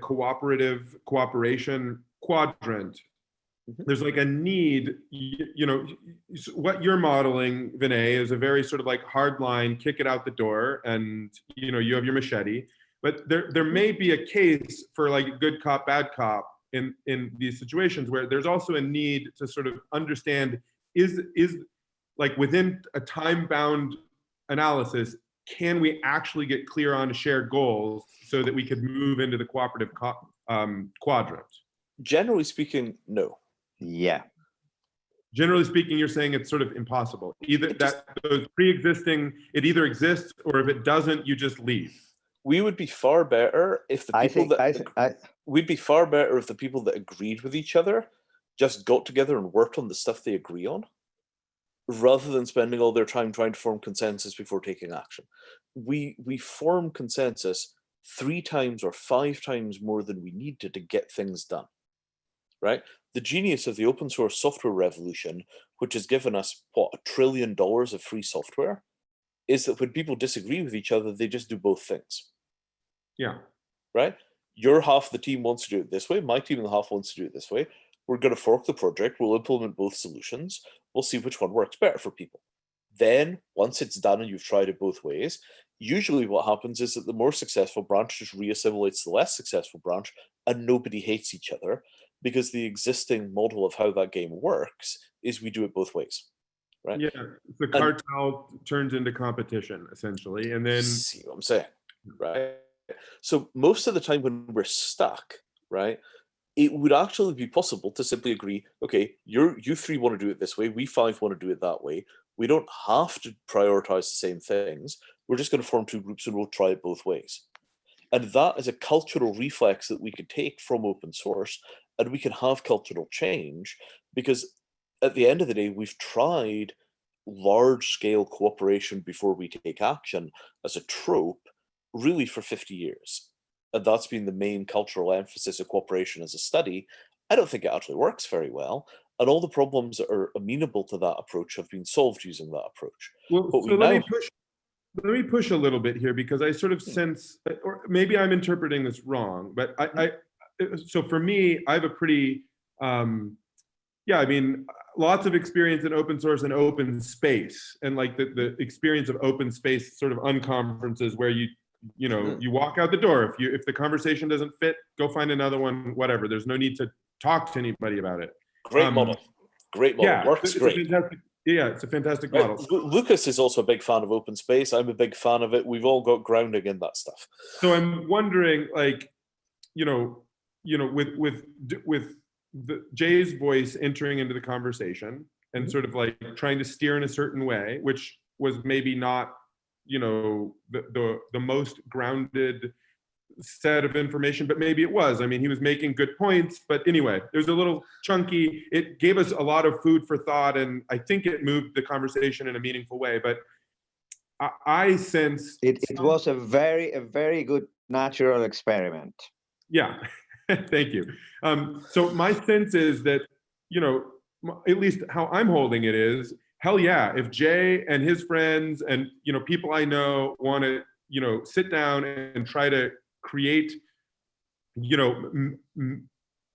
cooperation quadrant, there's like a need, what you're modeling, Vinay, is a very sort of like hard line, kick it out the door, and you have your machete. But there may be a case for like good cop, bad cop in these situations, where there's also a need to sort of understand, is like within a time-bound analysis, can we actually get clear on shared goals so that we could move into the cooperative quadrant? Generally speaking, no. Yeah. Generally speaking, you're saying it's sort of impossible. Either that those pre-existing, it either exists, or if it doesn't, you just leave. We would be far better if the people we'd be far better if the people that agreed with each other just got together and worked on the stuff they agree on, rather than spending all their time trying to form consensus before taking action. We form consensus 3 times or 5 times more than we need to get things done. Right? The genius of the open source software revolution, which has given us, what, $1 trillion of free software, is that when people disagree with each other, they just do both things. Yeah. Right? Your half of the team wants to do it this way, my team and the half wants to do it this way. We're going to fork the project, we'll implement both solutions, we'll see which one works better for people. Then, once it's done and you've tried it both ways, usually what happens is that the more successful branch just reassimilates the less successful branch, and nobody hates each other, because the existing model of how that game works is we do it both ways. Right? Yeah, the cartel turns into competition, essentially, and then... See what I'm saying, right? So most of the time when we're stuck, right, it would actually be possible to simply agree, okay, you 3 want to do it this way, we 5 want to do it that way. We don't have to prioritize the same things. We're just going to form 2 groups and we'll try it both ways. And that is a cultural reflex that we could take from open source, and we can have cultural change, because at the end of the day, we've tried large-scale cooperation before we take action as a trope really for 50 years. And that's been the main cultural emphasis of cooperation as a study. I don't think it actually works very well. And all the problems that are amenable to that approach have been solved using that approach. Well, so let me push a little bit here, because I sort of sense, or maybe I'm interpreting this wrong, but so for me, I have a pretty, lots of experience in open source and open space, and like the experience of open space sort of unconferences where you walk out the door. If the conversation doesn't fit, go find another one, whatever. There's no need to talk to anybody about it. Great model. Yeah, works great. It's a fantastic model. Lucas is also a big fan of open space. I'm a big fan of it. We've all got grounding in that stuff. So I'm wondering, like, with Jay's voice entering into the conversation and sort of like trying to steer in a certain way, which was maybe not, you know, the most grounded set of information, but maybe it was. I mean, he was making good points, but anyway, it was a little chunky. It gave us a lot of food for thought, and I think it moved the conversation in a meaningful way. But I sense it was a very good natural experiment. Yeah, thank you. So my sense is that, you know, at least how I'm holding it is, hell yeah, if Jay and his friends and, you know, people I know want to, you know, sit down and try to create, you know,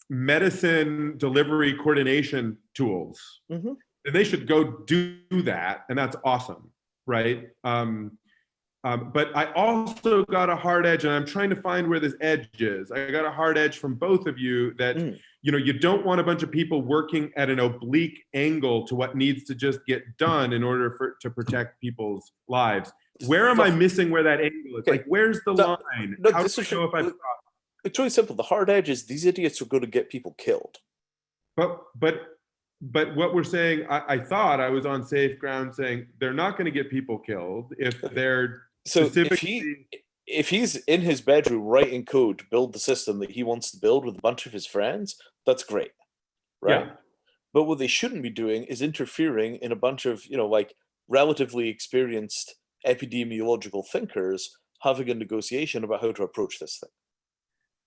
medicine delivery coordination tools, then they should go do that, and that's awesome, right? But I also got a hard edge, and I'm trying to find where this edge is. I got a hard edge from both of you that, you know, you don't want a bunch of people working at an oblique angle to what needs to just get done in order to protect people's lives. Where am I missing where that angle is? Like, where's the line? No, How do I know if I've it's really simple. The hard edge is these idiots are going to get people killed. But what we're saying, I thought I was on safe ground saying they're not going to get people killed if they're so if he's in his bedroom writing code to build the system that he wants to build with a bunch of his friends, that's great, right? Yeah. But what they shouldn't be doing is interfering in a bunch of, you know, like relatively experienced epidemiological thinkers having a negotiation about how to approach this thing.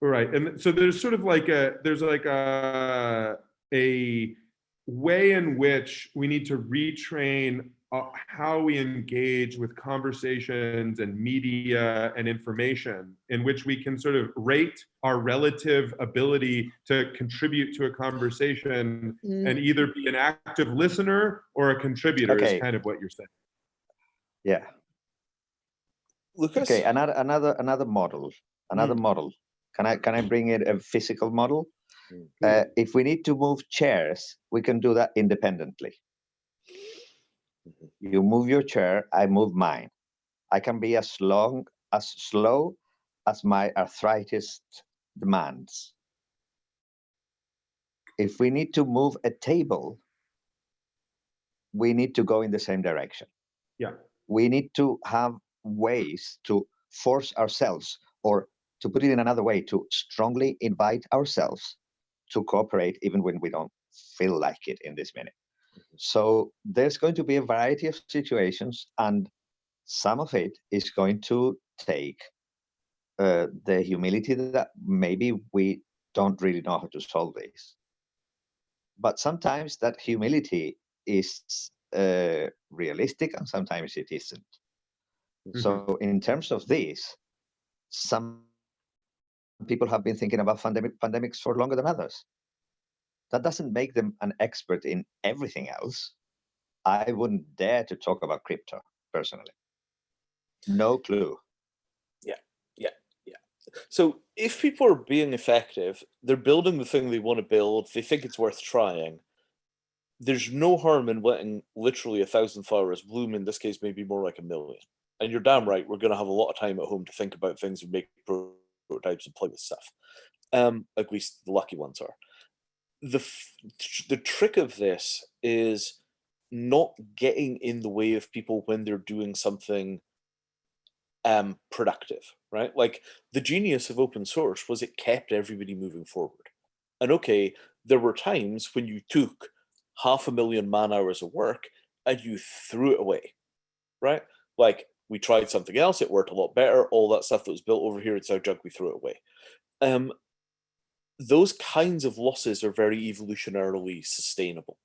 Right, and so there's sort of like a way in which we need to retrain how we engage with conversations and media and information, in which we can sort of rate our relative ability to contribute to a conversation and either be an active listener or a contributor, is kind of what you're saying. Yeah. Lucas? Okay, another model. Can I bring in a physical model? If we need to move chairs, we can do that independently. You move your chair, I move mine. I can be as slow as my arthritis demands. If we need to move a table, we need to go in the same direction. Yeah. We need to have ways to force ourselves, or to put it in another way, to strongly invite ourselves to cooperate even when we don't feel like it in this minute. So there's going to be a variety of situations, and some of it is going to take the humility that maybe we don't really know how to solve this. But sometimes that humility is realistic, and sometimes it isn't. So in terms of this, some people have been thinking about pandemics for longer than others. That doesn't make them an expert in everything else. I wouldn't dare to talk about crypto, personally. No clue. Yeah. So if people are being effective, they're building the thing they want to build, they think it's worth trying, there's no harm in letting literally 1,000 flowers bloom. In this case, maybe more like 1,000,000. And you're damn right, we're going to have a lot of time at home to think about things and make prototypes and play with stuff. At least the lucky ones are. The trick of this is not getting in the way of people when they're doing something productive, right? Like, the genius of open source was it kept everybody moving forward. And okay, there were times when you took 500,000 man-hours of work and you threw it away, right? Like, we tried something else, it worked a lot better, all that stuff that was built over here, it's our junk, we threw it away. Those kinds of losses are very evolutionarily sustainable,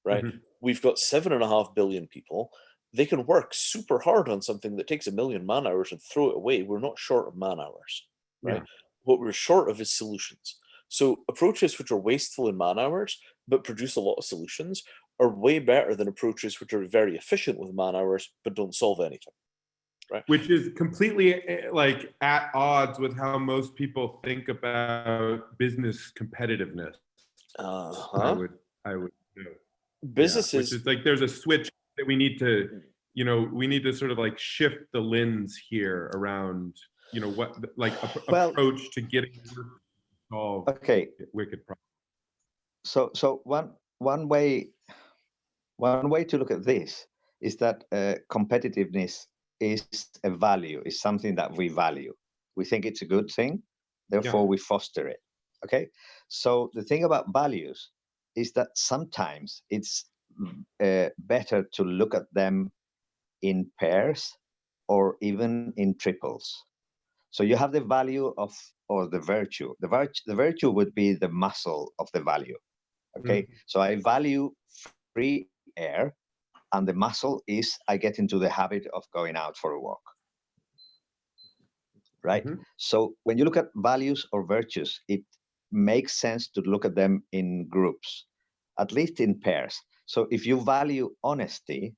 right? We've got 7.5 billion people. They can work super hard on something that takes 1,000,000 man-hours and throw it away. We're not short of man-hours, right? What we're short of is solutions. So approaches which are wasteful in man-hours but produce a lot of solutions are way better than approaches which are very efficient with man-hours but don't solve anything. Right. Which is completely like at odds with how most people think about business competitiveness. I would do. Businesses, which is like there's a switch that we need to, you know, we need to sort of like shift the lens here around, you know, what like approach to getting solve wicked problems. so one way to look at this is that competitiveness is a value, is something that we value. We think it's a good thing, therefore we foster it. Okay, so the thing about values is that sometimes it's better to look at them in pairs or even in triples. So you have the value of, or the virtue. The virtue would be the muscle of the value. Okay, so I value free air, and the muscle is I get into the habit of going out for a walk. Right? So when you look at values or virtues, it makes sense to look at them in groups, at least in pairs. So if you value honesty,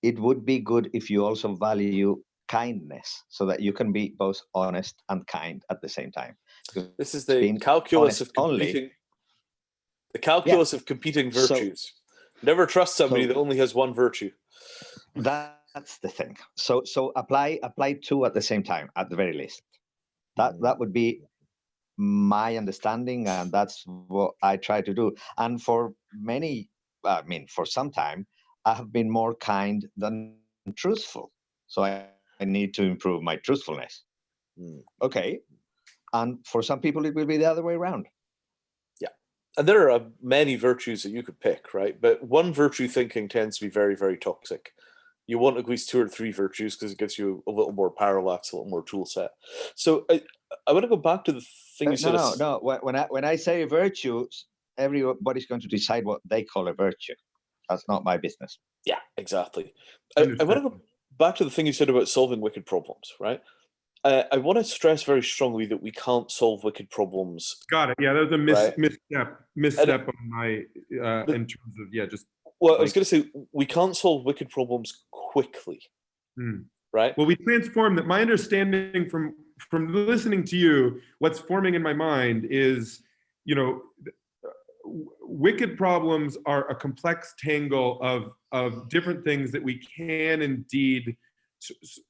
it would be good if you also value kindness, so that you can be both honest and kind at the same time. Because this is the calculus of competing. The calculus of competing virtues. Never trust somebody that only has one virtue. That's the thing. So apply two at the same time, at the very least. That would be my understanding, and that's what I try to do. And for for some time, I have been more kind than truthful. So I need to improve my truthfulness. Okay. And for some people, it will be the other way around. Yeah. And there are many virtues that you could pick, right? But one virtue thinking tends to be very, very toxic. You want at least 2 or 3 virtues because it gives you a little more parallax, a little more tool set. So I want to go back to the thing you said. No. When I say virtues, everybody's going to decide what they call a virtue. That's not my business. Yeah, exactly. I want to go back to the thing you said about solving wicked problems, right? I want to stress very strongly that we can't solve wicked problems. Got it. Yeah, that was a misstep on my in terms of just. Well, I was going to say we can't solve wicked problems quickly, right? Well, we transform that. My understanding from listening to you, what's forming in my mind is, wicked problems are a complex tangle of different things that we can indeed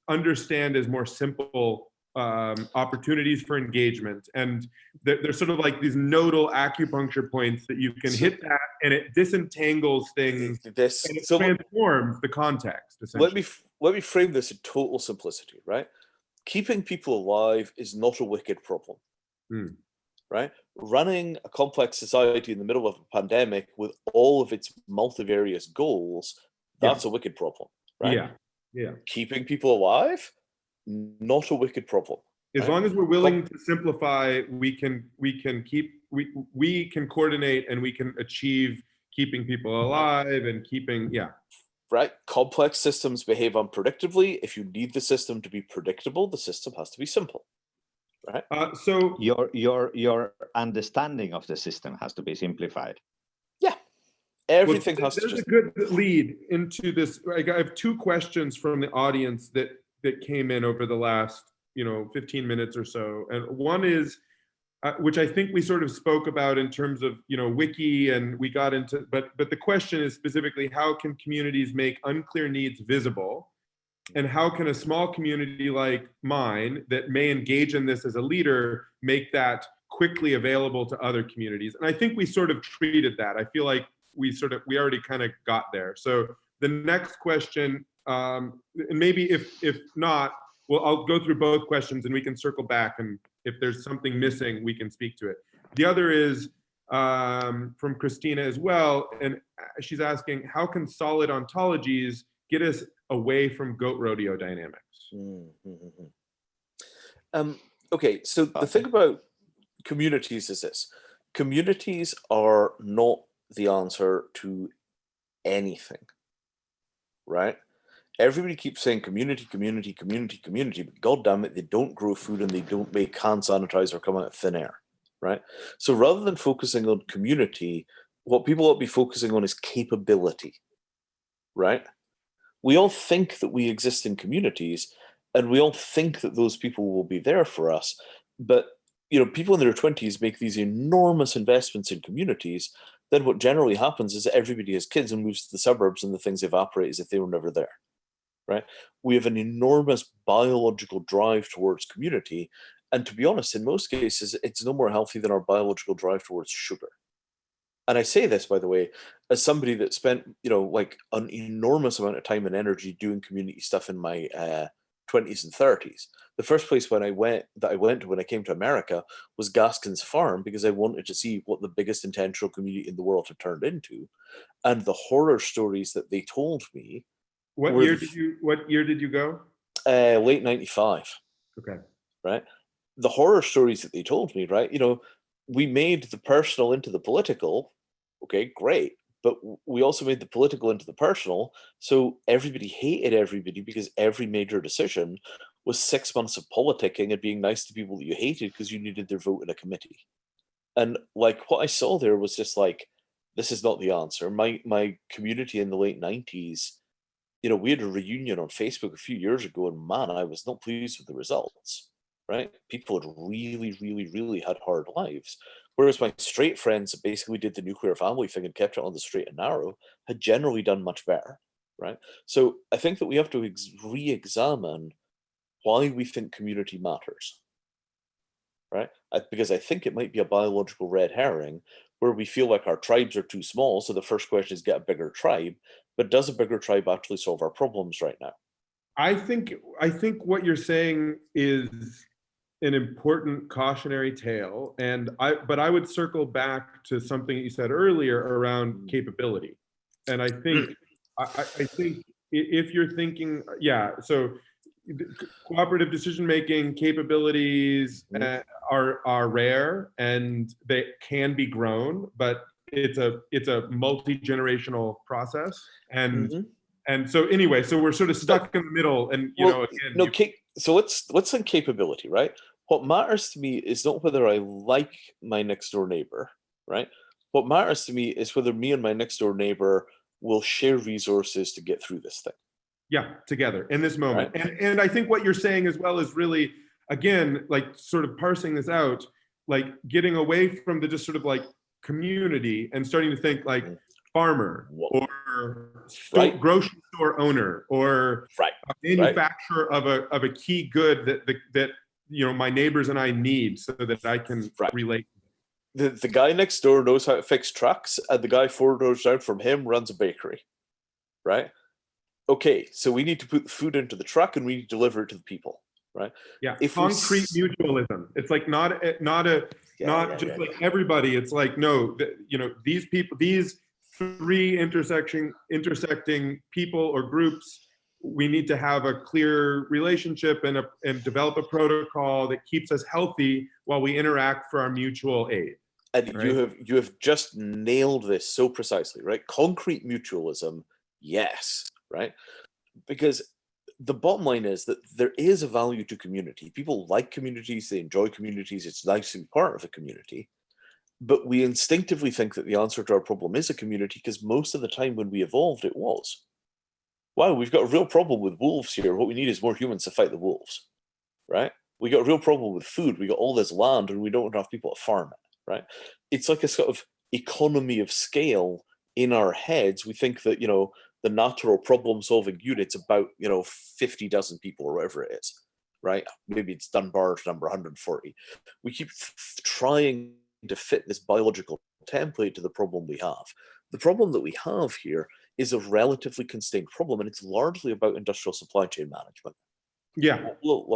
understand as more simple opportunities for engagement, and they're sort of like these nodal acupuncture points that you can hit that, and it disentangles things, and it transforms the context. Let me frame this in total simplicity, right? Keeping people alive is not a wicked problem, right? Running a complex society in the middle of a pandemic with all of its multivarious goals, that's a wicked problem, right? Yeah. Keeping people alive, not a wicked problem. As long as we're willing to simplify, we can coordinate, and we can achieve keeping people alive and keeping, right. Complex systems behave unpredictably. If you need the system to be predictable, the system has to be simple, right? So your understanding of the system has to be simplified. Yeah, everything has to. There's a good lead into this. I have 2 questions from the audience that came in over the last 15 minutes or so, and one is which I think we sort of spoke about in terms of wiki, and we got into, but the question is specifically, how can communities make unclear needs visible, and how can a small community like mine that may engage in this as a leader make that quickly available to other communities? And I think we sort of treated that. I feel like we already kind of got there. So the next question, and maybe if not, well, I'll go through both questions and we can circle back, and if there's something missing, we can speak to it. The other is from Christina as well, and she's asking, how can solid ontologies get us away from goat rodeo dynamics? Okay, so the thing about communities is this. Communities are not the answer to anything, right? Everybody keeps saying community, community, community, community, but God damn it, they don't grow food and they don't make hand sanitizer come out of thin air, right? So rather than focusing on community, what people ought to be focusing on is capability, right? We all think that we exist in communities, and we all think that those people will be there for us, but people in their 20s make these enormous investments in communities. Then what generally happens is that everybody has kids and moves to the suburbs, and the things evaporate as if they were never there. Right? We have an enormous biological drive towards community, and to be honest, in most cases, it's no more healthy than our biological drive towards sugar. And I say this, by the way, as somebody that spent, like an enormous amount of time and energy doing community stuff in my 20s and 30s. The first place that I went to when I came to America was Gaskin's Farm, because I wanted to see what the biggest intentional community in the world had turned into. And the horror stories that they told me. What year did you go? Late 95. Okay. Right. The horror stories that they told me, right? We made the personal into the political. Okay, great. But we also made the political into the personal. So everybody hated everybody because every major decision was 6 months of politicking and being nice to people that you hated because you needed their vote in a committee. And like what I saw there was just like, this is not the answer. My community in the late 90s, we had a reunion on Facebook a few years ago, and man, I was not pleased with the results. Right? People had really, really, really had hard lives. Whereas my straight friends that basically did the nuclear family thing and kept it on the straight and narrow had generally done much better. Right? So I think that we have to re-examine why we think community matters. Right? Because I think it might be a biological red herring where we feel like our tribes are too small. So the first question is get a bigger tribe. But does a bigger tribe actually solve our problems right now? I think what you're saying is an important cautionary tale, but I would circle back to something you said earlier around capability, and I think if you're thinking, so cooperative decision making capabilities are rare and they can be grown, but it's a multi-generational process, and so anyway, so we're sort of stuck in the middle, and so let's think capability, right? What matters to me is not whether I like my next door neighbor, right? What matters to me is whether me and my next door neighbor will share resources to get through this thing. Yeah, together in this moment. Right. And I think what you're saying as well is really, again, like sort of parsing this out, like getting away from the just sort of like community and starting to think like farmer or grocery store owner or a manufacturer of a key good that my neighbors and I need so that I can relate. The guy next door knows how to fix trucks, and the guy 4 doors down from him runs a bakery, right? Okay, so we need to put the food into the truck and we need to deliver it to the people, right? Yeah, concrete mutualism. It's like not just like everybody. It's like, no, these people, these 3 intersecting people or groups, we need to have a clear relationship and develop a protocol that keeps us healthy while we interact for our mutual aid. And right? you have just nailed this so precisely, right? Concrete mutualism, yes, right? Because the bottom line is that there is a value to community. People like communities, they enjoy communities, it's nice to be part of a community. But we instinctively think that the answer to our problem is a community because most of the time when we evolved, it was. Wow, we've got a real problem with wolves here. What we need is more humans to fight the wolves, right? We got a real problem with food. We got all this land and we don't have people to farm it, right? It's like a sort of economy of scale in our heads. We think that, the natural problem-solving unit's about, 50 dozen people or whatever it is, right? Maybe it's Dunbar's number 140. We keep trying to fit this biological template to the problem we have. The problem that we have here is a relatively constrained problem, and it's largely about industrial supply chain management. Yeah. What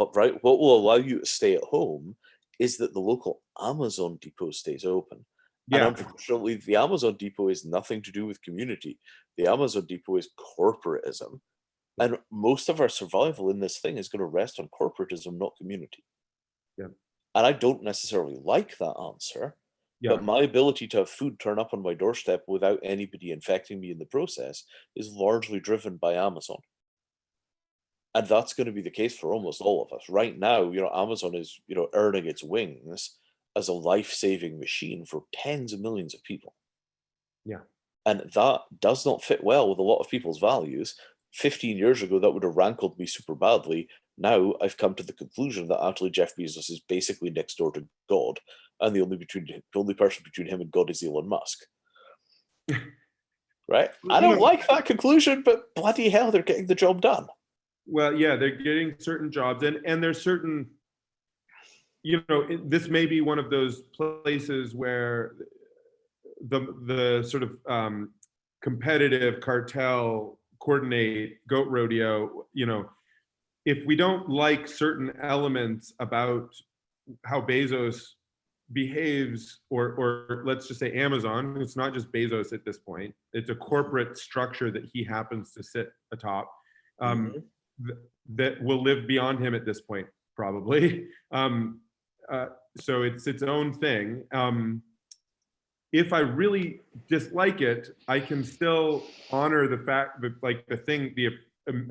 will allow you to stay at home is that the local Amazon depot stays open. Yeah. And unfortunately, the Amazon depot is nothing to do with community. The Amazon depot is corporatism. And most of our survival in this thing is going to rest on corporatism, not community. Yeah. And I don't necessarily like that answer. Yeah. But my ability to have food turn up on my doorstep without anybody infecting me in the process is largely driven by Amazon. And that's going to be the case for almost all of us. Right now, Amazon is, earning its wings as a life-saving machine for tens of millions of people. Yeah. And that does not fit well with a lot of people's values. 15 years ago, that would have rankled me super badly. Now I've come to the conclusion that actually Jeff Bezos is basically next door to God, and the only person between him and God is Elon Musk. Right? I don't like that conclusion, but bloody hell, they're getting the job done. Well, yeah, they're getting certain jobs, and there's certain, this may be one of those places where the sort of competitive cartel coordinate goat rodeo, you know, if we don't like certain elements about how Bezos behaves, or let's just say Amazon, it's not just Bezos at this point, it's a corporate structure that he happens to sit atop, that will live beyond him at this point, probably. So it's its own thing. If I really dislike it, I can still honor the fact that, like, the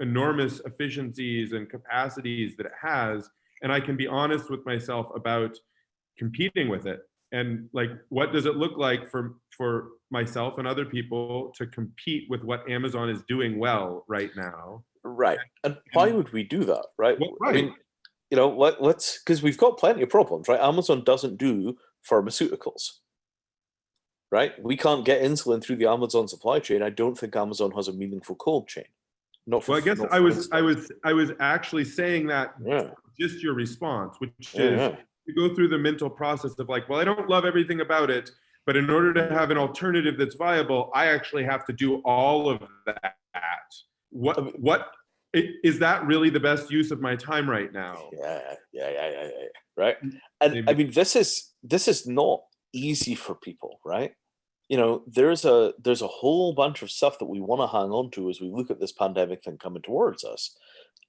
enormous efficiencies and capacities that it has, and I can be honest with myself about competing with it. And like, what does it look like for myself and other people to compete with what Amazon is doing well right now? Right. And why would we do that, right? Well, right. I mean, you know, let's, because we've got plenty of problems, right? Amazon doesn't do pharmaceuticals, right? We can't get insulin through the Amazon supply chain. I don't think Amazon has a meaningful cold chain. Not for, well, I guess I was actually saying that, yeah, just your response, which yeah, is, yeah. you go through the mental process of like, well, I don't love everything about it, but in order to have an alternative that's viable, I actually have to do all of that. What is that really the best use of my time right now? Yeah. Right. And Maybe. I mean, this is not easy for people, right? You know, there's a whole bunch of stuff that we want to hang on to as we look at this pandemic thing coming towards us.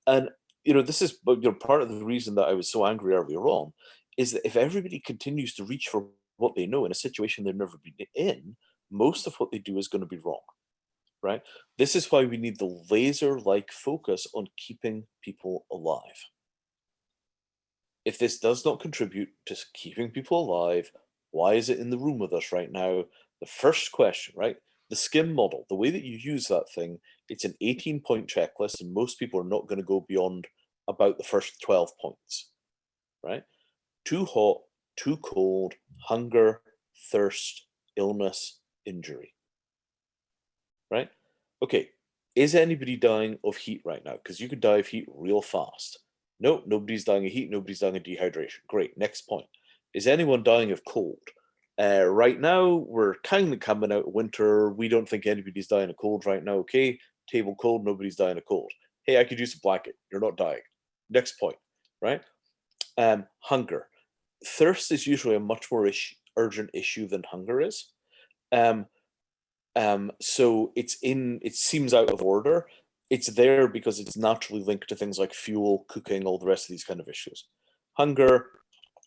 And, you know, this is, you know, part of the reason that I was so angry earlier on is that if everybody continues to reach for what they know in a situation they've never been in, most of what they do is going to be wrong, right? This is why we need the laser-like focus on keeping people alive. If this does not contribute to keeping people alive, why is it in the room with us right now? The first question, right? The skim model, the way that you use that thing, it's an 18-point checklist, and most people are not going to go beyond about the first 12 points, right? Too hot, too cold, hunger, thirst, illness, injury, right? Okay, is anybody dying of heat right now? Because you could die of heat real fast. No, nobody's dying of heat, nobody's dying of dehydration. Great, next point. Is anyone dying of cold? Right now, we're kind of coming out of winter. We don't think anybody's dying of cold right now. Okay, table cold, nobody's dying of cold. Hey, I could use a blanket. You're not dying. Next point, right? Hunger. Thirst is usually a much more urgent issue than hunger is. So it seems out of order. It's there because it's naturally linked to things like fuel, cooking, all the rest of these kind of issues. Hunger,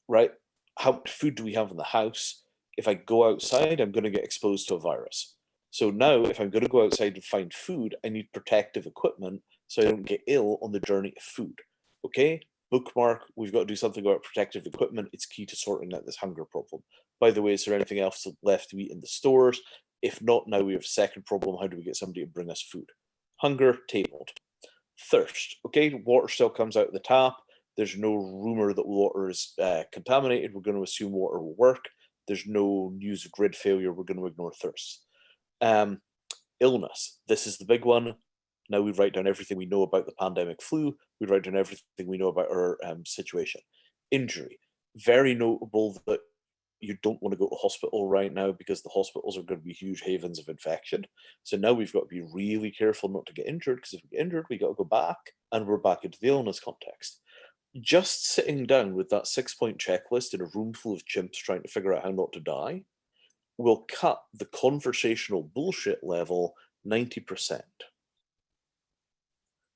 right? How much food do we have in the house? If I go outside, I'm going to get exposed to a virus. So now, if I'm going to go outside and find food, I need protective equipment so I don't get ill on the journey of food. Okay? Bookmark, we've got to do something about protective equipment. It's key to sorting out this hunger problem. By the way, is there anything else left to eat in the stores? If not, now we have a second problem. How do we get somebody to bring us food? Hunger, tabled. Thirst. Okay, water still comes out of the tap. There's no rumor that water is contaminated. We're going to assume water will work. There's no news of grid failure. We're going to ignore thirst. Illness. This is the big one. Now we write down everything we know about the pandemic flu. We write down everything we know about our situation. Injury. Very notable that you don't want to go to hospital right now because the hospitals are going to be huge havens of infection. So now we've got to be really careful not to get injured, because if we get injured, we got to go back, and we're back into the illness context. Just sitting down with that 6-point checklist in a room full of chimps trying to figure out how not to die will cut the conversational bullshit level 90%.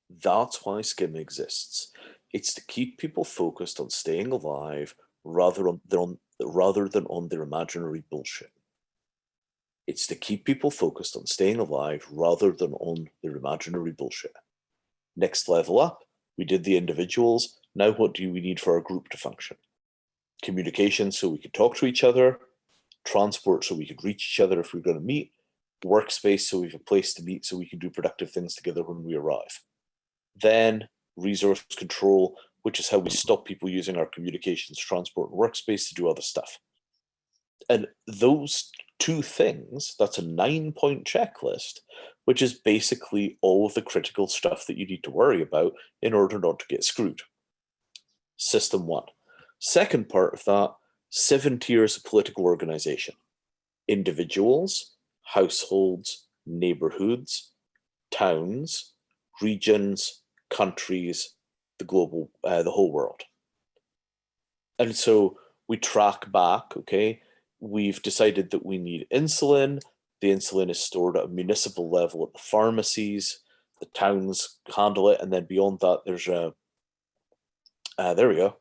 That's why Skim exists. It's to keep people focused on staying alive rather than on their imaginary bullshit. It's to keep people focused on staying alive rather than on their imaginary bullshit. Next level up, we did the individuals. Now what do we need for our group to function? Communication so we could talk to each other, transport so we could reach each other if we're going to meet, workspace so we have a place to meet so we can do productive things together when we arrive. Then resource control, which is how we stop people using our communications, transport, and workspace to do other stuff. And those two things, that's a 9-point checklist, which is basically all of the critical stuff that you need to worry about in order not to get screwed. System 1. Second part of that, 7 tiers of political organization. individuals, households, neighborhoods, towns, regions, countries, the whole world. And so we track back, okay, we've decided that we need insulin. The insulin is stored at a municipal level at the pharmacies. The towns handle it. And then beyond that, there's there we go.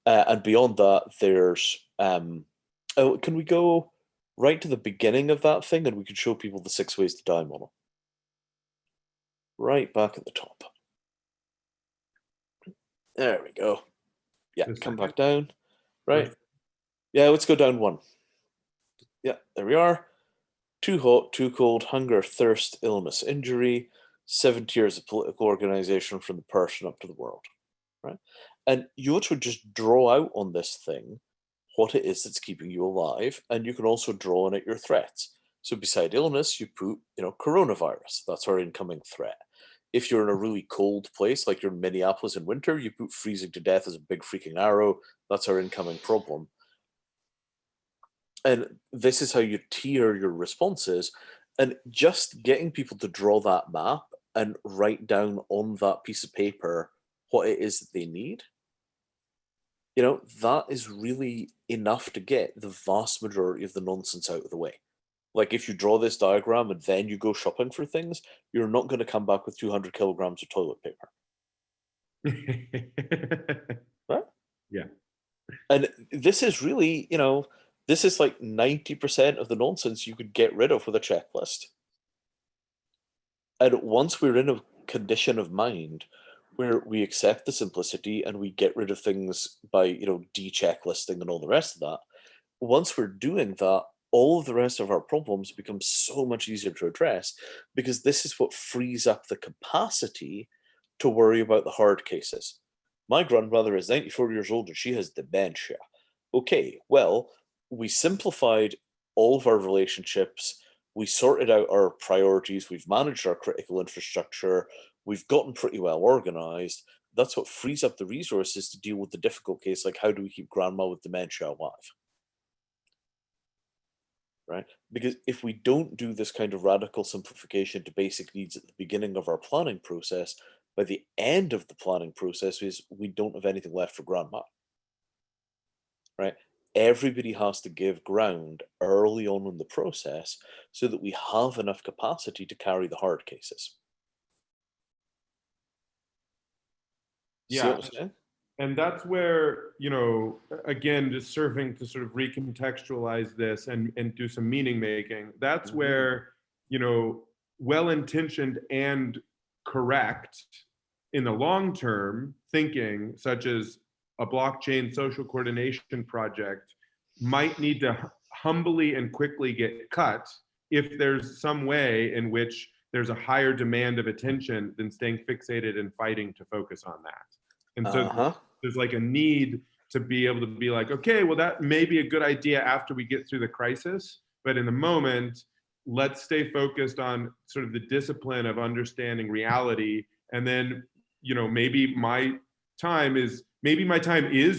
And beyond that, there's, oh, can we go right to the beginning of that thing and we can show people the 6 ways to die model? Right back at the top. There we go. Yeah, come back down. Right. Yeah, let's go down 1. Yeah, there we are. Too hot, too cold, hunger, thirst, illness, injury, 7 tiers of political organization from the person up to the world. Right? And you want to just draw out on this thing what it is that's keeping you alive, and you can also draw on it your threats. So beside illness, you put, coronavirus. That's our incoming threat. If you're in a really cold place, like you're in Minneapolis in winter, you put freezing to death as a big freaking arrow. That's our incoming problem. And this is how you tier your responses. And just getting people to draw that map and write down on that piece of paper what it is that they need, that is really enough to get the vast majority of the nonsense out of the way. Like if you draw this diagram and then you go shopping for things, you're not going to come back with 200 kilograms of toilet paper. Right? Yeah. And this is really, this is like 90% of the nonsense you could get rid of with a checklist. And once we're in a condition of mind where we accept the simplicity and we get rid of things by, de-checklisting and all the rest of that, once we're doing that, all of the rest of our problems become so much easier to address, because this is what frees up the capacity to worry about the hard cases. My grandmother is 94 years old and she has dementia. Okay, well, we simplified all of our relationships, we sorted out our priorities, we've managed our critical infrastructure, we've gotten pretty well organized. That's what frees up the resources to deal with the difficult case, like how do we keep grandma with dementia alive? Right? Because if we don't do this kind of radical simplification to basic needs at the beginning of our planning process, by the end of the planning process we don't have anything left for grandma. Right? Everybody has to give ground early on in the process so that we have enough capacity to carry the hard cases. See Yeah. what I'm saying? And that's where, again, just serving to sort of recontextualize this and do some meaning making, that's where, well-intentioned and correct in the long term thinking, such as a blockchain social coordination project, might need to humbly and quickly get cut if there's some way in which there's a higher demand of attention than staying fixated and fighting to focus on that. And so there's like a need to be able to be like, okay, well, that may be a good idea after we get through the crisis, but in the moment, let's stay focused on sort of the discipline of understanding reality. And then, maybe my time is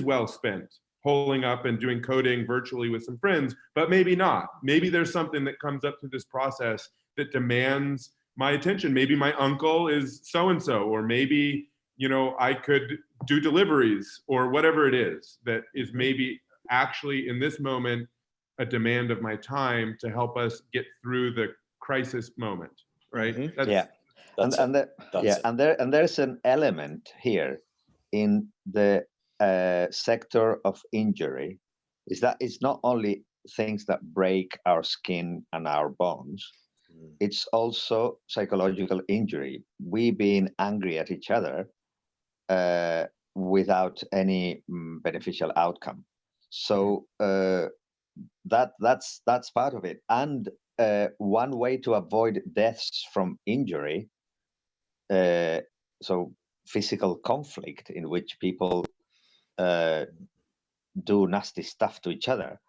well spent holding up and doing coding virtually with some friends, but maybe not. Maybe there's something that comes up through this process that demands my attention. Maybe my uncle is so-and-so, or maybe, I could do deliveries or whatever it is that is maybe actually in this moment a demand of my time to help us get through the crisis moment, right? And there's an element here in the sector of injury, is that it's not only things that break our skin and our bones, it's also psychological injury. We being angry at each other without any beneficial outcome. So that's part of it. And one way to avoid deaths from injury, so physical conflict in which people do nasty stuff to each other,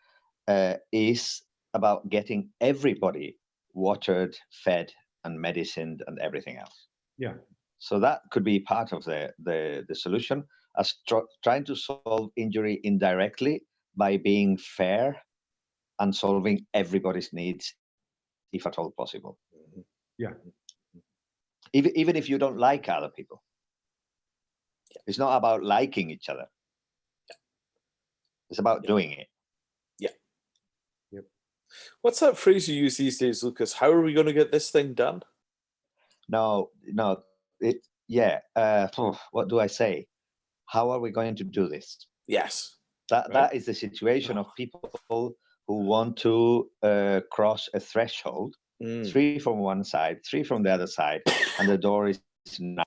is about getting everybody watered, fed, and medicined, and everything else. Yeah. So that could be part of the solution, as trying to solve injury indirectly by being fair and solving everybody's needs, if at all possible. Yeah. Even if you don't like other people. It's not about liking each other. It's about doing it. What's that phrase you use these days, Lucas? How are we going to get this thing done? No, what do I say? How are we going to do this? Yes. That is the situation of people who want to cross a threshold, 3 from one side, 3 from the other side, and the door is not.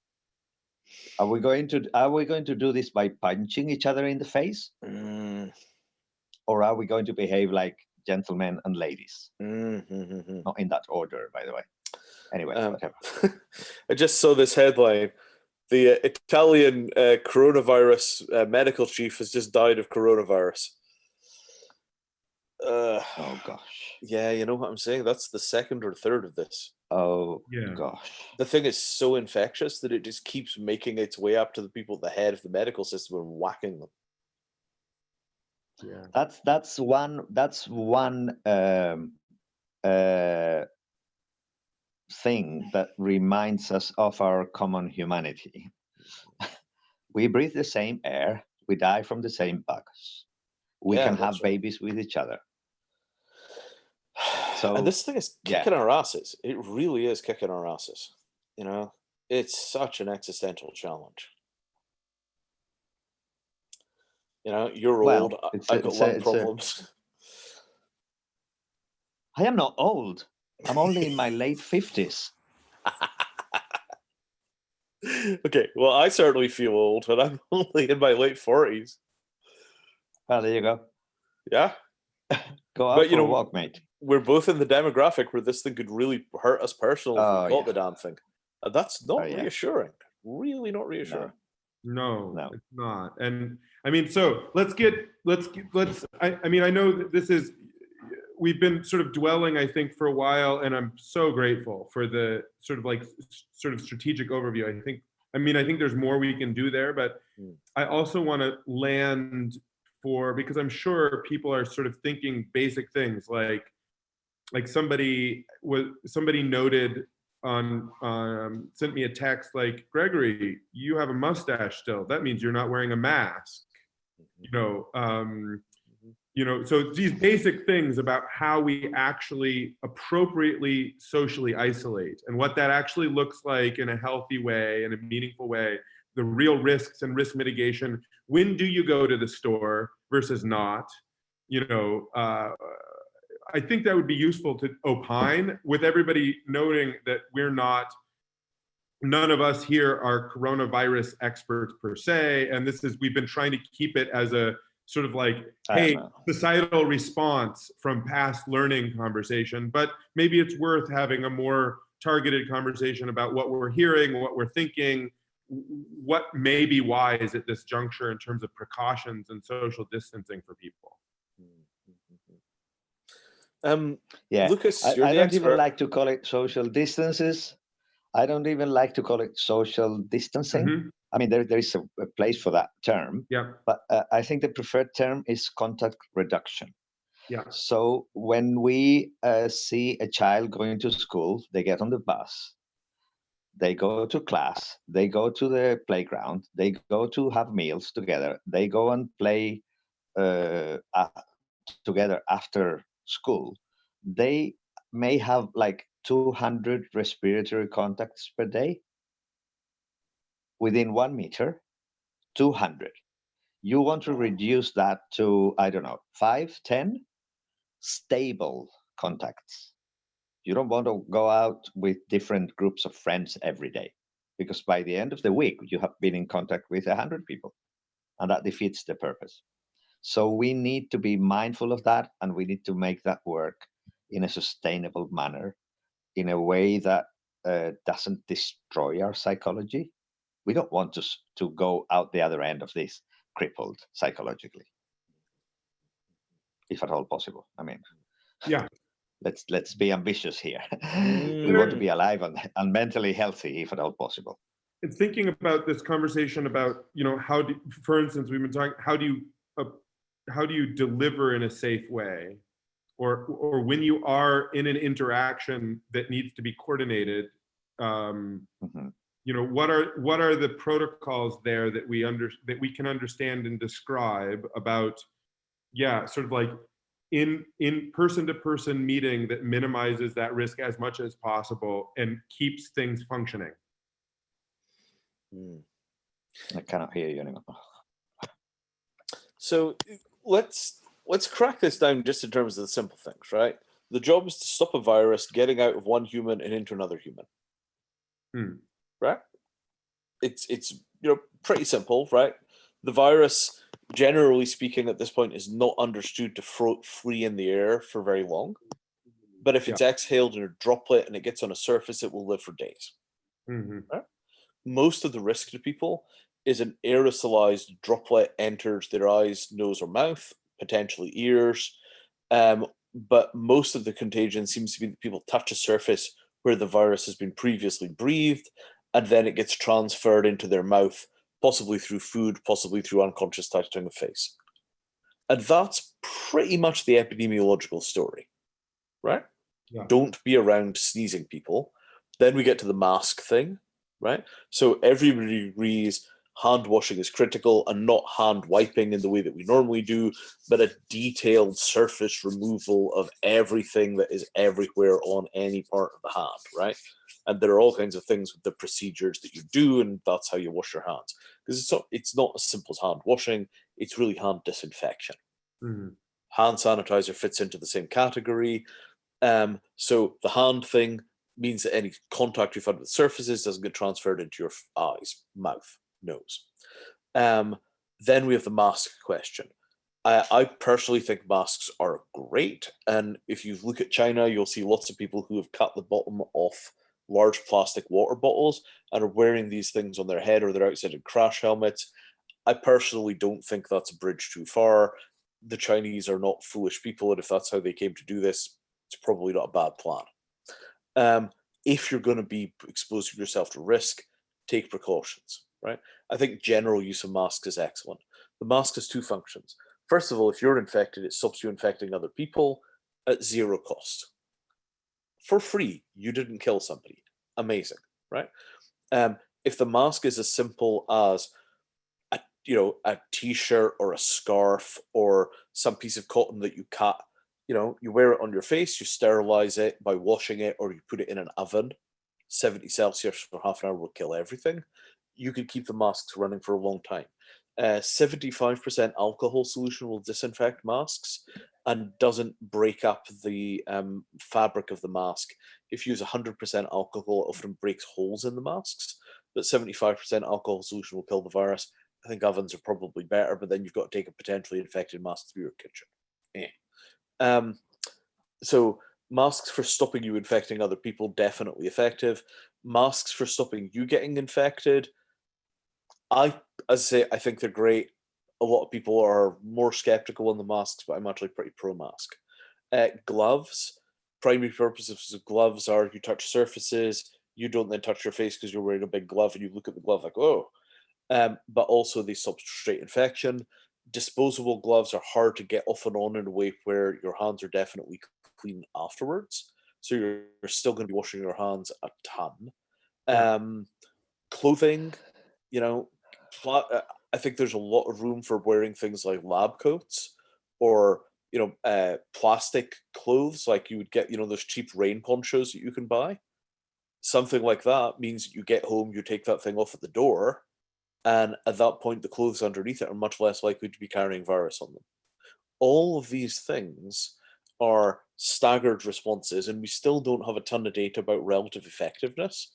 Are we going to do this by punching each other in the face? Or are we going to behave like gentlemen and ladies? Not in that order, by the way. Anyway, whatever. I just saw this headline. The Italian coronavirus medical chief has just died of coronavirus. Oh gosh. Yeah, you know what I'm saying? That's the second or third of this. Oh Yeah. gosh. The thing is so infectious that it just keeps making its way up to the people at the head of the medical system and whacking them. Yeah. That's one thing that reminds us of our common humanity. We breathe the same air, we die from the same bugs, we can have babies with each other. So, and this thing is kicking our asses. It really is kicking our asses. You know, it's such an existential challenge. You know, you're old. I've got lung problems. I am not old. I'm only in my late 50s. Okay, well, I certainly feel old, and I'm only in my late 40s. Well, there you go. Yeah. Go out for a walk, mate. We're both in the demographic where this thing could really hurt us personally if we caught the damn thing. And that's not reassuring. Really not reassuring. No, it's not. And I mean, so I mean, I know that this is, we've been sort of dwelling, I think, for a while, and I'm so grateful for the sort of strategic overview. I think there's more we can do there, but I also want to land because I'm sure people are sort of thinking basic things like somebody noted sent me a text like, Gregory, you have a mustache still. That means you're not wearing a mask. So it's these basic things about how we actually appropriately socially isolate and what that actually looks like in a healthy way, in a meaningful way, the real risks and risk mitigation. When do you go to the store versus not? I think that would be useful to opine, with everybody noting that none of us here are coronavirus experts per se, and we've been trying to keep it as a sort of like, hey, societal response from past learning conversation, but maybe it's worth having a more targeted conversation about what we're hearing, what we're thinking, what may be wise at this juncture in terms of precautions and social distancing for people. Lucas, I don't even like to call it social distances. I don't even like to call it social distancing. I mean, there is a place for that term. Yeah. But I think the preferred term is contact reduction. Yeah. So when we see a child going to school, they get on the bus, they go to class, they go to the playground, they go to have meals together, they go and play together after school, they may have like 200 respiratory contacts per day within 1 meter. 200. You want to reduce that to, I don't know, 5, 10 stable contacts. You don't want to go out with different groups of friends every day, because by the end of the week, you have been in contact with 100 people, and that defeats the purpose. So we need to be mindful of that, and we need to make that work in a sustainable manner, in a way that doesn't destroy our psychology. We don't want to go out the other end of this crippled psychologically, if at all possible. I mean, yeah. Let's be ambitious here. We want to be alive and mentally healthy, if at all possible. And thinking about this conversation about, for instance, we've been talking, how do you deliver in a safe way? or when you are in an interaction that needs to be coordinated, you know, what are the protocols there that we can understand and describe about, yeah, sort of like in person to person meeting that minimizes that risk as much as possible and keeps things functioning. I cannot hear you anymore. So let's crack this down just in terms of the simple things, right? The job is to stop a virus getting out of one human and into another human. Right? It's you know, pretty simple, right? The virus, generally speaking, at this point, is not understood to float free in the air for very long. But if it's exhaled in a droplet and it gets on a surface, it will live for days. Right? Most of the risk to people is an aerosolized droplet enters their eyes, nose, or mouth, potentially ears. But most of the contagion seems to be that people touch a surface where the virus has been previously breathed, and then it gets transferred into their mouth, possibly through food, possibly through unconscious touching of face. And that's pretty much the epidemiological story, right? Yeah. Don't be around sneezing people. Then we get to the mask thing, right? So everybody agrees hand washing is critical, and not hand wiping in the way that we normally do, but a detailed surface removal of everything that is everywhere on any part of the hand, right? And there are all kinds of things with the procedures that you do, and that's how you wash your hands. Because it's not as simple as hand washing, it's really hand disinfection. Hand sanitizer fits into the same category. So the hand thing means that any contact you've had with surfaces doesn't get transferred into your eyes, mouth, nose. Then we have the mask question. I personally think masks are great. And if you look at China, you'll see lots of people who have cut the bottom off large plastic water bottles and are wearing these things on their head, or they're outside in crash helmets. I personally don't think that's a bridge too far. The Chinese are not foolish people, and if that's how they came to do this, it's probably not a bad plan. If you're going to be exposing yourself to risk, take precautions, right? I think general use of masks is excellent. The mask has two functions. First of all, if you're infected, it stops you infecting other people at zero cost. For free, you didn't kill somebody. Amazing, right? If the mask is as simple as a t-shirt or a scarf or some piece of cotton that you cut, you wear it on your face, you sterilize it by washing it, or you put it in an oven, 70 Celsius for half an hour will kill everything. You could keep the masks running for a long time. 75% alcohol solution will disinfect masks and doesn't break up the fabric of the mask. If you use 100% alcohol, it often breaks holes in the masks, but 75% alcohol solution will kill the virus. I think ovens are probably better, but then you've got to take a potentially infected mask through your kitchen. So masks for stopping you infecting other people, definitely effective. Masks for stopping you getting infected, as I say, I think they're great. A lot of people are more skeptical on the masks, but I'm actually pretty pro-mask. Gloves, primary purposes of gloves are you touch surfaces, you don't then touch your face because you're wearing a big glove, and you look at the glove like, oh. But also they stop straight infection. Disposable gloves are hard to get off and on in a way where your hands are definitely clean afterwards. So you're still going to be washing your hands a ton. Clothing, I think there's a lot of room for wearing things like lab coats or plastic clothes, like you would get those cheap rain ponchos that you can buy. Something like that means that you get home, you take that thing off at the door, and at that point the clothes underneath it are much less likely to be carrying virus on them. All of these things are staggered responses, and we still don't have a ton of data about relative effectiveness.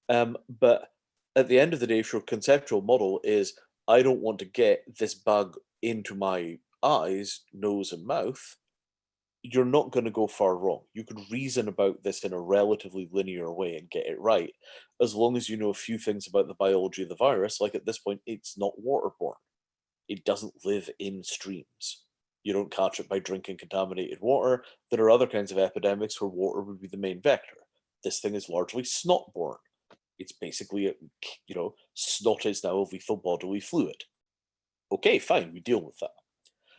But at the end of the day, if your conceptual model is, I don't want to get this bug into my eyes, nose, and mouth, you're not going to go far wrong. You could reason about this in a relatively linear way and get it right, as long as you know a few things about the biology of the virus. Like at this point, it's not waterborne. It doesn't live in streams. You don't catch it by drinking contaminated water. There are other kinds of epidemics where water would be the main vector. This thing is largely snot-borne. It's basically, snot is now a lethal bodily fluid. Okay, fine, we deal with that.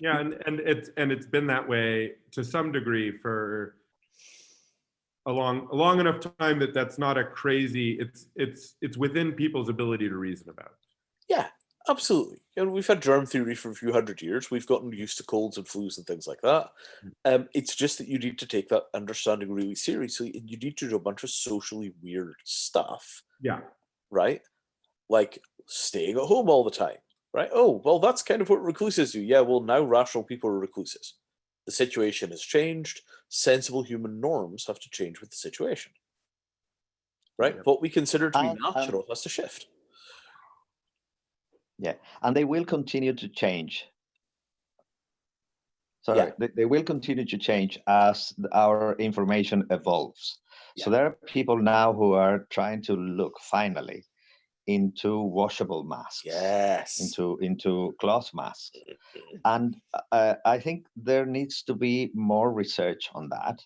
Yeah, and it's been that way to some degree for a long enough time that that's not a crazy. It's within people's ability to reason about. Yeah, absolutely. And we've had germ theory for a few hundred years. We've gotten used to colds and flus and things like that. It's just that you need to take that understanding really seriously, and you need to do a bunch of socially weird stuff, Yeah, right? Like staying at home all the time, right? Oh, well, that's kind of what recluses do. Yeah, well, now rational people are recluses. The situation has changed. Sensible human norms have to change with the situation, right? Yep. What we consider to be And, natural has to shift. yeah, and they will continue to change. Yeah. Sorry, they will continue to change as our information evolves. So Yeah. there are people now who are trying to look finally into washable masks, Yes. into cloth masks, and I think there needs to be more research on that.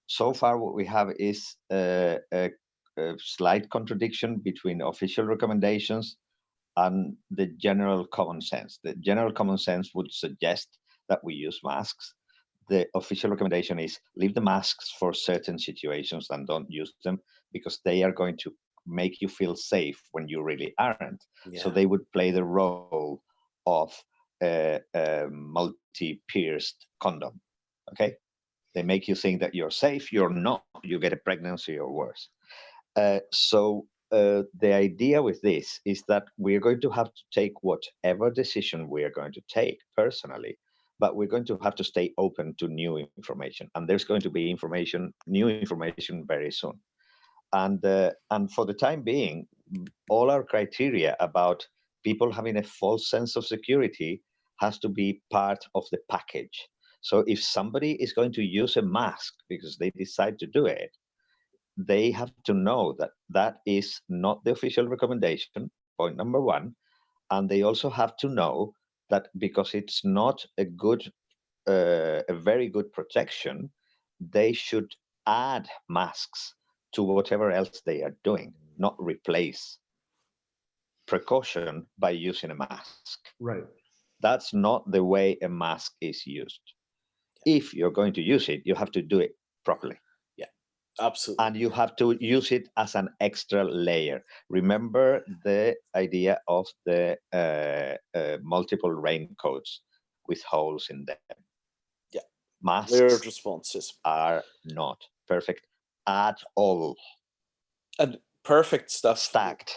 So far, what we have is a slight contradiction between official recommendations and the general common sense. The general common sense would suggest that we use masks. The official recommendation is leave the masks for certain situations and don't use them because they are going to make you feel safe when you really aren't. Yeah. So they would play the role of a multi-pierced condom. Okay, they make you think that you're safe. You're not. You get a pregnancy or worse. The idea with this is that we're going to have to take whatever decision we are going to take personally, but we're going to have to stay open to new information, and there's going to be new information very soon. And for the time being, all our criteria about people having a false sense of security has to be part of the package. So if somebody is going to use a mask because they decide to do it, they have to know that that is not the official recommendation, point number one. And they also have to know that because it's not a very good protection, they should add masks to whatever else they are doing, not replace precaution by using a mask. right. That's not the way a mask is used. If you're going to use it, you have to do it properly. Absolutely. And you have to use it as an extra layer. Remember the idea of the multiple raincoats with holes in them. Yeah. Masks Layered responses are not perfect at all. and perfect stuff. Stacked.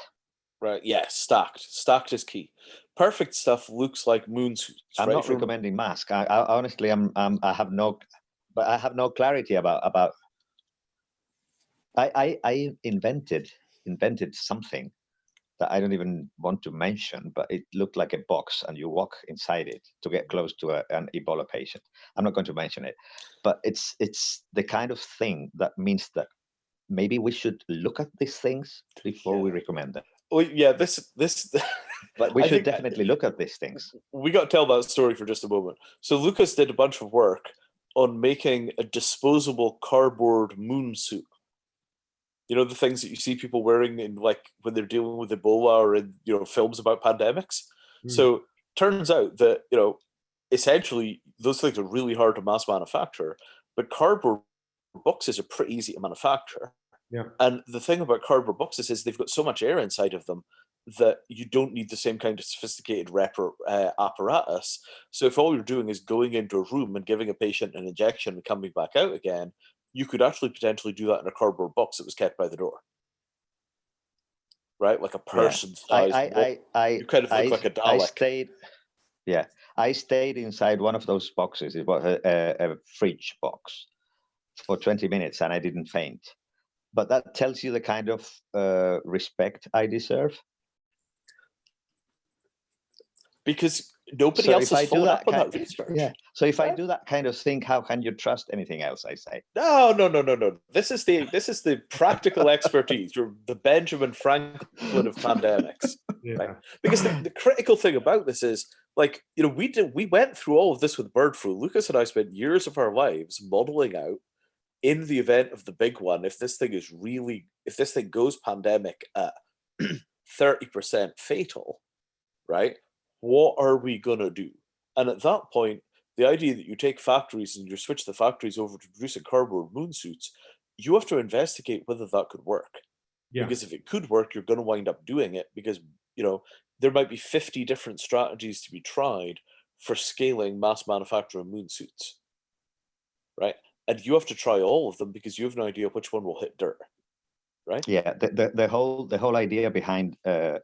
Right? Yeah, stacked. Stacked is key. Perfect stuff looks like moon suits. I'm right? not recommending mask. I honestly, I have no clarity about. I invented something that I don't even want to mention, but it looked like a box, and you walk inside it to get close to an Ebola patient. I'm not going to mention it, but it's the kind of thing that means that maybe we should look at these things before we recommend them. Oh yeah, this. But we I should think definitely look at these things. we got to tell that story for just a moment. So Lucas did a bunch of work on making a disposable cardboard moon suit. You know, the things that you see people wearing in, like, when they're dealing with Ebola or in, films about pandemics. So turns out that, essentially those things are really hard to mass manufacture, but cardboard boxes are pretty easy to manufacture. Yeah. And the thing about cardboard boxes is they've got so much air inside of them that you don't need the same kind of sophisticated apparatus. So if all you're doing is going into a room and giving a patient an injection and coming back out again, you could actually potentially do that in a cardboard box that was kept by the door. Right? Like a person's size. You kind of look like a Dalek. I stayed inside one of those boxes. It was a fridge box for 20 minutes, and I didn't faint. But that tells you the kind of respect I deserve. Because nobody else has followed up on that research. Yeah. So if I do that kind of thing, how can you trust anything else I say? No. This is the practical expertise. You're the Benjamin Franklin of pandemics. Yeah. Right? Because the critical thing about this is, like, we went through all of this with bird flu. Lucas and I spent years of our lives modeling out, in the event of the big one, if this thing goes pandemic at 30% fatal, right? What are we gonna do? And at that point, the idea that you take factories and you switch the factories over to producing cardboard moon suits, you have to investigate whether that could work. Yeah. Because if it could work, you're going to wind up doing it because, there might be 50 different strategies to be tried for scaling mass manufacturing moon suits, right? And you have to try all of them because you have no idea which one will hit dirt, right? Yeah, the whole idea behind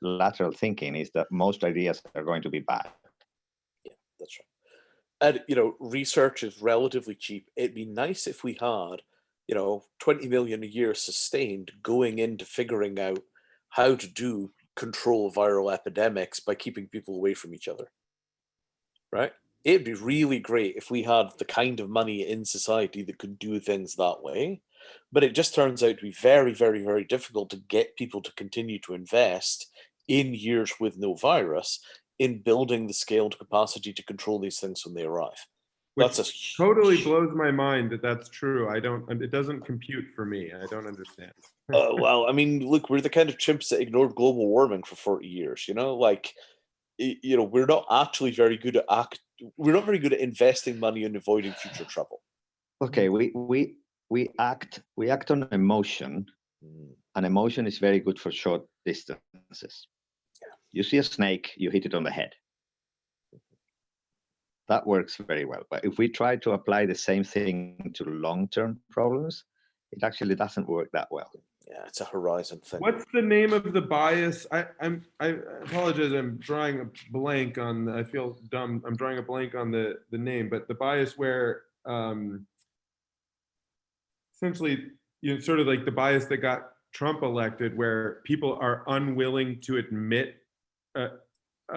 lateral thinking is that most ideas are going to be bad. Yeah, that's right. And research is relatively cheap. It'd be nice if we had 20 million a year sustained going into figuring out how to control viral epidemics by keeping people away from each other, right? It'd be really great if we had the kind of money in society that could do things that way. But it just turns out to be very, very, very difficult to get people to continue to invest in years with no virus in building the scaled capacity to control these things when they arrive. Which That's a totally blows my mind that that's true. It doesn't compute for me. I don't understand. well, I mean, look, we're the kind of chimps that ignored global warming for 40 years, we're not actually very good at we're not very good at investing money in avoiding future trouble. Okay, we act on emotion, and emotion is very good for short distances. Yeah. You see a snake, you hit it on the head. That works very well. But if we try to apply the same thing to long-term problems, it actually doesn't work that well. Yeah, it's a horizon thing. What's the name of the bias? I apologize. I'm drawing a blank on. I feel dumb. I'm drawing a blank on the name, but the bias where essentially sort of like the bias that got Trump elected, where people are unwilling to admit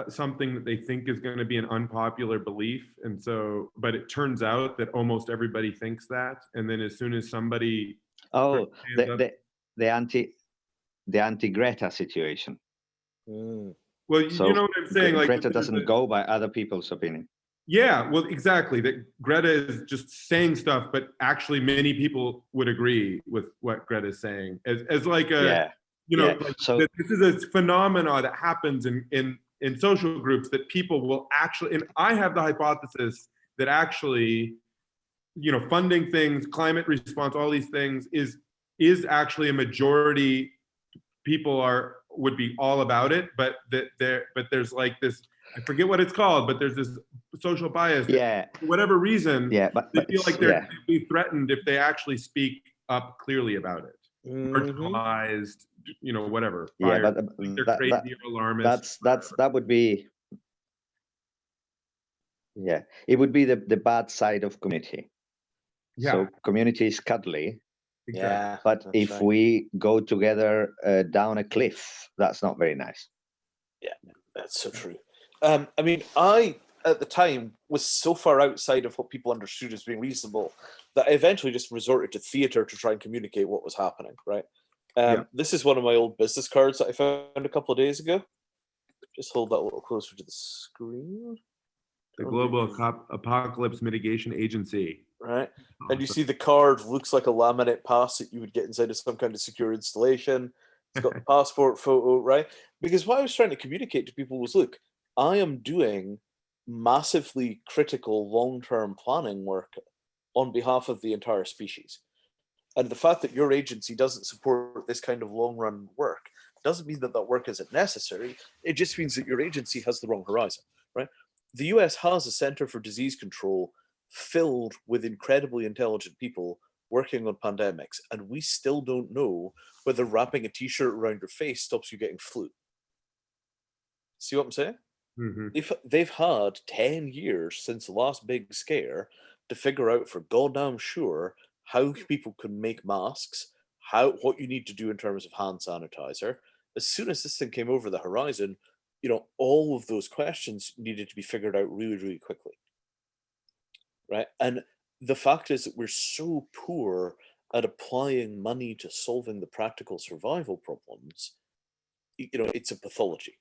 something that they think is going to be an unpopular belief, and so, but it turns out that almost everybody thinks that, and then as soon as somebody the anti-Greta situation. Well, so you know what I'm saying. Greta doesn't go by other people's opinion. Yeah, well, exactly. That Greta is just saying stuff, but actually, many people would agree with what Greta is saying. As like a, So this is a phenomenon that happens in social groups that people will actually. And I have the hypothesis that actually, funding things, climate response, all these things is actually a majority. People would be all about it, but there's like this. I forget what it's called, but there's this social bias. For whatever reason, but they feel like they'd be threatened if they actually speak up clearly about it. Marginalized, whatever. Yeah, Fired. but they're crazy or alarmist. That would be. Yeah, it would be the bad side of community. Yeah. So community is cuddly. Exactly. Yeah, but if right. we go together down a cliff, that's not very nice. Yeah, that's so true. I mean, I, at the time, was so far outside of what people understood as being reasonable that I eventually just resorted to theater to try and communicate what was happening, right? This is one of my old business cards that I found a couple of days ago. Just hold that a little closer to the screen. The Global Apocalypse Mitigation Agency. Right. And you see the card looks like a laminate pass that you would get inside of some kind of secure installation. It's got the passport photo, right? Because what I was trying to communicate to people was, look, I am doing massively critical long-term planning work on behalf of the entire species. And the fact that your agency doesn't support this kind of long-run work doesn't mean that that work isn't necessary. It just means that your agency has the wrong horizon, right? The US has a Center for Disease Control filled with incredibly intelligent people working on pandemics, and we still don't know whether wrapping a t-shirt around your face stops you getting flu. See what I'm saying? Mm-hmm. They've had 10 years since the last big scare to figure out for goddamn sure how people can make masks, what you need to do in terms of hand sanitizer. As soon as this thing came over the horizon, all of those questions needed to be figured out really, really quickly. Right? And the fact is that we're so poor at applying money to solving the practical survival problems, it's a pathology,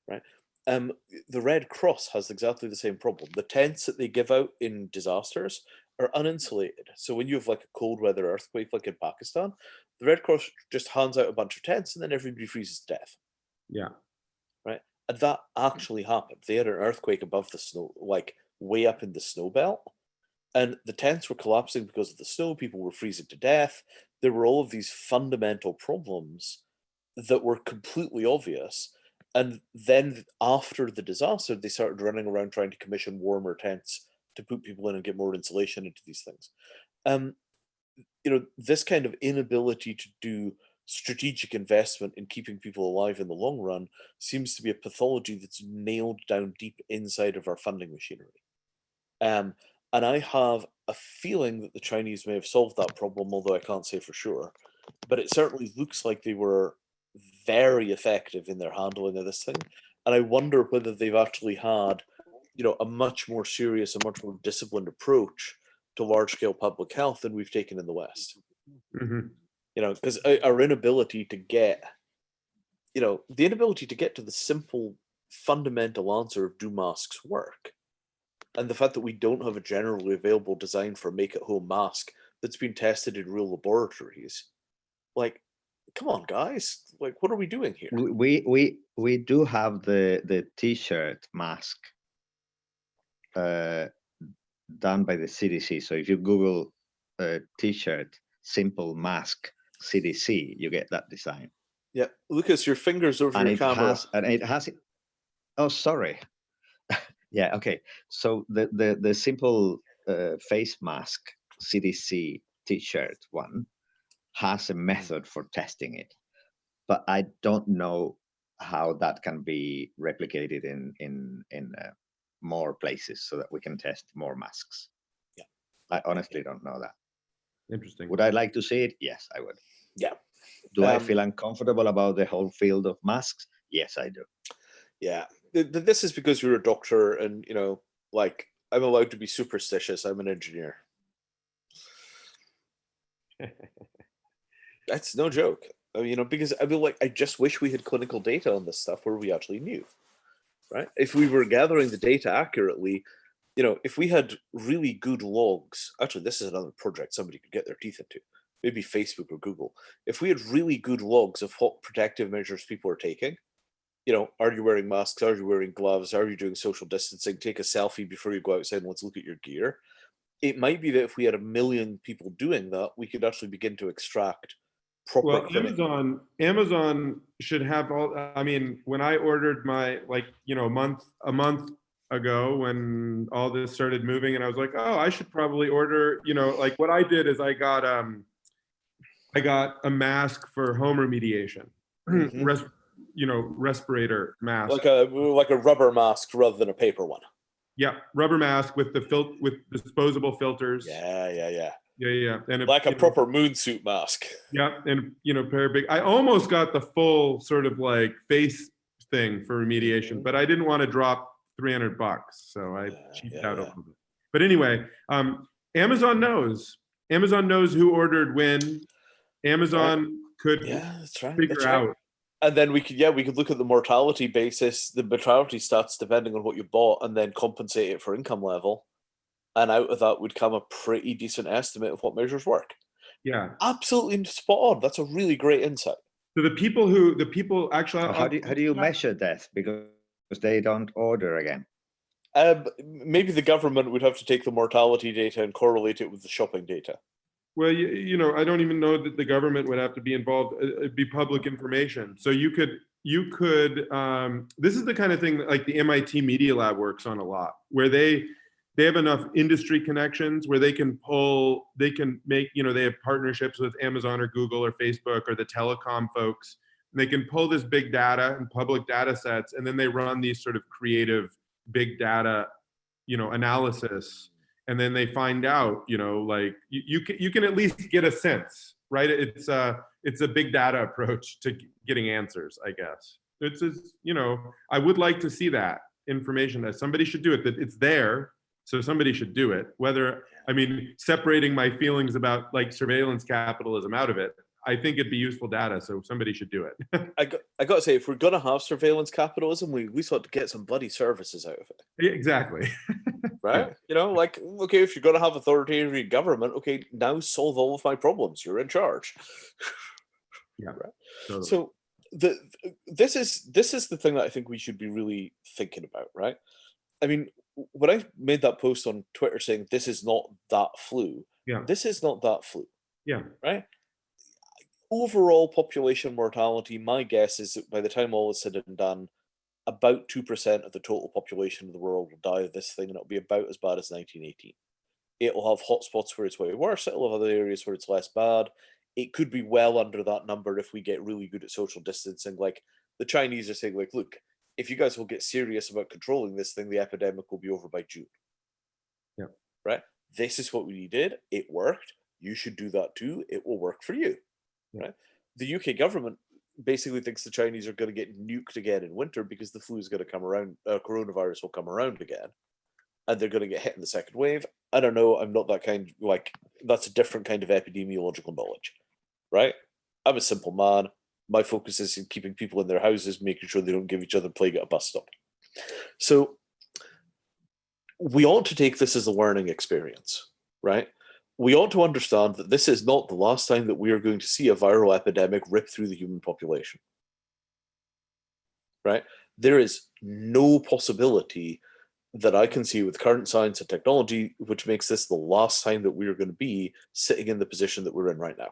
right? The Red Cross has exactly the same problem. The tents that they give out in disasters are uninsulated. So when you have like a cold weather earthquake like in Pakistan, the Red Cross just hands out a bunch of tents and then everybody freezes to death. Yeah. Right? And that actually happened. They had an earthquake above the snow, like way up in the snow belt, and the tents were collapsing because of the snow. People were freezing to death. There were all of these fundamental problems that were completely obvious. And then after the disaster, they started running around trying to commission warmer tents to put people in and get more insulation into these things. This kind of inability to do strategic investment in keeping people alive in the long run seems to be a pathology that's nailed down deep inside of our funding machinery. And I have a feeling that the Chinese may have solved that problem, although I can't say for sure. But it certainly looks like they were very effective in their handling of this thing. And I wonder whether they've actually had, a much more serious and much more disciplined approach to large-scale public health than we've taken in the West. Mhm. Because our inability to get, the inability to get to the simple, fundamental answer of do masks work, and the fact that we don't have a generally available design for a make-at-home mask that's been tested in real laboratories, like, come on, guys, like, what are we doing here? We do have the T-shirt mask done by the CDC. So if you Google T-shirt simple mask CDC, you get that design. Yeah, Lucas, your fingers over And your it camera. has. Oh, sorry. Yeah. Okay. So the simple face mask CDC T-shirt one has a method for testing it, but I don't know how that can be replicated in more places so that we can test more masks. Yeah. I honestly don't know that. Interesting. Would I like to see it? Yes, I would. Yeah. Do I feel uncomfortable about the whole field of masks? Yes, I do. Yeah. This is because you're a doctor and, like, I'm allowed to be superstitious. I'm an engineer. That's no joke. Because I just wish we had clinical data on this stuff where we actually knew, right? If we were gathering the data accurately, if we had really good logs, actually, this is another project somebody could get their teeth into, maybe Facebook or Google. If we had really good logs of what protective measures people are taking, are you wearing masks? Are you wearing gloves? Are you doing social distancing? Take a selfie before you go outside and let's look at your gear. It might be that if we had 1 million people doing that, we could actually begin to extract proper. Well, Amazon should have all. I mean, when I ordered my, a month ago, when all this started moving, and I was like, oh, I should probably order. What I did is I got a mask for home remediation, respirator mask, like a rubber mask rather than a paper one. Yeah, rubber mask with with disposable filters. Yeah. And like a proper moon suit mask. Yeah, and pair of big. I almost got the full sort of like face thing for remediation, but I didn't want to drop $300, so I cheaped out a little bit. But anyway, Amazon knows. Amazon knows who ordered when. Amazon could figure out. And then we could look at the mortality basis, the mortality stats depending on what you bought, and then compensate it for income level. And out of that would come a pretty decent estimate of what measures work. Yeah, absolutely spot on. That's a really great insight. So the people actually. How do you measure that? Because they don't order again. Maybe the government would have to take the mortality data and correlate it with the shopping data. Well, I don't even know that the government would have to be involved. It'd be public information. So you could. This is the kind of thing that, like, the MIT Media Lab works on a lot, where they have enough industry connections where they can make, they have partnerships with Amazon or Google or Facebook or the telecom folks. And they can pull this big data and public data sets, and then they run these sort of creative big data, analysis. And then they find out, like you can at least get a sense, right? It's a big data approach to getting answers, I guess. I would like to see that information, that somebody should do it, that it's there. So somebody should do it. Separating my feelings about like surveillance capitalism out of it, I think it'd be useful data. So somebody should do it. I got to say, if we're going to have surveillance capitalism, we ought to get some bloody services out of it. Yeah, exactly. Right? Okay, if you're going to have authoritarian government, okay, now solve all of my problems. You're in charge. Yeah. Right? Totally. So this is the thing that I think we should be really thinking about, right? when I made that post on Twitter saying this is not that flu, Yeah. this is not that flu, Yeah. right? Overall population mortality, my guess is that by the time all is said and done, about 2% of the total population of the world will die of this thing, and it'll be about as bad as 1918. It'll have hotspots where it's way worse. It'll have other areas where it's less bad. It could be well under that number if we get really good at social distancing. Like the Chinese are saying, like, look, if you guys will get serious about controlling this thing, the epidemic will be over by June. Yeah. Right? This is what we did. It worked. You should do that too. It will work for you. Yeah. Right? The UK government basically thinks the Chinese are going to get nuked again in winter because the flu is going to come around, coronavirus will come around again, and they're going to get hit in the second wave. I don't know. I'm not that kind. Like, that's a different kind of epidemiological knowledge, right? I'm a simple man. My focus is in keeping people in their houses, making sure they don't give each other plague at a bus stop. So we ought to take this as a learning experience, right? We ought to understand that this is not the last time that we are going to see a viral epidemic rip through the human population, right? There is no possibility that I can see with current science and technology which makes this the last time that we are going to be sitting in the position that we're in right now.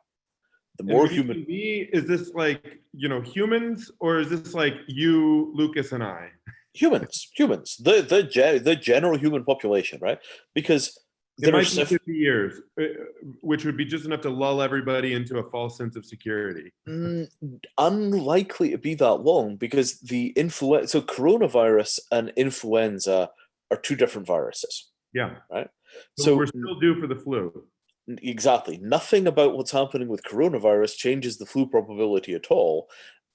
The more human... Is this like, humans, or is this like you, Lucas, and I? Humans, the general human population, right? Because it might be 50 years, which would be just enough to lull everybody into a false sense of security. Unlikely to be that long, because so coronavirus and influenza are two different viruses. Yeah. Right. So we're still due for the flu. Exactly. Nothing about what's happening with coronavirus changes the flu probability at all.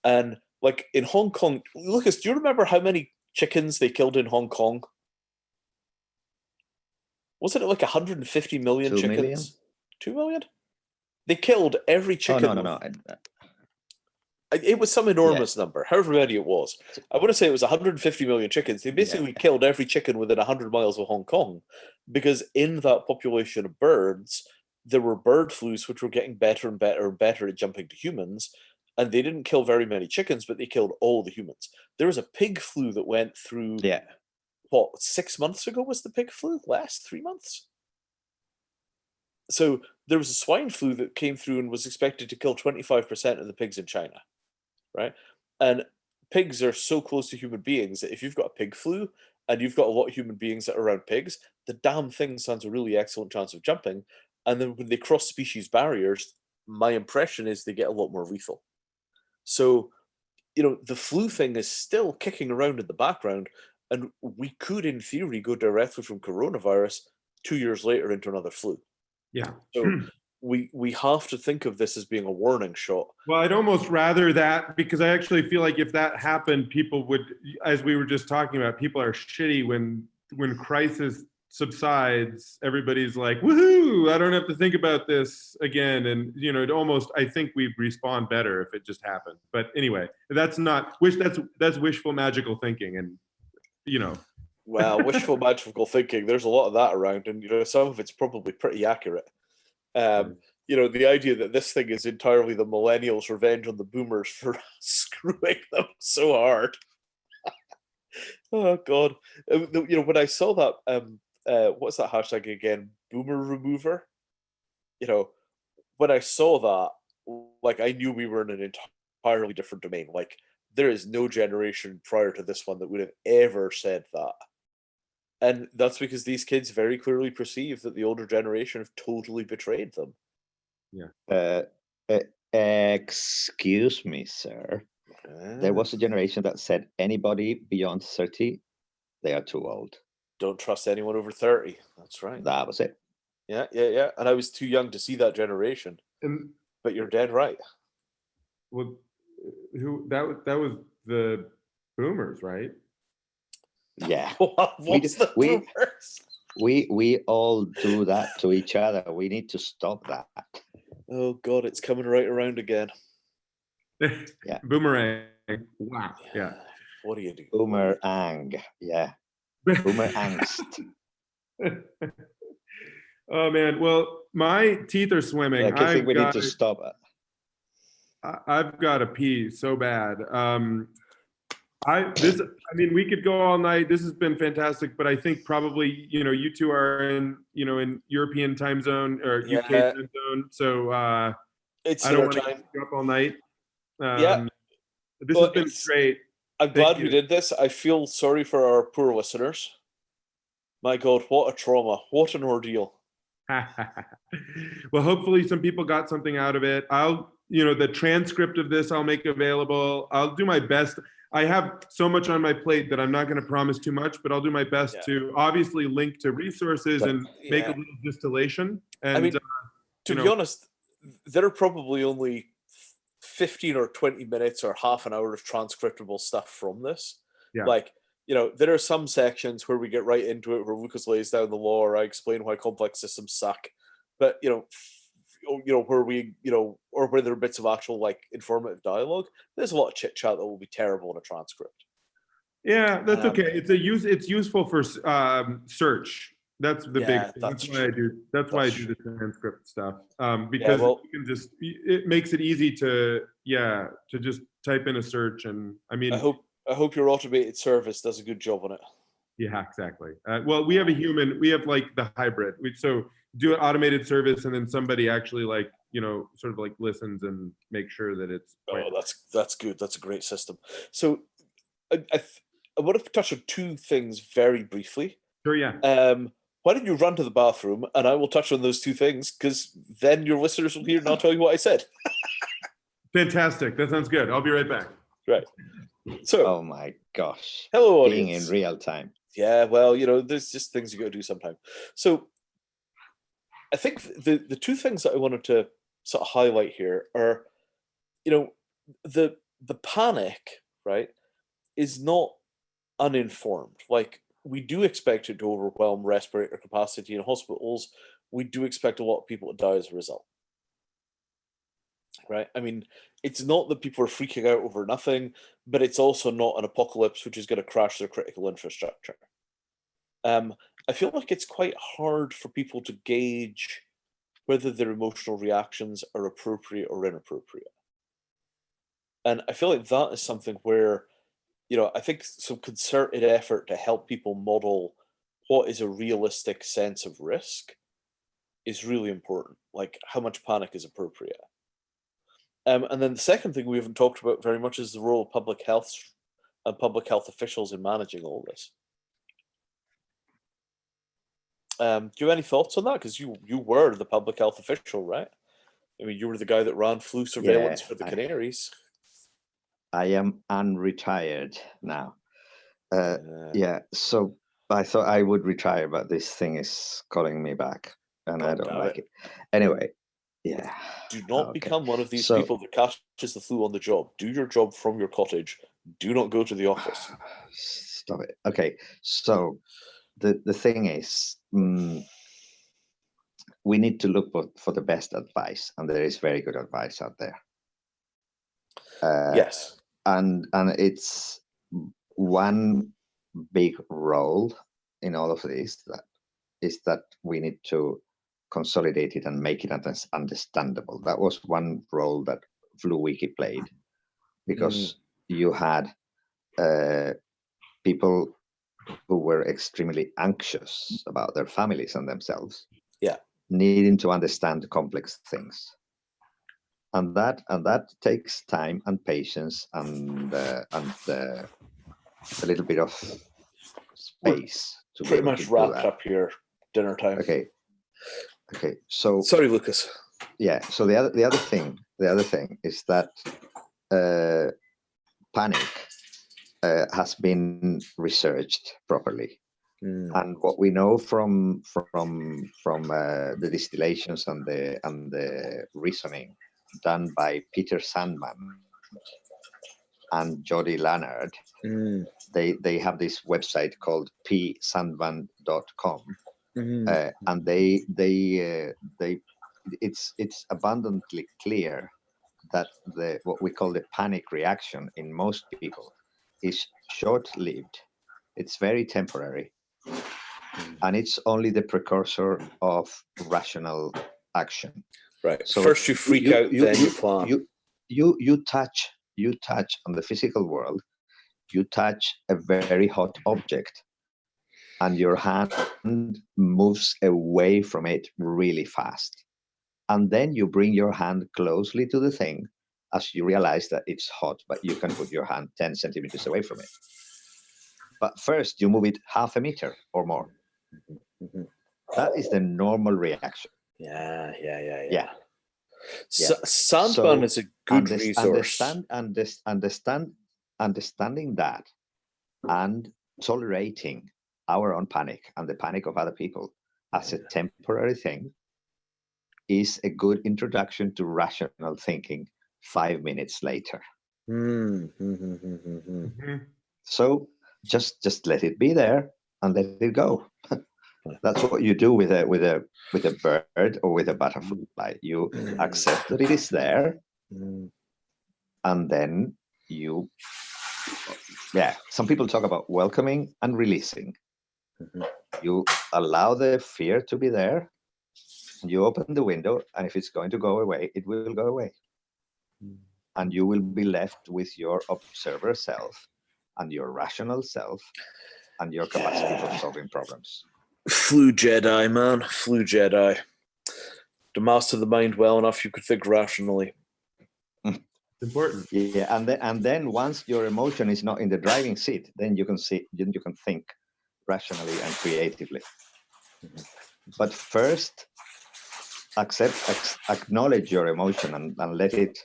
And like in Hong Kong, Lucas, do you remember how many chickens they killed in Hong Kong? Wasn't it like 150 million 2 chickens? million? 2 million? They killed every chicken. Oh, no. It was some enormous number, however many it was. I want to say it was 150 million chickens. They basically killed every chicken within 100 miles of Hong Kong, because in that population of birds, there were bird flus which were getting better and better and better at jumping to humans, and they didn't kill very many chickens, but they killed all the humans. There was a pig flu that went through, what, 6 months ago was the pig flu? Last 3 months? So there was a swine flu that came through and was expected to kill 25% of the pigs in China, right? And pigs are so close to human beings that if you've got a pig flu and you've got a lot of human beings that are around pigs, the damn thing stands a really excellent chance of jumping. And then when they cross species barriers, my impression is they get a lot more lethal. So, the flu thing is still kicking around in the background, and we could, in theory, go directly from coronavirus 2 years later into another flu. Yeah. So we have to think of this as being a warning shot. Well, I'd almost rather that, because I actually feel like if that happened, people would, as we were just talking about, people are shitty when crisis subsides. Everybody's like, woohoo, I don't have to think about this again. And, it almost, I think we'd respond better if it just happened. But anyway, that's wishful magical thinking. And, Well, wishful magical thinking, there's a lot of that around, and some of it's probably pretty accurate. The idea that this thing is entirely the millennials' revenge on the boomers for screwing them so hard. Oh God! When I saw that, what's that hashtag again? Boomer remover. When I saw that, like, I knew we were in an entirely different domain. Like, there is no generation prior to this one that would have ever said that. And that's because these kids very clearly perceive that the older generation have totally betrayed them. Yeah. Excuse me, sir. There was a generation that said anybody beyond 30, they are too old. Don't trust anyone over 30. That's right. That was it. Yeah. And I was too young to see that generation. But you're dead right. Well, that was the boomers, right? Yeah. We all do that to each other. We need to stop that. Oh God, it's coming right around again. Yeah. Boomerang. Wow. Yeah. What do you do? Boomerang. Yeah. Boomer angst. Oh man. Well, my teeth are swimming. I think we need to stop it. I've got to pee so bad. I mean, we could go all night. This has been fantastic, but I think probably, you two are in European time zone or UK Yeah, time zone. So it's I don't dinner want to time. keep you up all night. Yeah, This has but been great. I'm Thank glad we you. did this. I feel sorry for our poor listeners. My God, what a trauma. What an ordeal. Well, hopefully some people got something out of it. The transcript of this I'll make available. I'll do my best. I have so much on my plate that I'm not going to promise too much, but I'll do my best to obviously link to resources and make a little distillation. And I mean, to be honest, there are probably only 15 or 20 minutes or half an hour of transcriptable stuff from this. Yeah. Like, there are some sections where we get right into it, where Lucas lays down the law, or I explain why complex systems suck. But, where we, or where there are bits of actual, like, informative dialogue, there's a lot of chit chat that will be terrible in a transcript. Yeah, that's okay. It's useful for search. That's the big thing. That's why I do the transcript stuff. Because it makes it easy to just type in a search. And I mean, I hope your automated service does a good job on it. Yeah, exactly. Well, we have we have like the hybrid. So do an automated service, and then somebody actually sort of like listens and make sure that it's. That's good. That's a great system. So I want to touch on two things very briefly. Sure, yeah. Why don't you run to the bathroom, and I will touch on those two things, because then your listeners will hear and I'll tell you what I said. Fantastic. That sounds good. I'll be right back. Right. So. Oh my gosh. Hello, audience. Being in real time. Yeah, well, there's just things you got to do sometime. So I think the two things that I wanted to sort of highlight here are, the panic, right, is not uninformed. Like, we do expect it to overwhelm respirator capacity in hospitals. We do expect a lot of people to die as a result. Right? I mean, it's not that people are freaking out over nothing, but it's also not an apocalypse which is going to crash their critical infrastructure. I feel like it's quite hard for people to gauge whether their emotional reactions are appropriate or inappropriate. And I feel like that is something where, I think some concerted effort to help people model what is a realistic sense of risk is really important, like how much panic is appropriate. And then the second thing we haven't talked about very much is the role of public health and public health officials in managing all this. Do you have any thoughts on that? Because you were the public health official, right? I mean, you were the guy that ran flu surveillance for the Canaries. I am unretired now. So I thought I would retire, but this thing is calling me back, and I don't like it. Anyway, yeah. Do not become one of these people that catches the flu on the job. Do your job from your cottage. Do not go to the office. Stop it. Okay, so the thing is, we need to look for the best advice, and there is very good advice out there. Yes. And it's one big role in all of this that we need to consolidate it and make it understandable. That was one role that FluWiki played, because you had people who were extremely anxious about their families and themselves, needing to understand complex things, and that takes time and patience and a little bit of space to pretty much wrapped up here. Dinner time. Okay. So sorry, Lucas. Yeah. So the other thing is that panic has been researched properly, and what we know from the distillations and the reasoning done by Peter Sandman and Jody Lannard, they have this website called psandman.com, and it's abundantly clear that what we call the panic reaction in most people is short-lived. It's very temporary, and it's only the precursor of rational action. Right. So first you freak out, then you plan. You touch on the physical world. you touch a very hot object and your hand moves away from it really fast. And then you bring your hand closely to the thing as you realize that it's hot, but you can put your hand 10 centimeters away from it. But first, you move it half a meter or more. Mm-hmm. That is the normal reaction. Yeah. Yeah. Sandman is a good resource. Understanding that and tolerating our own panic and the panic of other people as a temporary thing is a good introduction to rational thinking 5 minutes later. So just let it be there and let it go. That's what you do with a bird or with a butterfly. You accept that it is there, and then you, some people talk about welcoming and releasing. You allow the fear to be there, and you open the window, and if it's going to go away, it will go away. And you will be left with your observer self and your rational self and your capacity for solving problems. Flew Jedi, man. Flew Jedi. To master the mind well enough, you could think rationally. Important. Yeah, and then once your emotion is not in the driving seat, then you can think rationally and creatively. But first, acknowledge your emotion and let it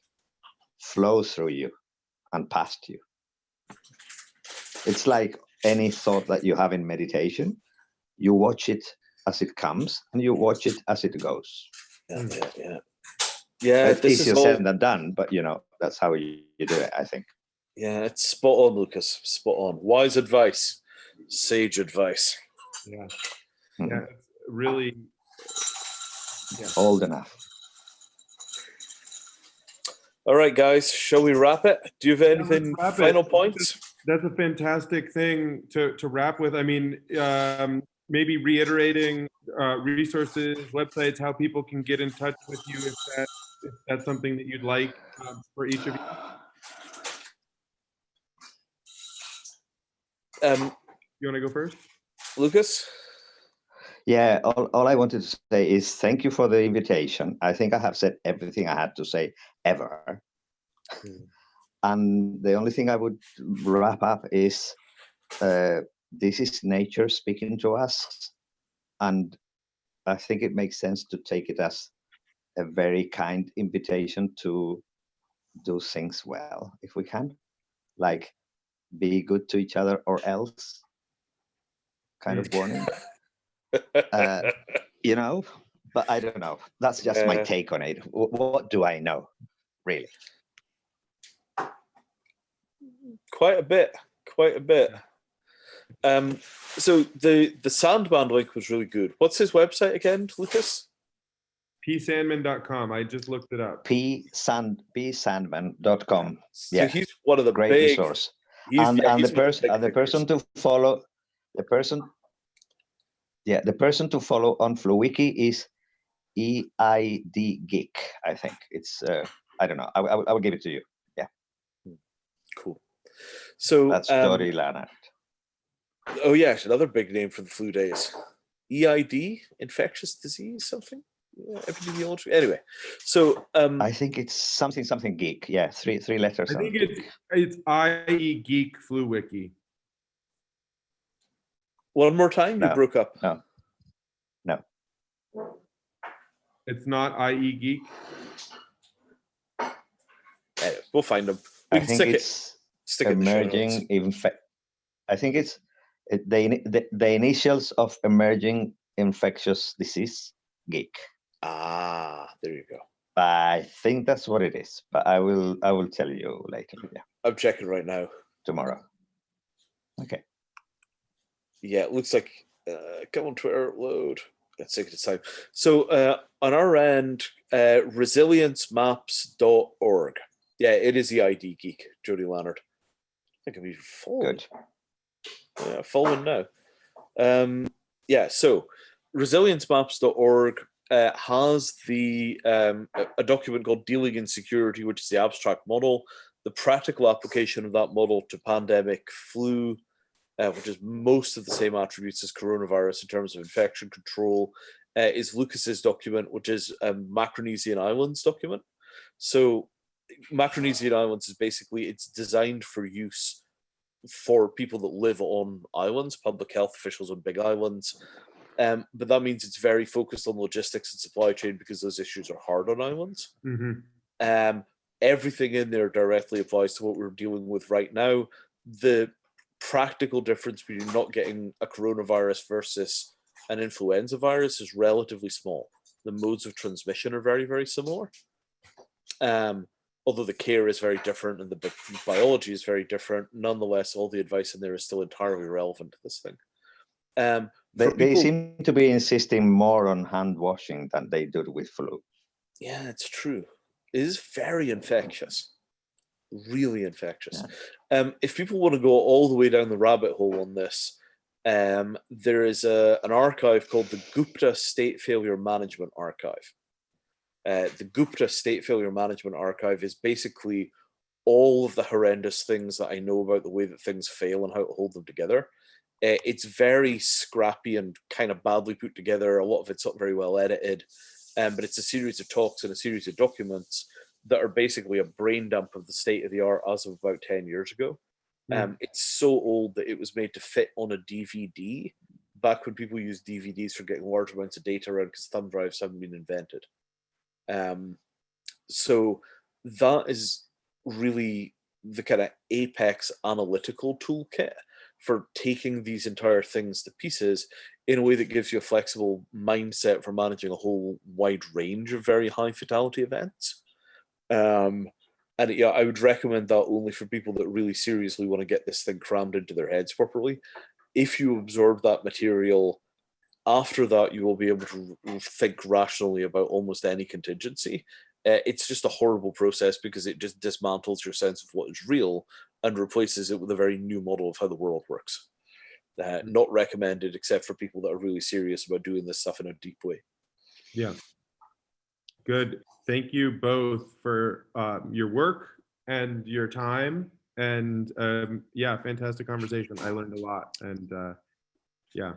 flow through you and past you. It's like any thought that you have in meditation. You watch it as it comes, and you watch it as it goes. Yeah, it's easier said than done, but that's how you do it, I think. Yeah, it's spot on, Lucas. Spot on. Wise advice, sage advice. Yeah, yeah, it's really old enough. All right, guys, shall we wrap it? Do you have anything final points? That's a fantastic thing to wrap with. I mean, maybe reiterating resources, websites, how people can get in touch with you if that's something that you'd like for each of you. You want to go first, Lucas? Yeah, all I wanted to say is thank you for the invitation. I think I have said everything I had to say ever. And the only thing I would wrap up is this is nature speaking to us. And I think it makes sense to take it as a very kind invitation to do things well, if we can. Like, be good to each other or else kind of warning. But I don't know. That's just my take on it. What do I know, really? Quite a bit. So the Sandman link was really good. What's his website again, Lucas? psandman.com. I just looked it up. psandman.com. So he's one of the great big resource. The person to follow on FluWiki is EID Geek. I think it's I don't know. I will give it to you. Yeah. Cool. So that's Dory Lannert. Oh yeah, another big name for the flu days. EID, infectious disease, something. Yeah, epidemiology. Anyway, so I think it's something geek. Yeah, three letters. I think it's IE Geek FluWiki. One more time, you broke up. No. It's not IE Geek. Anyway, we'll find them. I think it's emerging. I think it's the initials of emerging infectious disease geek. Ah, there you go. I think that's what it is, but I will tell you later. Yeah, I'm checking right now. Tomorrow. Okay. Yeah, it looks like come on Twitter, load. Let's take its time. So on our end, resiliencemaps.org. Yeah, it is EID Geek, Jody Lannert. I think I'm even following. Good. Yeah, following now. So resiliencemaps.org has a document called Dealing in Security, which is the abstract model. the practical application of that model to pandemic flu, which is most of the same attributes as coronavirus in terms of infection control, is Lucas's document, which is a Micronesian Islands document. So Micronesian Islands is basically, it's designed for use for people that live on islands, public health officials on big islands. But that means it's very focused on logistics and supply chain because those issues are hard on islands. Mm-hmm. Everything in there directly applies to what we're dealing with right now. The practical difference between not getting a coronavirus versus an influenza virus is relatively small. The modes of transmission are very, very similar. Although the care is very different and the biology is very different, nonetheless, all the advice in there is still entirely relevant to this thing. They seem to be insisting more on hand washing than they do with flu. Yeah, it's true. It is very infectious, really infectious. Yeah. If people want to go all the way down the rabbit hole on this, there is an archive called the Gupta State Failure Management Archive. The Gupta State Failure Management Archive is basically all of the horrendous things that I know about the way that things fail and how to hold them together. It's very scrappy and kind of badly put together. A lot of it's not very well edited, but it's a series of talks and a series of documents that are basically a brain dump of the state of the art as of about 10 years ago. It's so old that it was made to fit on a DVD back when people used DVDs for getting large amounts of data around because thumb drives haven't been invented. So that is really the kind of apex analytical toolkit for taking these entire things to pieces in a way that gives you a flexible mindset for managing a whole wide range of very high fatality events. And yeah, I would recommend that only for people that really seriously want to get this thing crammed into their heads properly. If you absorb that material, after that, you will be able to think rationally about almost any contingency. It's just a horrible process because it just dismantles your sense of what is real and replaces it with a very new model of how the world works. Not recommended except for people that are really serious about doing this stuff in a deep way. Yeah. Good. Thank you both for your work and your time. And yeah, fantastic conversation. I learned a lot. And yeah,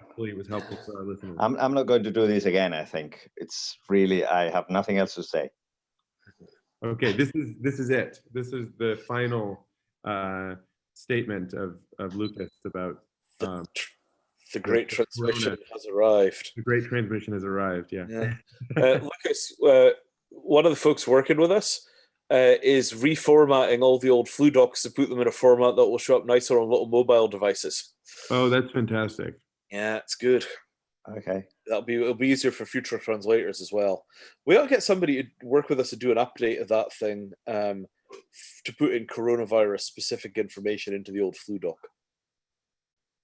hopefully it was helpful for our listeners. I'm not going to do this again. I think it's really, I have nothing else to say. Okay, this is it. This is the final statement of Lucas about the great transmission has arrived. The great transmission has arrived. Yeah. Lucas, one of the folks working with us is reformatting all the old flu docs to put them in a format that will show up nicer on little mobile devices. Oh, that's fantastic. Yeah, it's good. Okay. It'll be easier for future translators as well. We ought to get somebody to work with us to do an update of that thing to put in coronavirus specific information into the old flu doc.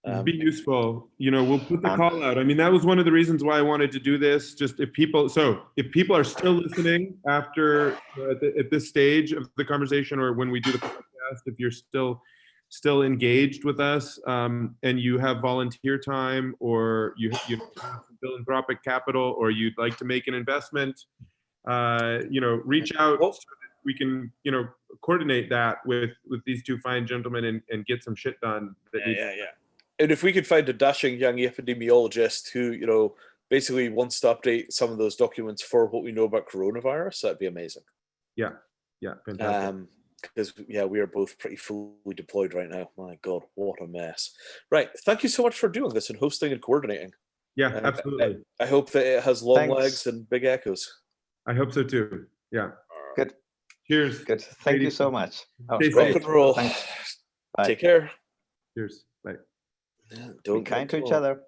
It'd be useful. We'll put the call out. I mean, that was one of the reasons why I wanted to do this. Just if people are still listening after at this stage of the conversation, or when we do the podcast, if you're still engaged with us, and you have volunteer time, or you have philanthropic capital, or you'd like to make an investment, reach out so that we can, coordinate that with these two fine gentlemen and get some shit done. Yeah. And if we could find a dashing young epidemiologist who, basically wants to update some of those documents for what we know about coronavirus, that'd be amazing. Yeah, fantastic. Because we are both pretty fully deployed right now. My God, what a mess! Right, thank you so much for doing this and hosting and coordinating. Yeah, absolutely. I hope that it has long legs and big echoes. I hope so too. Yeah. Good. Cheers. Good. Thank you so much. Rock and roll. Take care. Cheers. Bye. Be kind to each other.